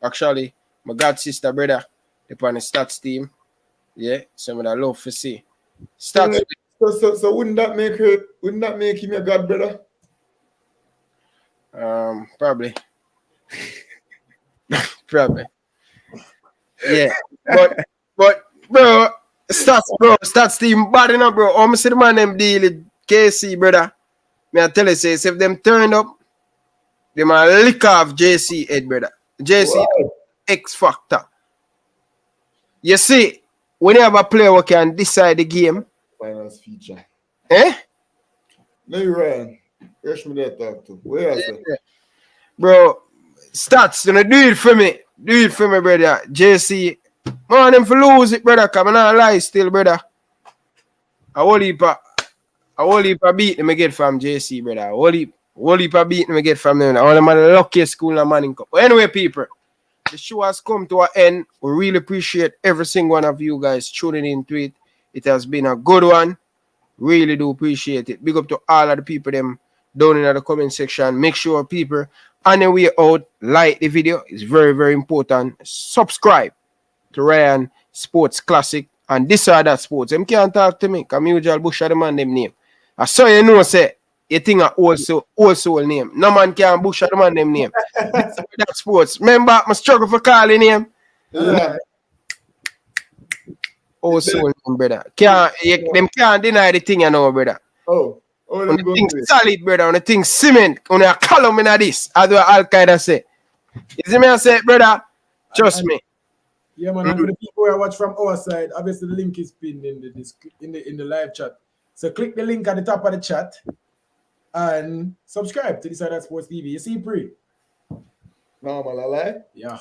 Actually, my god sister brother on the Staths team. Yeah, so I love to see. Staths. So wouldn't that make him a god brother? Probably. Probably. Yeah. But bro, Staths team bad enough, bro. I'm see the man them deal with KC, brother. Me I tell you, say if them turned up, they might lick off JC head, brother. JC X factor. You see, when you have a player who can decide the game. Finals feature. Eh? No, Ryan. Where's me there talk to? Where is it? Bro, Staths, do it for me. Do it for me, brother. JC. Man, them for lose it, brother. Come on, lie still, brother. A whole heap of beat them I get from JC, brother. A whole heap of beat them I get from them. All them are the luckiest school in the Manning Cup. But anyway, people, the show has come to an end. We really appreciate every single one of you guys tuning into it. It has been a good one. Really do appreciate it. Big up to all of the people them down in the comment section. Make sure people on the way out like the video. It's very, very important. Subscribe to Ryan Sports Classic and this or that sports. Them can't talk to me because I'm usual bush of the man them name. I saw you know say you think I also name. No man can bush of the man them name. That sports. Remember my struggle for calling name. Yeah. Also name, brother. Them can't deny the thing you know, brother. On the thing solid, brother. On the thing cement. On the column in this. As well Al Qaeda say. You see me I say, brother? Trust me. Yeah, man. And for the people who watch from our side, obviously the link is pinned in the live chat. So click the link at the top of the chat and subscribe to this or that Sports TV. You see, pre? No, man, I lie. Yeah.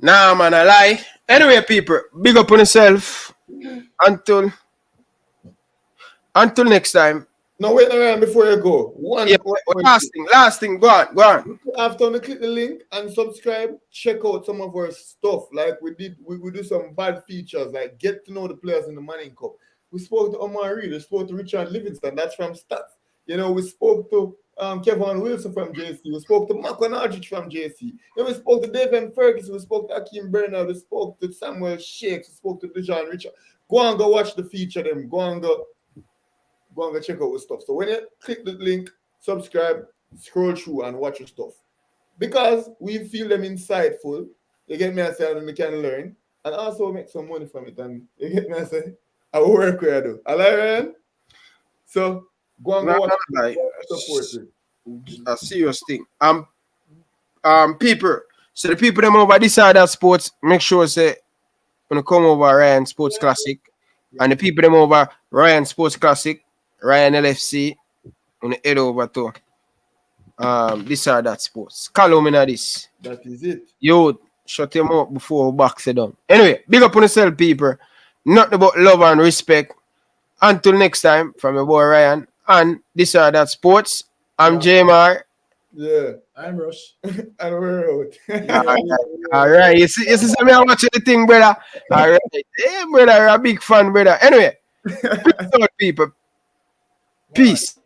Nah, man, I lie. Anyway, people, big up on yourself. Until next time. No, wait around before you go. Last thing, go on. After you click the link and subscribe, check out some of our stuff. Like we do some bad features, like get to know the players in the Manning Cup. We spoke to Omar Reed, we spoke to Richard Livingston, that's from Staths. You know, we spoke to Kevin Wilson from JC, we spoke to Marco Nargic from JC. Then we spoke to David Ferguson, we spoke to Akeem Bernard, we spoke to Samuel Shakes, we spoke to Dejan Richard. Go and go watch the feature them. Go and go check out the stuff. So when you click the link, subscribe, scroll through and watch your stuff. Because we feel them insightful, you get me I say, and we can learn, and also make some money from it. And you get me I say, I will work where I do. I like Ryan. So go and go watch support it. A serious thing. People. So the people them over this side of sports, make sure say when you come over Ryan Sports Classic, and the people them over Ryan Sports Classic, Ryan LFC, when you head over to this or that sports. Call me in this. That is it. Yo, shut him up before we box it down. Anyway, big up on yourself, people. Nothing about love and respect. Until next time, from your boy Ryan and this or that sports. I'm JMR. Yeah. I'm Rush. And we're out. All right. You see me watching the thing, brother. All right. Hey, brother, you're a big fan, brother. Anyway, peace out, people. Peace.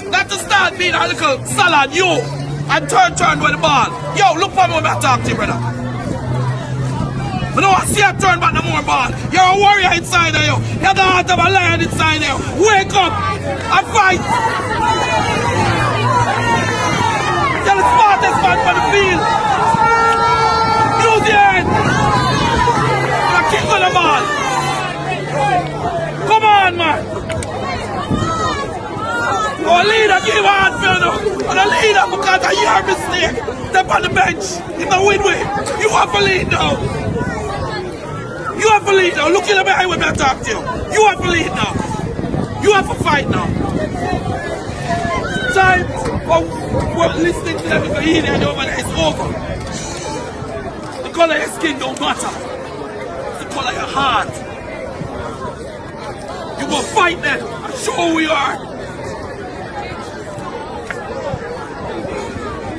Got to start being a little salad, you, and turn with the ball. Yo, look for me when I talk to you, brother. I don't want to see you turn back no more ball. You're a warrior inside of you. You're the heart of a lion inside of you. Wake up and fight. You're the smartest man for the field. Use your head. You're a king of the ball. Come on, man. Our leader give hard for you. And the leader, because of your mistake, step on the bench. In the win-win. You have to lead now. You have to lead now. Look in the eye when I talk to you. You have to lead now. You have to fight now. Time for listening to them because here and over there is over. The color of your skin don't matter. It's the color of your heart. You will fight them and show who we are.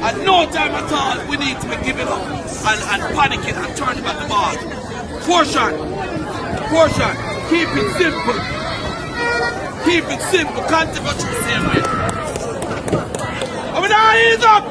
At no time at all, we need to be giving up and panicking and turning back the ball. Portion. Keep it simple. Keep it simple. Can't take the same way. I mean, ease up.